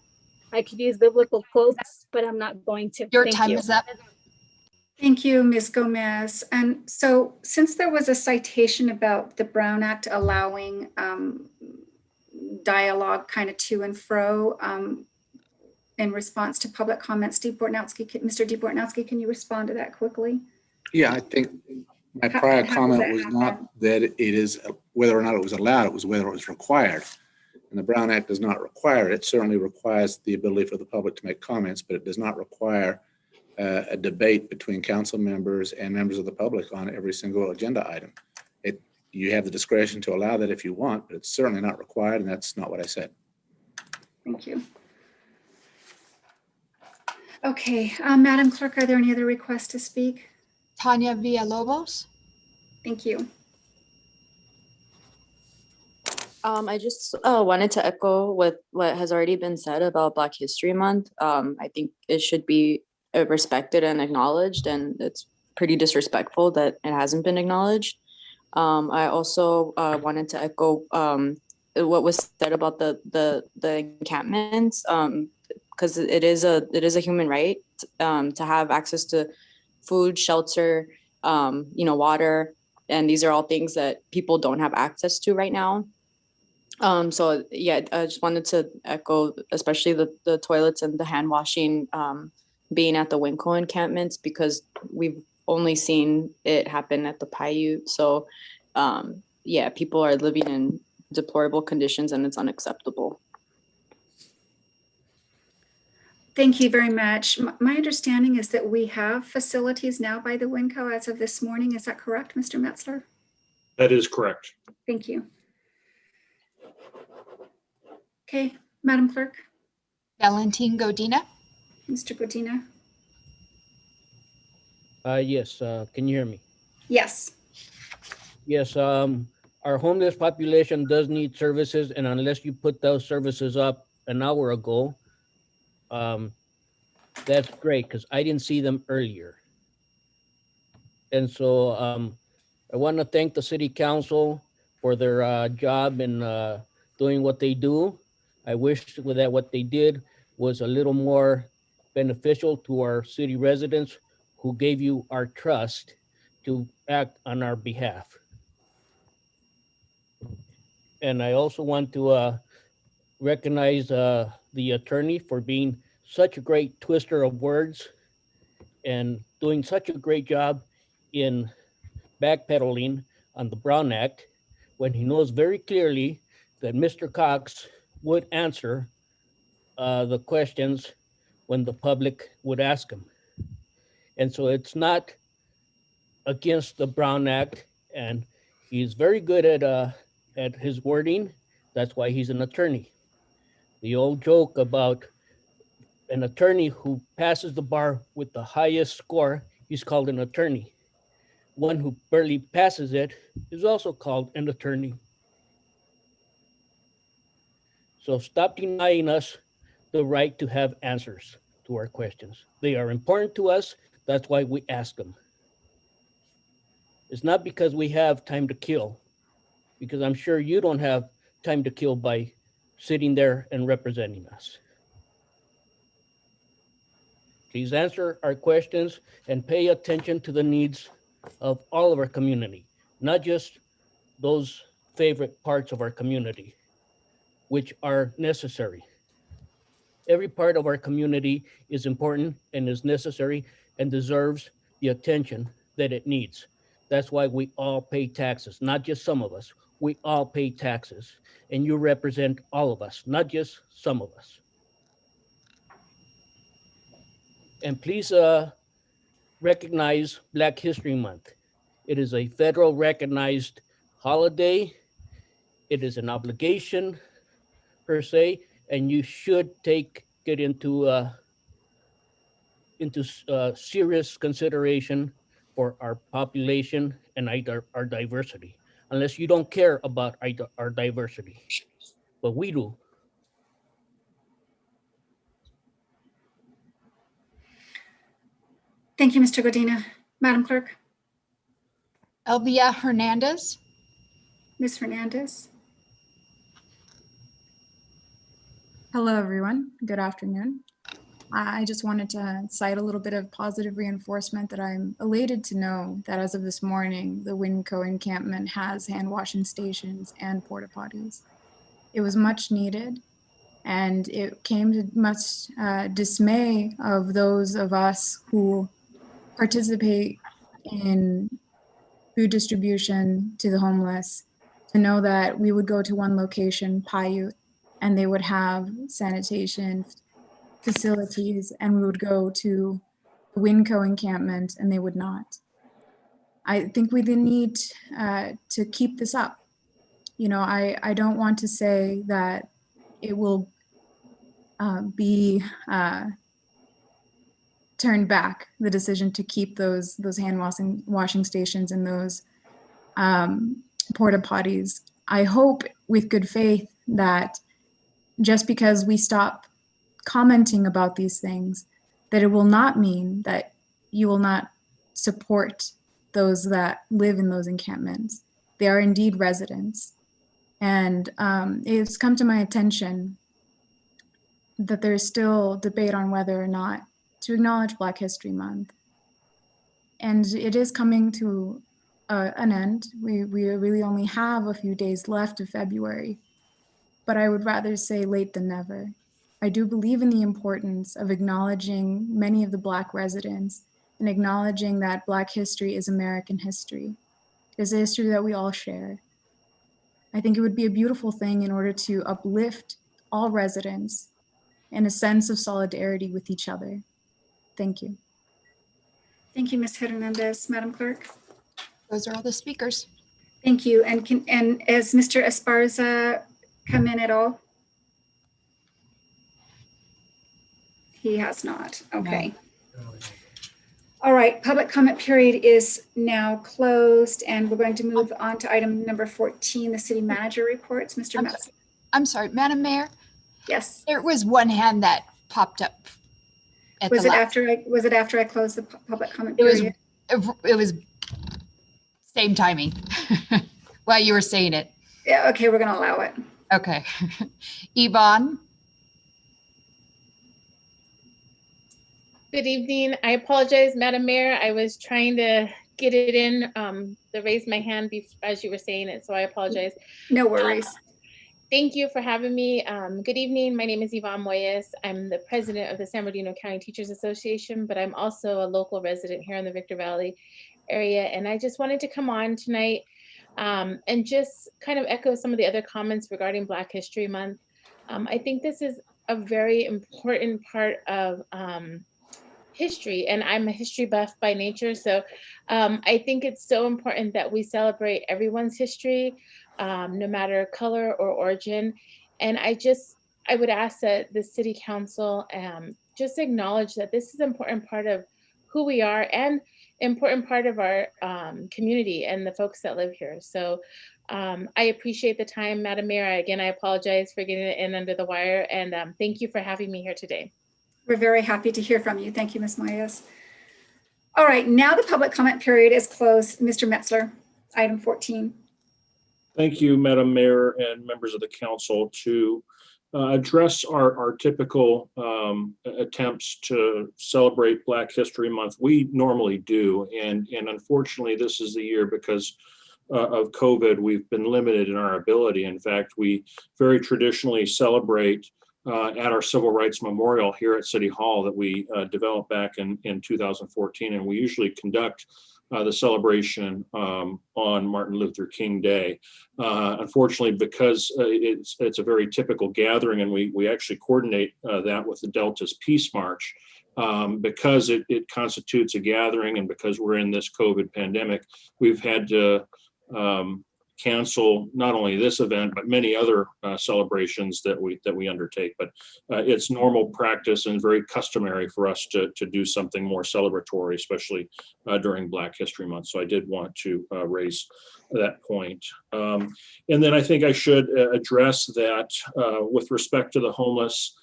S7: I could use biblical quotes, but I'm not going to.
S1: Your
S7: Thank
S1: time
S7: you.
S1: is up.
S2: Thank you, Ms. Gomez. And so since there was a citation about the Brown Act allowing dialogue kind of to and fro in response to public comments, Mr. DeBortnowski, can you respond to that quickly?
S14: Yeah, I think my
S2: How-
S14: prior
S2: how does
S14: comment
S2: that
S14: was
S2: happen?
S14: not that it is whether or not it was allowed, it was whether it was required. And the Brown Act does not require it. It certainly requires the ability for the public to make comments, but it does not require a debate between council members and members of the public on every single agenda item. You have the discretion to allow that if you want, but it's certainly not required, and that's not what I said.
S2: Thank you. Okay, Madam Clerk, are there any other requests to speak?
S1: Tanya Villalobos.
S2: Thank you.
S5: I just wanted to echo with what has already been said about Black History Month. I think it should be respected and acknowledged, and it's pretty disrespectful that it hasn't been acknowledged. I also wanted to echo what was said about the encampments, because it is a human right to have access to food, shelter, water, and these are all things that people don't have access to right now. So yeah, I just wanted to echo, especially the toilets and the hand washing, being at the Winco encampments, because we've only seen it happen at the Paiute. So, yeah, people are living in deplorable conditions and it's unacceptable.
S2: Thank you very much. My understanding is that we have facilities now by the Winco as of this morning. Is that correct, Mr. Metzler?
S6: That is correct.
S2: Thank you. Okay, Madam Clerk.
S1: Valentin Godina.
S2: Mr. Godina.
S11: Yes, can you hear me?
S2: Yes.
S11: Yes, our homeless population does need services, and unless you put those services up an hour ago, that's great, because I didn't see them earlier. And so I want to thank the city council for their job in doing what they do. I wish that what they did was a little more beneficial to our city residents who gave you our trust to act on our behalf. And I also want to recognize the attorney for being such a great twister of words and doing such a great job in backpedaling on the Brown Act when he knows very clearly that Mr. Cox would answer the questions when the public would ask him. And so it's not against the Brown Act, and he's very good at his wording. That's why he's an attorney. The old joke about an attorney who passes the bar with the highest score, he's called an attorney. One who barely passes it is also called an attorney. So stop denying us the right to have answers to our questions. They are important to us. That's why we ask them. It's not because we have time to kill, because I'm sure you don't have time to kill by sitting there and representing us. Please answer our questions and pay attention to the needs of all of our community, not just those favorite parts of our community, which are necessary. Every part of our community is important and is necessary and deserves the attention that it needs. That's why we all pay taxes, not just some of us. We all pay taxes, and you represent all of us, not just some of us. And please recognize Black History Month. It is a federal recognized holiday. It is an obligation per se, and you should get into serious consideration for our population and our diversity, unless you don't care about our diversity, but we do.
S2: Thank you, Mr. Godina. Madam Clerk.
S1: Elvia Hernandez.
S2: Ms. Hernandez.
S8: Hello, everyone. Good afternoon. I just wanted to cite a little bit of positive reinforcement that I'm elated to know that as of this morning, the Winco encampment has hand washing stations and porta potties. It was much needed, and it came to much dismay of those of us who participate in food distribution to the homeless to know that we would go to one location, Paiute, and they would have sanitation facilities, and we would go to the Winco encampment and they would not. I think we then need to keep this up. You know, I don't want to say that it will be turned back, the decision to keep those hand washing stations and those porta potties. I hope with good faith that just because we stop commenting about these things, that it will not mean that you will not support those that live in those encampments. They are indeed residents. And it's come to my attention that there's still debate on whether or not to acknowledge Black History Month. And it is coming to an end. We really only have a few days left of February. but I would rather say late than never. I do believe in the importance of acknowledging many of the Black residents and acknowledging that Black history is American history. It is a history that we all share. I think it would be a beautiful thing in order to uplift all residents and a sense of solidarity with each other. Thank you.
S2: Thank you, Ms. Hernandez. Madam Clerk?
S1: Those are all the speakers.
S2: Thank you. And has Mr. Esparza come in at all? He has not. Okay. All right, public comment period is now closed, and we're going to move on to item number 14, the city manager reports. Mr. Metzler.
S1: I'm sorry, Madam Mayor?
S2: Yes.
S1: There was one hand that popped up.
S2: Was it after I closed the public comment
S1: It was,
S2: period?
S1: it was same timing while you were saying it.
S2: Yeah, okay, we're gonna allow it.
S1: Okay. Yvonne?
S15: Good evening. I apologize, Madam Mayor. I was trying to get it in, to raise my hand as you were saying it, so I apologize.
S2: No worries.
S15: Thank you for having me. Good evening. My name is Yvonne Moyes. I'm the president of the San Bernardino County Teachers Association, but I'm also a local resident here in the Victor Valley area. And I just wanted to come on tonight and just kind of echo some of the other comments regarding Black History Month. I think this is a very important part of history, and I'm a history buff by nature. So I think it's so important that we celebrate everyone's history, no matter color or origin. And I would ask that the city council just acknowledge that this is an important part of who we are and important part of our community and the folks that live here. So I appreciate the time, Madam Mayor. Again, I apologize for getting it in under the wire, and thank you for having me here today.
S2: We're very happy to hear from you. Thank you, Ms. Moyes. All right, now the public comment period is closed. Mr. Metzler, item 14.
S6: Thank you, Madam Mayor and members of the council. To address our typical attempts to celebrate Black History Month, we normally do. And unfortunately, this is the year because of COVID, we've been limited in our ability. In fact, we very traditionally celebrate at our Civil Rights Memorial here at City Hall that we developed back in 2014. And we usually conduct the celebration on Martin Luther King Day. Unfortunately, because it's a very typical gathering, and we actually coordinate that with the Delta's Peace March, because it constitutes a gathering, and because we're in this COVID pandemic, we've had to cancel not only this event, but many other celebrations that we undertake. But it's normal practice and very customary for us to do something more celebratory, especially during Black History Month. So I did want to raise that point. And then I think I should address that with respect to the homeless.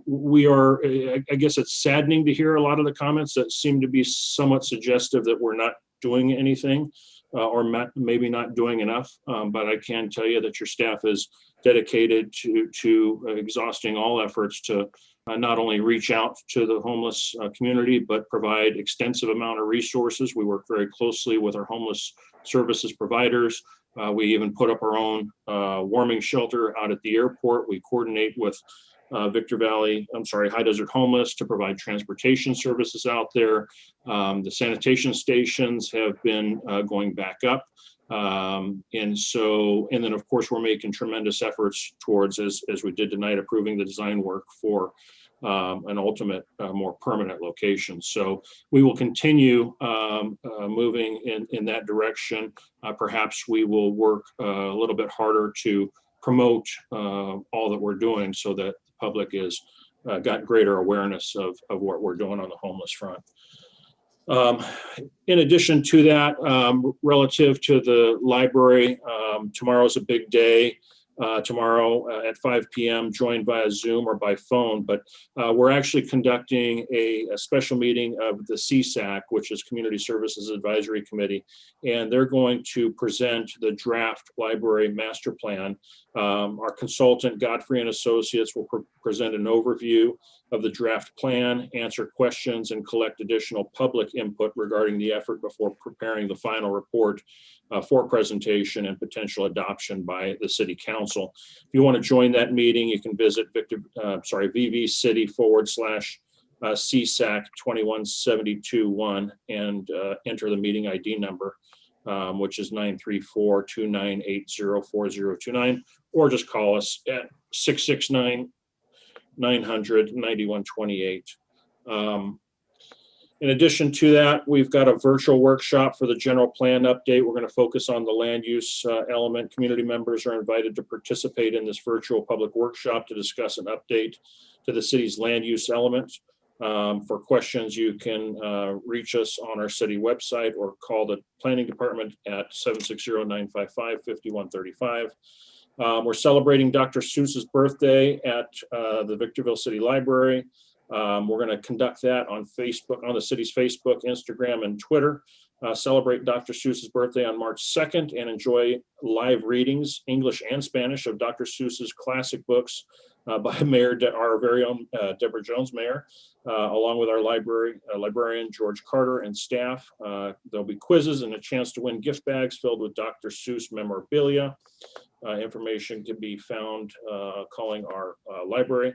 S6: We are, I guess it's saddening to hear a lot of the comments that seem to be somewhat suggestive that we're not doing anything. Or maybe not doing enough, but I can tell you that your staff is dedicated to exhausting all efforts to not only reach out to the homeless community, but provide extensive amount of resources. We work very closely with our homeless services providers. We even put up our own warming shelter out at the airport. We coordinate with High Desert Homeless to provide transportation services out there. The sanitation stations have been going back up. And then of course, we're making tremendous efforts towards, as we did tonight, approving the design work for an ultimate, more permanent location. So we will continue moving in that direction. Perhaps we will work a little bit harder to promote all that we're doing so that the public is got greater awareness of what we're doing on the homeless front. In addition to that, relative to the library, tomorrow's a big day. Tomorrow at 5 p.m., joined via Zoom or by phone, but we're actually conducting a special meeting of the CSAC, which is Community Services Advisory Committee, and they're going to present the draft library master plan. Our consultant, Godfrey and Associates, will present an overview of the draft plan, answer questions, and collect additional public input regarding the effort before preparing the final report for presentation and potential adoption by the City Council. Council. If you want to join that meeting, you can visit VVCity/CSAC 21721 and enter the meeting ID number, which is 934-298-0429, or just call us at 669-900-9128. In addition to that, we've got a virtual workshop for the general plan update. We're going to focus on the land use element. Community members are invited to participate in this virtual public workshop to discuss an update to the city's land use element. For questions, you can reach us on our city website or call the planning department at 760-955-5135. We're celebrating Dr. Seuss's birthday at the Victorville City Library. We're going to conduct that on Facebook, on the city's Facebook, Instagram, and Twitter. Celebrate Dr. Seuss's birthday on March 2nd and enjoy live readings, English and Spanish, of Dr. Seuss's classic books by Mayor, our very own Deborah Jones, Mayor, along with our librarian, George Carter, and staff. There'll be quizzes and a chance to win gift bags filled with Dr. Seuss memorabilia. Information can be found calling our library.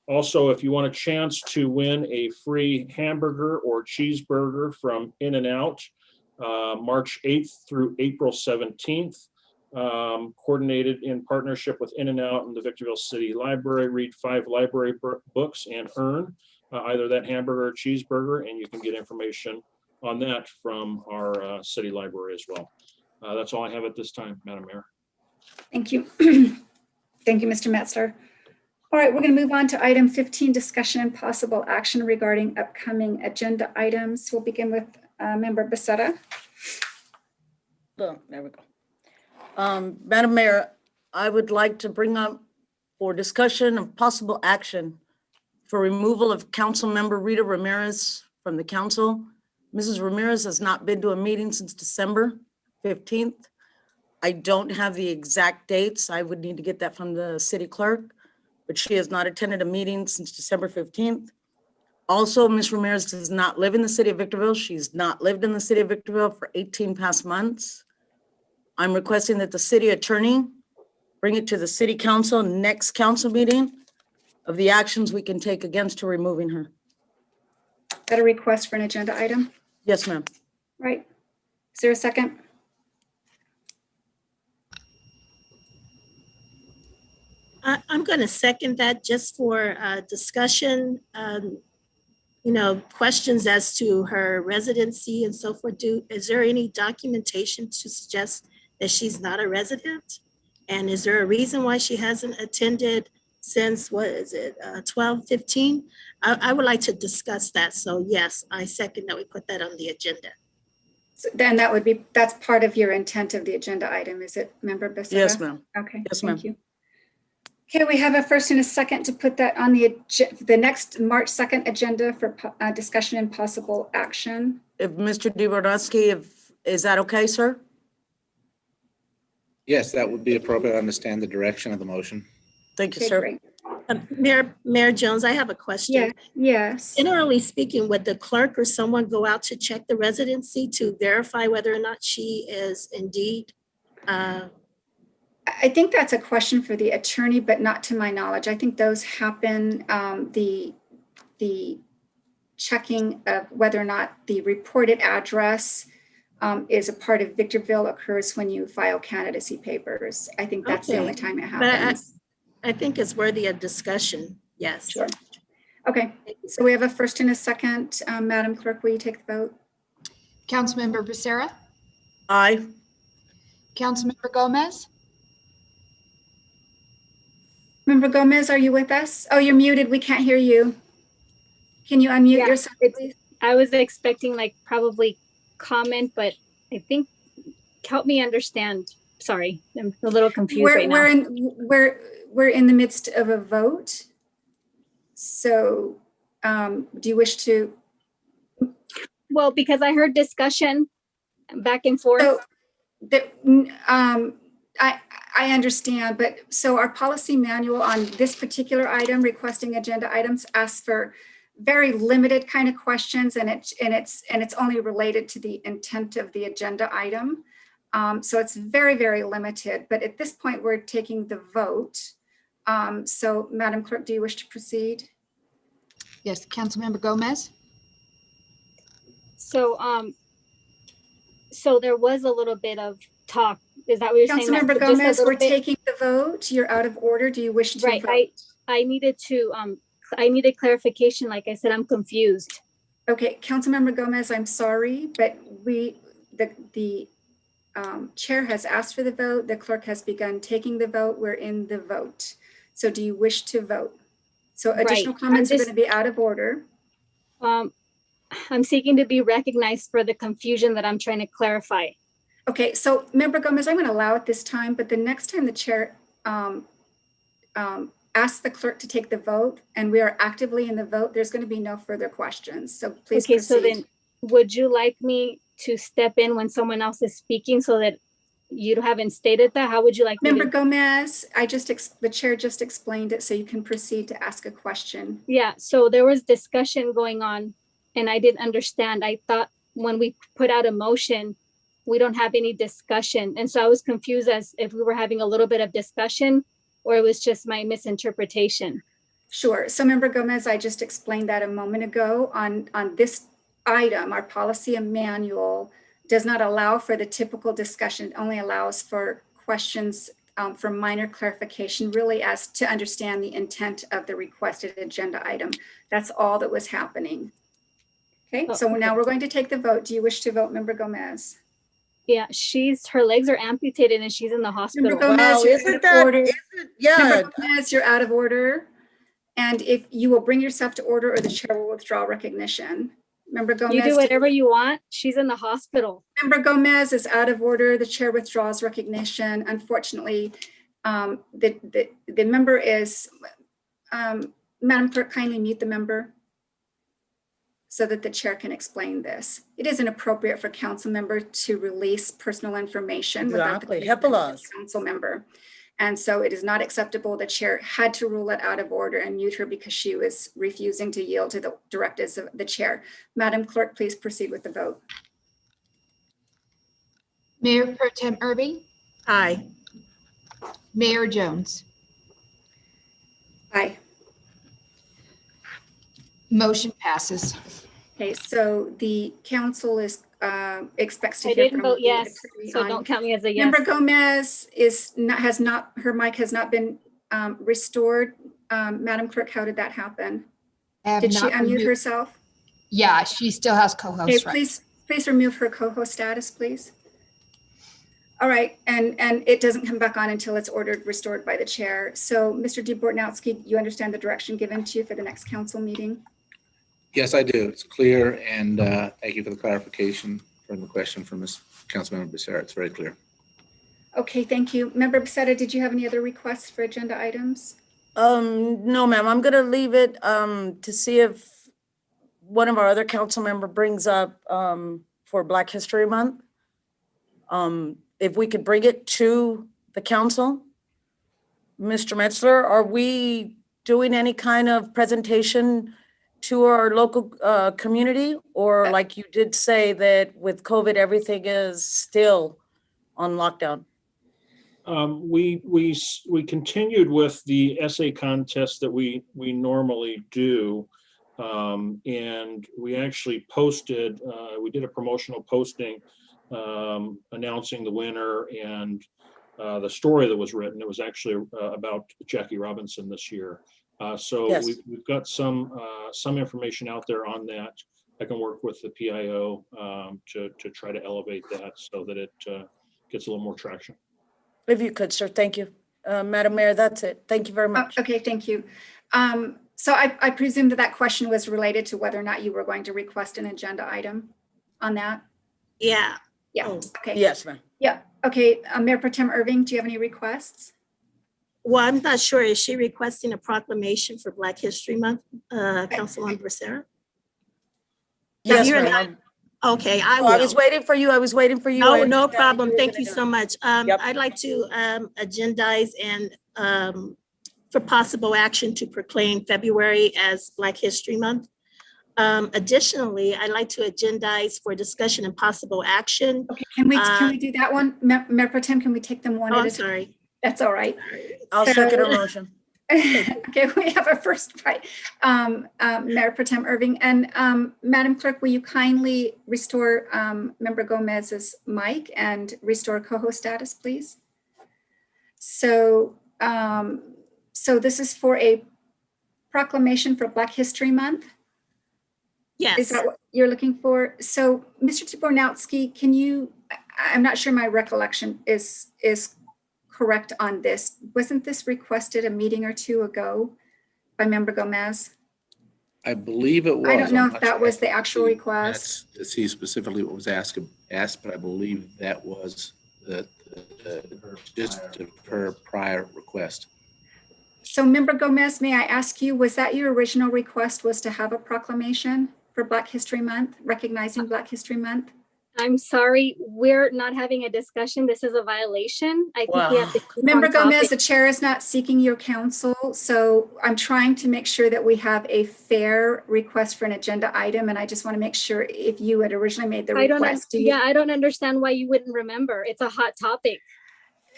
S6: Also, if you want a chance to win a free hamburger or cheeseburger from In-N-Out, March 8th through April 17th, coordinated in partnership with In-N-Out and the Victorville City Library. Read 5 library books and earn either that hamburger or cheeseburger, and you can get information on that from our city library as well. That's all I have at this time, Madam Mayor.
S2: Thank you. Thank you, Mr. Metzler. All right, we're going to move on to item 15, discussion and possible action regarding upcoming agenda items. We'll begin with Member Becerra.
S3: Oh, there we go. Madam Mayor, I would like to bring up for discussion of possible action for removal of Council Member Rita Ramirez from the council. Mrs. Ramirez has not been to a meeting since December 15th. I don't have the exact dates. I would need to get that from the city clerk, but she has not attended a meeting since December 15th. Also, Ms. Ramirez does not live in the city of Victorville. She's not lived in the city of Victorville for 18 past months. I'm requesting that the city attorney bring it to the city council next council meeting of the actions we can take against her removing her.
S2: Is that a request for an agenda item?
S3: Yes, ma'am.
S2: Right. Is there a second?
S9: I'm going to second that just for discussion. You know, questions as to her residency and so forth. Is there any documentation to suggest that she's not a resident? And is there a reason why she hasn't attended since, what is it, 12/15? I would like to discuss that. So yes, I second that we put that on the agenda.
S2: So then that's part of your intent of the agenda item, is it, Member Becerra?
S3: Yes, ma'am.
S2: Okay,
S3: Yes, ma'am.
S2: thank you. Okay, we have a first and a second to put that on the next March 2nd agenda for discussion and possible action.
S3: If Mr. Dvoretsky, is that okay, sir?
S14: Yes, that would be appropriate. I understand the direction of the motion.
S3: Thank you,
S2: Okay,
S3: sir.
S2: great.
S9: Mayor Jones, I have a question.
S2: Yeah, yes.
S9: Generally speaking, would the clerk or someone go out to check the residency to verify whether or not she is indeed?
S2: I think that's a question for the attorney, but not to my knowledge. I think those happen, the checking of whether or not the reported address is a part of Victorville occurs when you file candidacy papers. I think that's the only time it
S9: But
S2: happens.
S9: I think it's worthy of discussion. Yes.
S2: Sure. Okay, so we have a first and a second. Madam Clerk, will you take the vote?
S1: Councilmember Becerra,
S3: Aye.
S1: Councilmember Gomez,
S2: Member Gomez, are you with us? Oh, you're muted. We can't hear you. Can you unmute yourself, please?
S7: I was expecting like probably comment, but I think, help me understand. Sorry, I'm a little confused right now.
S2: We're in the midst of a vote. So do you wish to?
S7: Well, because I heard discussion back and forth.
S2: So, I understand, but so our policy manual on this particular item, requesting agenda items, asks for very limited kind of questions, and it's only related to the intent of the agenda item. So it's very, very limited, but at this point, we're taking the vote. So Madam Clerk, do you wish to proceed?
S1: Yes, Councilmember Gomez?
S7: So, so there was a little bit of talk. Is that what you're saying? Like,
S2: Councilmember
S7: just a
S2: Gomez,
S7: little
S2: we're
S7: bit?
S2: taking the vote. You're out of order. Do you wish to
S7: Right,
S2: vote?
S7: I needed to, I needed clarification. Like I said, I'm confused.
S2: Okay, Councilmember Gomez, I'm sorry, but the chair has asked for the vote. The clerk has begun taking the vote. We're in the vote. So do you wish to vote? So additional
S7: Right.
S2: comments are
S7: I'm
S2: going to be out of order.
S7: I'm seeking to be recognized for the confusion that I'm trying to clarify.
S2: Okay, so Member Gomez, I'm going to allow it this time, but the next time the chair asks the clerk to take the vote and we are actively in the vote, there's going to be no further questions. So please
S7: Okay,
S2: proceed.
S7: so then would you like me to step in when someone else is speaking so that you haven't stated that? How would you like me
S2: Member
S7: to?
S2: Gomez, the chair just explained it, so you can proceed to ask a question.
S7: Yeah, so there was discussion going on and I didn't understand. I thought when we put out a motion, we don't have any discussion. And so I was confused as if we were having a little bit of discussion or it was just my misinterpretation.
S2: Sure. So Member Gomez, I just explained that a moment ago on this item. Our policy and manual does not allow for the typical discussion. It only allows for questions for minor clarification, really as to understand the intent of the requested agenda item. That's all that was happening. Okay, so now we're going to take the vote. Do you wish to vote, Member Gomez?
S7: Yeah, her legs are amputated and she's in the hospital.
S2: Member Gomez, you're out of order. Member Gomez, you're out of order. And if you will bring yourself to order or the chair will withdraw recognition. Member Gomez.
S7: You do whatever you want. She's in the hospital.
S2: Member Gomez is out of order. The chair withdraws recognition. Unfortunately, the member is, Madam Clerk, kindly mute the member so that the chair can explain this. It is inappropriate for a council member to release personal information without the consent of the council member. And so it is not acceptable. The chair had to rule it out of order and mute her because she was refusing to yield to the directives of the chair. Madam Clerk, please proceed with the vote.
S1: Mayor Pro Tem Irving?
S9: Aye.
S1: Mayor Jones?
S2: Aye.
S1: Motion passes.
S2: Okay, so the council is expects to
S7: I
S2: hear
S7: didn't
S2: from
S7: vote
S2: the
S7: yes,
S2: attorney
S7: so
S2: on-
S7: don't count me as a yes.
S2: Member Gomez her mic has not been restored. Madam Clerk, how did that happen? Did she unmute herself?
S1: Yeah, she still has co-host
S2: Okay,
S1: rights.
S2: please remove her co-host status, please. All right, and it doesn't come back on until it's ordered restored by the chair. So Mr. DeBortnowski, you understand the direction given to you for the next council meeting?
S14: Yes, I do. It's clear, and thank you for the clarification from the question from Ms. Councilmember Becerra. It's very clear.
S2: Okay, thank you. Member Becerra, did you have any other requests for agenda items?
S3: No, ma'am. I'm gonna leave it to see if one of our other council member brings up for Black History Month. If we could bring it to the council. Mr. Metzler, are we doing any kind of presentation to our local community? Or like you did say that with COVID, everything is still on lockdown?
S6: We continued with the essay contest that we normally do. And we actually posted, we did a promotional posting announcing the winner and the story that was written. It was actually about Jackie Robinson this year. So
S3: Yes.
S6: we've got some information out there on that. I can work with the PIO to try to elevate that so that it gets a little more traction.
S3: If you could, sir, thank you. Madam Mayor, that's it. Thank you very much.
S2: Okay, thank you. So I presume that question was related to whether or not you were going to request an agenda item on that?
S9: Yeah.
S2: Yeah,
S9: Oh.
S2: okay.
S3: Yes, ma'am.
S2: Yeah, okay. Mayor Pro Tem Irving, do you have any requests?
S9: Well, I'm not sure. Is she requesting a proclamation for Black History Month, Councilwoman Becerra?
S3: Yes,
S9: You're
S3: ma'am.
S9: Okay, I
S3: Oh,
S9: will.
S3: I was waiting for you. I was waiting for you.
S9: No,
S3: I
S9: no
S3: understand
S9: problem.
S3: were
S9: Thank
S3: gonna
S9: you
S3: do
S9: so
S3: it.
S9: much.
S3: Yep.
S9: I'd like to agendize and for possible action to proclaim February as Black History Month. Additionally, I'd like to agendize for discussion and possible action.
S2: Okay, can we do that one? Mayor Pro Tem, can we take them one
S9: Oh,
S2: at
S9: I'm
S2: a time?
S9: sorry.
S2: That's all right.
S3: I'll second her motion.
S2: Okay, we have a first by Mayor Pro Tem Irving. And Madam Clerk, will you kindly restore Member Gomez's mic and restore co-host status, please? So, so this is for a proclamation for Black History Month?
S9: Yes.
S2: Is that what you're looking for? So, Mr. Tibornowski, can you, I'm not sure my recollection is correct on this. Wasn't this requested a meeting or two ago by Member Gomez?
S14: I believe it was.
S2: I don't know
S14: I'm
S2: if
S14: not
S2: that
S14: sure.
S2: was the actual request.
S14: That's to see specifically what was asked, but I believe that was the just her prior request.
S2: So Member Gomez, may I ask you, was that your original request, was to have a proclamation for Black History Month, recognizing Black History Month?
S7: I'm sorry, we're not having a discussion. This is a violation. I think we have to keep
S2: Member
S7: on
S2: Gomez, the
S7: topic.
S2: chair is not seeking your counsel, so I'm trying to make sure that we have a fair request for an agenda item, and I just want to make sure if you had originally made the request.
S7: I don't understand why you wouldn't remember. It's a hot topic.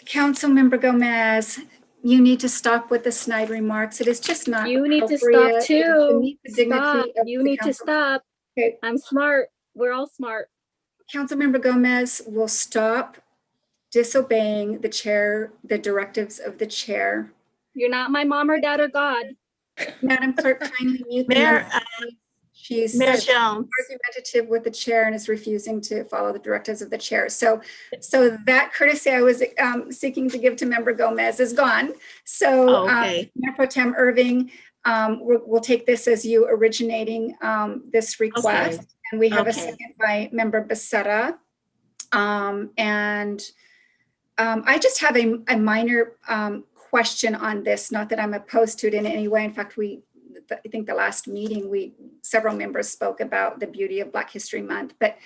S2: Council Member Gomez, you need to stop with the snide remarks. It is just not
S7: You need to
S2: appropriate
S7: stop too.
S2: beneath the dignity
S7: Stop.
S2: of
S7: You
S2: the
S7: need to
S2: council.
S7: stop.
S2: Okay.
S7: I'm smart. We're all smart.
S2: Councilmember Gomez will stop disobeying the chair, the directives of the chair.
S7: You're not my mom or dad or God.
S2: Madam Clerk, kindly mute the
S9: Mayor,
S2: member. She's
S9: Mayor Jones.
S2: argumentative with the chair and is refusing to follow the directives of the chair. So that courtesy I was seeking to give to Member Gomez is gone. So
S9: Oh, okay.
S2: Mayor Pro Tem Irving, we'll take this as you originating this request.
S9: Okay.
S2: And we have a
S9: Okay.
S2: second by Member Becerra. I just have a minor question on this, not that I'm opposed to it in any way. In fact, I think the last meeting, several members spoke about the beauty of Black History Month, but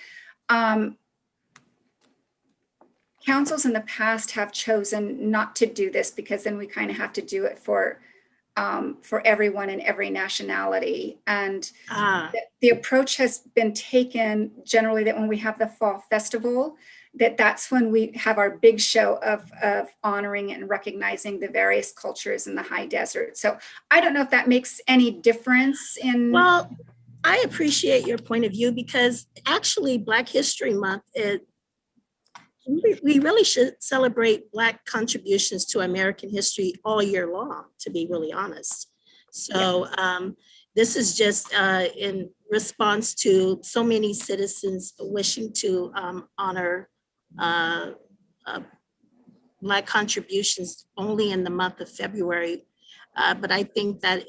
S2: councils in the past have chosen not to do this because then we kind of have to do it for everyone in every nationality. And the approach has been taken generally that when we have the fall festival, that's when we have our big show of honoring and recognizing the various cultures in the high desert. So I don't know if that makes any difference in.
S9: Well, I appreciate your point of view because actually Black History Month, we really should celebrate Black contributions to American history all year long, to be really honest. So this is just in response to so many citizens wishing to honor Black contributions only in the month of February. But I think that,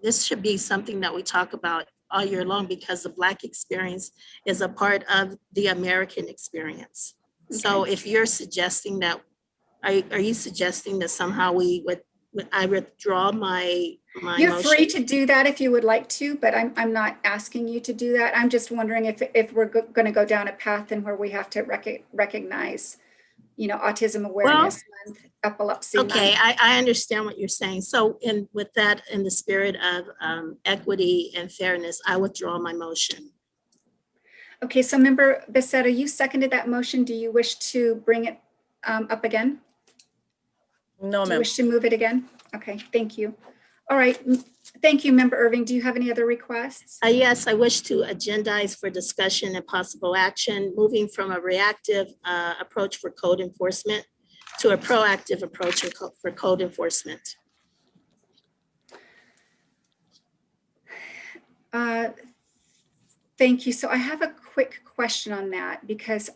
S9: this should be something that we talk about all year long because the Black experience is a part of the American experience. So if you're suggesting that, are you suggesting that somehow I withdraw my
S2: You're
S9: motion?
S2: free to do that if you would like to, but I'm not asking you to do that. I'm just wondering if we're going to go down a path and where we have to recognize, Autism Awareness Month, Epilepsy Month.
S9: Okay, I understand what you're saying. So with that, in the spirit of equity and fairness, I withdraw my motion.
S2: Okay, so Member Becerra, you seconded that motion. Do you wish to bring it up again?
S3: No,
S2: Do you
S3: ma'am.
S2: wish to move it again? Okay, thank you. All right, thank you, Member Irving. Do you have any other requests?
S9: Yes, I wish to agendize for discussion and possible action, moving from a reactive approach for code enforcement to a proactive approach for code enforcement.
S2: Thank you. So I have a quick question on that because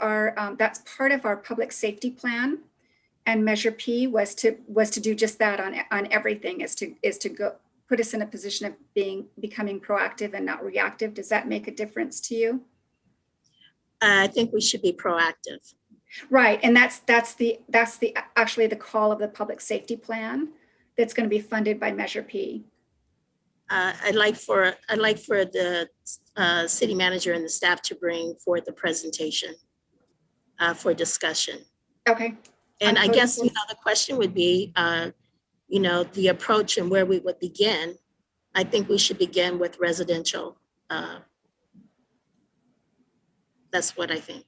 S2: that's part of our public safety plan, and Measure P was to do just that on everything, is to go put us in a position of becoming proactive and not reactive. Does that make a difference to you?
S9: I think we should be proactive.
S2: Right, and that's actually the call of the public safety plan that's going to be funded by Measure P.
S9: I'd like for the city manager and the staff to bring forth a presentation for discussion.
S2: Okay.
S9: And I guess, the question would be, the approach and where we would begin. I think we should begin with residential. That's what I think.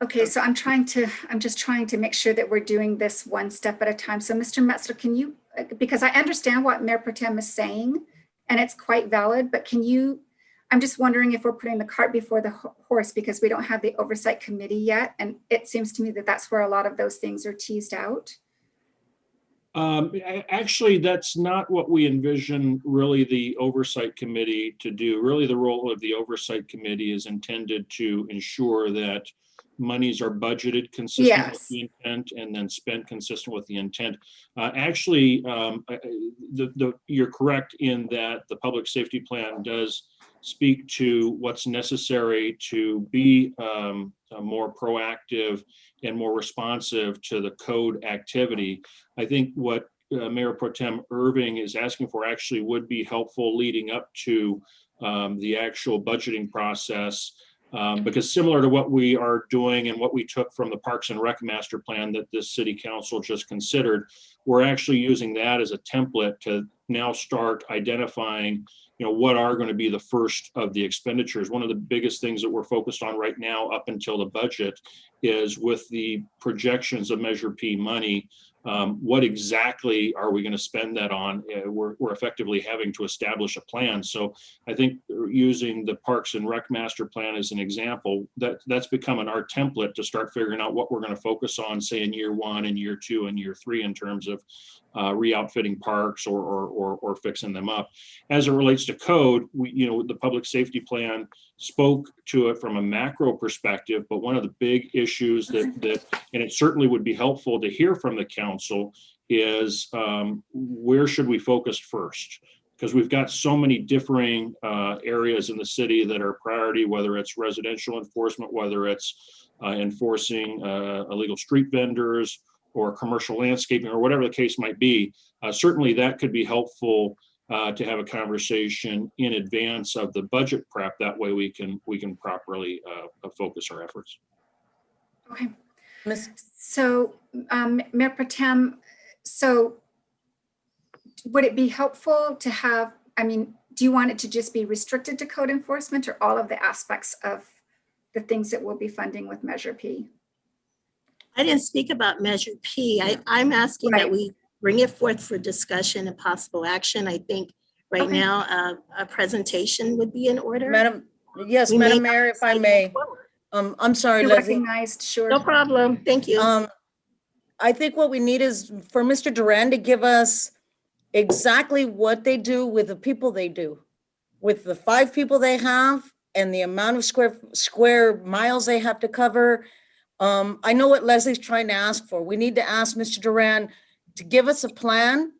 S2: Okay, so I'm just trying to make sure that we're doing this one step at a time. So Mr. Metzler, can you, because I understand what Mayor Pro Tem is saying, and it's quite valid, but can you, I'm just wondering if we're putting the cart before the horse because we don't have the oversight committee yet. And it seems to me that that's where a lot of those things are teased out.
S6: Actually, that's not what we envision really the oversight committee to do. Really, the role of the oversight committee is intended to ensure that monies are budgeted consistent with the intent and then spent consistent with the intent. Actually, you're correct in that the public safety plan does speak to what's necessary to be more proactive and more responsive to the code activity. I think what Mayor Pro Tem Irving is asking for actually would be helpful leading up to the actual budgeting process. Because similar to what we are doing and what we took from the Parks and Rec Master Plan that this City Council just considered, we're actually using that as a template to now start identifying, what are going to be the first of the expenditures. One of the biggest things that we're focused on right now up until the budget is with the projections of Measure P money. What exactly are we going to spend that on? We're effectively having to establish a plan. So I think using the Parks and Rec Master Plan as an example, that's becoming our template to start figuring out what we're going to focus on, say in year 1 and year 2 and year 3 in terms of re-outfitting parks or fixing them up. As it relates to code, the public safety plan spoke to it from a macro perspective, but one of the big issues that and it certainly would be helpful to hear from the council is where should we focus first? Because we've got so many differing areas in the city that are priority, whether it's residential enforcement, whether it's enforcing illegal street vendors or commercial landscaping or whatever the case might be. Certainly that could be helpful to have a conversation in advance of the budget prep. That way we can properly focus our efforts.
S2: Okay. So Mayor Pro Tem, so would it be helpful to have, do you want it to just be restricted to code enforcement or all of the aspects of the things that we'll be funding with Measure P?
S9: I didn't speak about Measure P. I'm asking that we bring it forth for discussion and possible action. I think right now a presentation would be in order.
S3: Madam Mayor, if I may. I'm sorry,
S2: You're
S3: Leslie.
S2: recognized, sure.
S9: No problem. Thank you.
S3: I think what we need is for Mr. Duran to give us exactly what they do with the people they do, with the 5 people they have and the amount of square miles they have to cover. I know what Leslie's trying to ask for. We need to ask Mr. Duran to give us a plan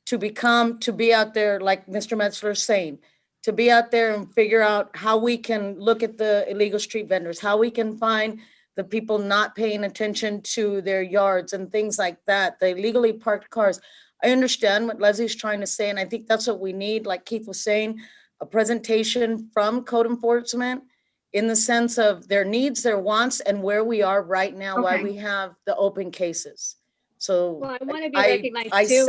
S3: to be out there, like Mr. Metzler is saying, to be out there and figure out how we can look at the illegal street vendors, how we can find the people not paying attention to their yards and things like that, the illegally parked cars. I understand what Leslie's trying to say, and I think that's what we need, like Keith was saying, a presentation from code enforcement in the sense of their needs, their wants, and where we are right now, why we have the open cases. So
S7: Well, I want to be recognized too.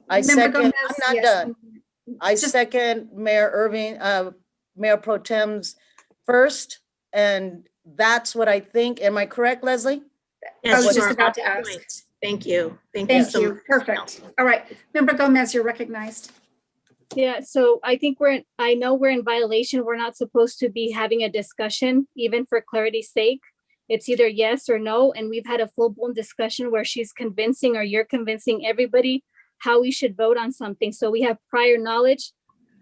S3: I'm
S2: Gomez,
S3: not done. I second Mayor Irving, Mayor Pro Tem's first, and that's what I think. Am I correct, Leslie?
S2: I was just about to ask.
S9: Thank you. Thank you.
S2: Perfect. All right. Member Gomez, you're recognized.
S7: Yeah, so I think I know we're in violation. We're not supposed to be having a discussion, even for clarity's sake. It's either yes or no. And we've had a full-blown discussion where she's convincing or you're convincing everybody how we should vote on something. So we have prior knowledge.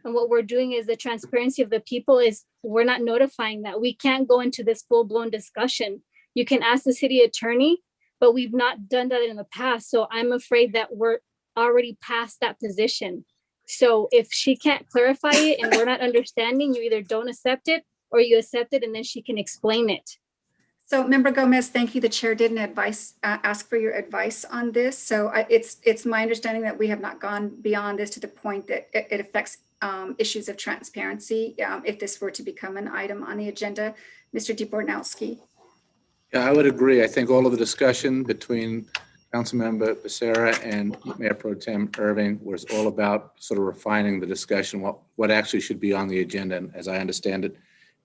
S7: And what we're doing is the transparency of the people is we're not notifying that. We can't go into this full-blown discussion. You can ask the city attorney, but we've not done that in the past. So I'm afraid that we're already past that position. So if she can't clarify it and we're not understanding, you either don't accept it or you accept it and then she can explain it.
S2: So Member Gomez, thank you. The chair didn't ask for your advice on this. So it's my understanding that we have not gone beyond this to the point that it affects issues of transparency if this were to become an item on the agenda. Mr. Dvornowski.
S14: Yeah, I would agree. I think all of the discussion between Councilmember Becerra and Mayor Pro Tem Irving was all about sort of refining the discussion, what actually should be on the agenda. And as I understand it,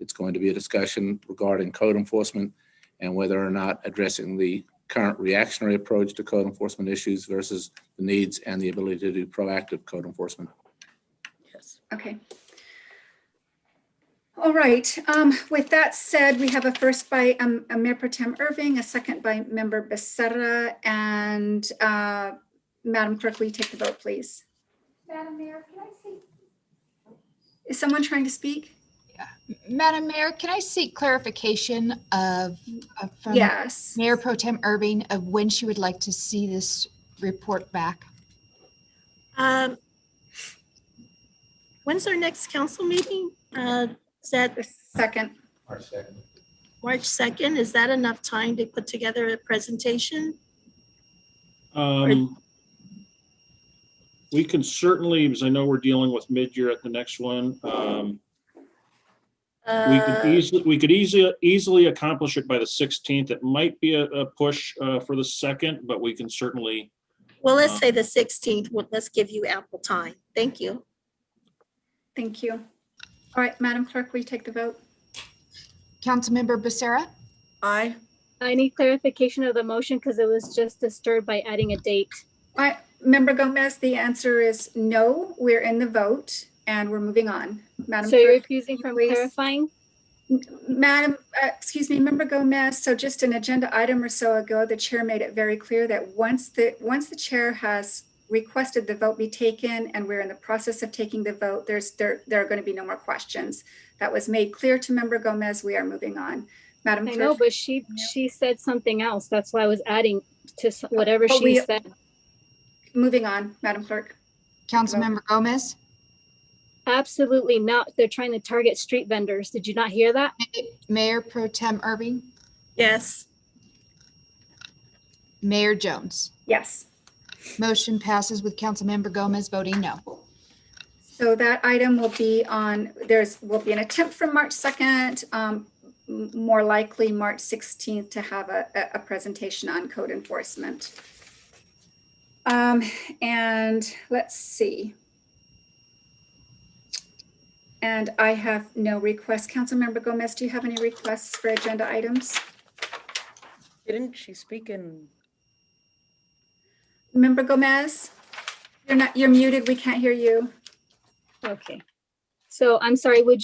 S14: it's going to be a discussion regarding code enforcement and whether or not addressing the current reactionary approach to code enforcement issues versus the needs and the ability to do proactive code enforcement.
S2: Okay. All right. With that said, we have a first by Mayor Pro Tem Irving, a second by Member Becerra, and Madam Clerk, will you take the vote, please? Madam Mayor, can I see? Is someone trying to speak?
S1: Madam Mayor, can I seek clarification from
S2: Yes.
S1: Mayor Pro Tem Irving of when she would like to see this report back?
S9: When's our next council meeting? Is that
S2: the second?
S14: March 2nd.
S9: March 2nd? Is that enough time to put together a presentation?
S6: We can certainly, because I know we're dealing with mid-year at the next one. We could easily accomplish it by the 16th. It might be a push for the 2nd, but we can certainly.
S9: Well, let's say the 16th. Well, let's give you ample time. Thank you.
S2: Thank you. All right, Madam Clerk, will you take the vote?
S1: Councilmember Becerra?
S3: Aye.
S7: I need clarification of the motion because it was just disturbed by adding a date.
S2: Member Gomez, the answer is no. We're in the vote and we're moving on. Madam
S7: So you're
S2: Clerk,
S7: refusing from
S2: please.
S7: clarifying?
S2: Madam, excuse me, Member Gomez, so just an agenda item or so ago, the chair made it very clear that once the chair has requested the vote be taken and we're in the process of taking the vote, there are going to be no more questions. That was made clear to Member Gomez. We are moving on. Madam
S7: I
S2: Clerk.
S7: know, but she said something else. That's why I was adding to whatever she said.
S2: Moving on, Madam Clerk.
S1: Councilmember Gomez?
S7: Absolutely not. They're trying to target street vendors. Did you not hear that?
S1: Mayor Pro Tem Irving?
S9: Yes.
S1: Mayor Jones?
S2: Yes.
S1: Motion passes with Councilmember Gomez voting no.
S2: So that item will be on, will be an attempt from March 2nd, more likely March 16th to have a presentation on code enforcement. And let's see. And I have no requests. Councilmember Gomez, do you have any requests for agenda items?
S3: Didn't she speak in?
S2: Member Gomez, you're muted. We can't hear you.
S7: Okay. So I'm sorry, what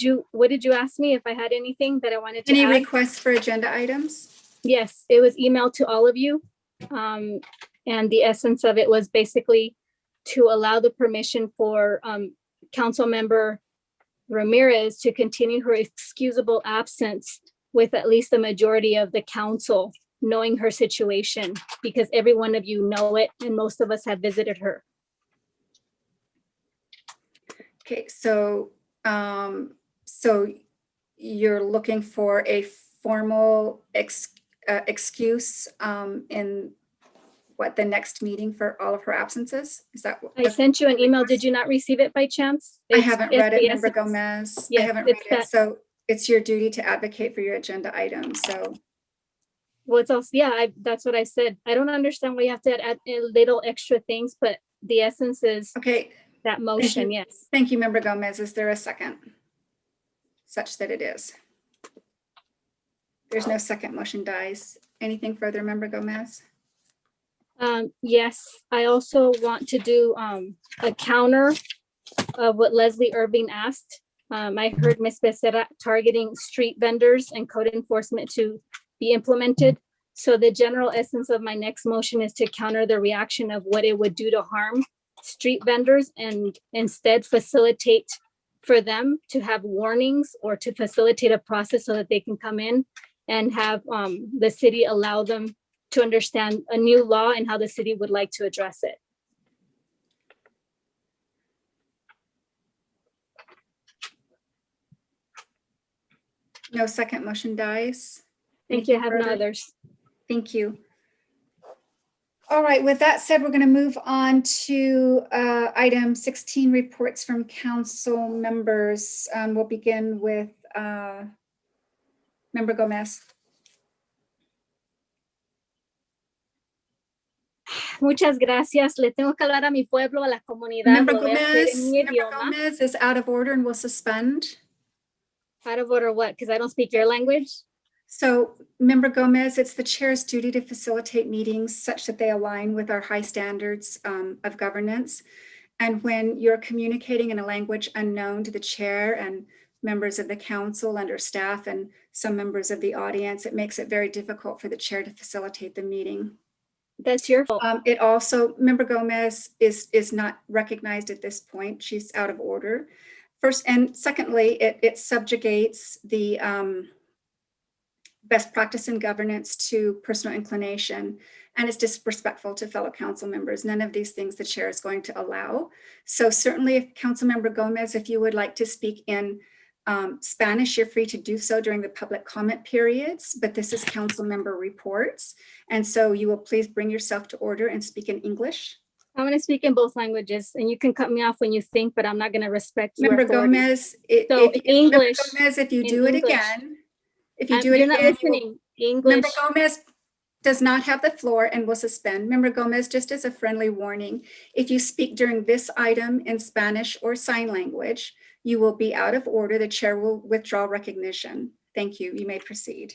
S7: did you ask me if I had anything that I wanted to
S2: Any
S7: add?
S2: requests for agenda items?
S7: Yes, it was emailed to all of you. And the essence of it was basically to allow the permission for Councilmember Ramirez to continue her excusable absence with at least the majority of the council knowing her situation, because every one of you know it and most of us have visited her.
S2: Okay, so so you're looking for a formal excuse in what, the next meeting for all of her absences? Is that what?
S7: I sent you an email. Did you not receive it by chance?
S2: I haven't read it,
S7: the
S2: Member
S7: essence.
S2: Gomez. I
S7: Yes,
S2: haven't read
S7: it's
S2: it.
S7: that.
S2: So it's your duty to advocate for your agenda items. So
S7: What's else? Yeah, that's what I said. I don't understand why you have to add little extra things, but the essence is
S2: okay.
S7: That motion,
S2: you.
S7: yes.
S2: Thank you, Member Gomez. Is there a second? Such that it is. There's no second, motion dies. Anything further, Member Gomez?
S7: Yes, I also want to do a counter of what Leslie Irving asked. I heard Ms. Becerra targeting street vendors and code enforcement to be implemented. So the general essence of my next motion is to counter the reaction of what it would do to harm street vendors and instead facilitate for them to have warnings or to facilitate a process so that they can come in and have the city allow them to understand a new law and how the city would like to address it.
S2: No second, motion dies.
S7: Thank you. I have no
S2: Further?
S7: others.
S2: Thank you. All right, with that said, we're going to move on to item 16, reports from council members. We'll begin with Member Gomez.
S7: Muchas gracias. Le tengo que hablar a mi pueblo, a la comunidad.
S2: Member
S7: Lo voy a hacer en mi
S2: Member
S7: idioma.
S2: Gomez is out of order and will suspend.
S7: Out of order what? Because I don't speak your language?
S2: So Member Gomez, it's the chair's duty to facilitate meetings such that they align with our high standards of governance. And when you're communicating in a language unknown to the chair and members of the council and or staff and some members of the audience, it makes it very difficult for the chair to facilitate the meeting.
S7: That's your fault.
S2: It also, Member Gomez is not recognized at this point. She's out of order. First, and secondly, it subjugates the best practice in governance to personal inclination, and is disrespectful to fellow council members. None of these things the chair is going to allow. So certainly, if Councilmember Gomez, if you would like to speak in Spanish, you're free to do so during the public comment periods, but this is council member reports. And so you will please bring yourself to order and speak in English.
S7: I'm going to speak in both languages, and you can cut me off when you think, but I'm not going to respect your
S2: Member
S7: authority.
S2: Gomez,
S7: English.
S2: Member Gomez, if you do it again,
S7: You're not listening. English.
S2: Member Gomez does not have the floor and will suspend. Member Gomez, just as a friendly warning, if you speak during this item in Spanish or sign language, you will be out of order. The chair will withdraw recognition. Thank you. You may proceed.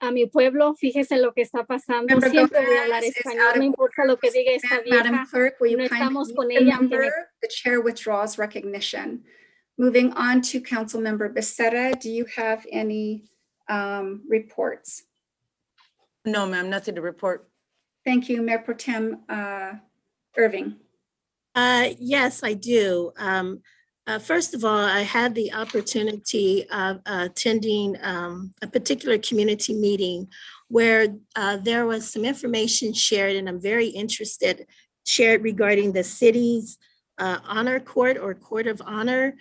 S7: A mi pueblo, fíjese lo que está pasando.
S2: Member
S7: Siempre voy a hablar
S2: Gomez is
S7: español,
S2: out
S7: no
S2: of
S7: importa lo que diga esta
S2: Madam
S7: vieja.
S2: Clerk, will you
S7: No
S2: kindly
S7: estamos con
S2: mute the
S7: ella, aunque me-
S2: member? The chair withdraws recognition. Moving on to Councilmember Becerra, do you have any reports?
S3: No, ma'am, nothing to report.
S2: Thank you, Mayor Pro Tem Irving.
S9: Yes, I do. First of all, I had the opportunity of attending a particular community meeting where there was some information shared, and I'm very interested, shared regarding the city's honor court or court of honor.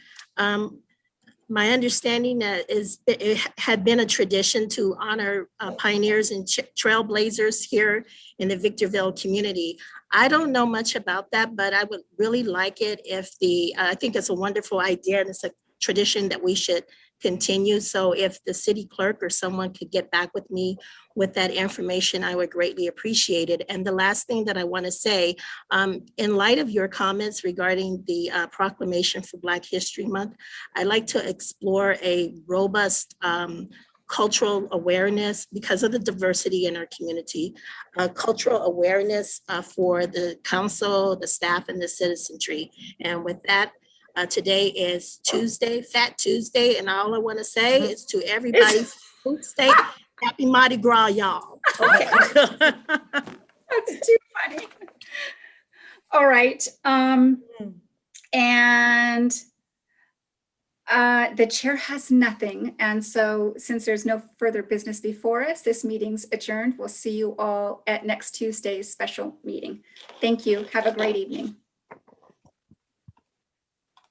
S9: My understanding is that it had been a tradition to honor pioneers and trailblazers here in the Victorville community. I don't know much about that, but I would really like it if I think it's a wonderful idea, and it's a tradition that we should continue. So if the city clerk or someone could get back with me with that information, I would greatly appreciate it. And the last thing that I want to say, in light of your comments regarding the proclamation for Black History Month, I'd like to explore a robust cultural awareness because of the diversity in our community, cultural awareness for the council, the staff, and the citizenry. And with that, today is Tuesday, Fat Tuesday, and all I want to say is to everybody, food steak, happy Mardi Gras, y'all. Okay.
S2: That's too funny. All right. And the chair has nothing. And so since there's no further business before us, this meeting's adjourned. We'll see you all at next Tuesday's special meeting. Thank you. Have a great evening.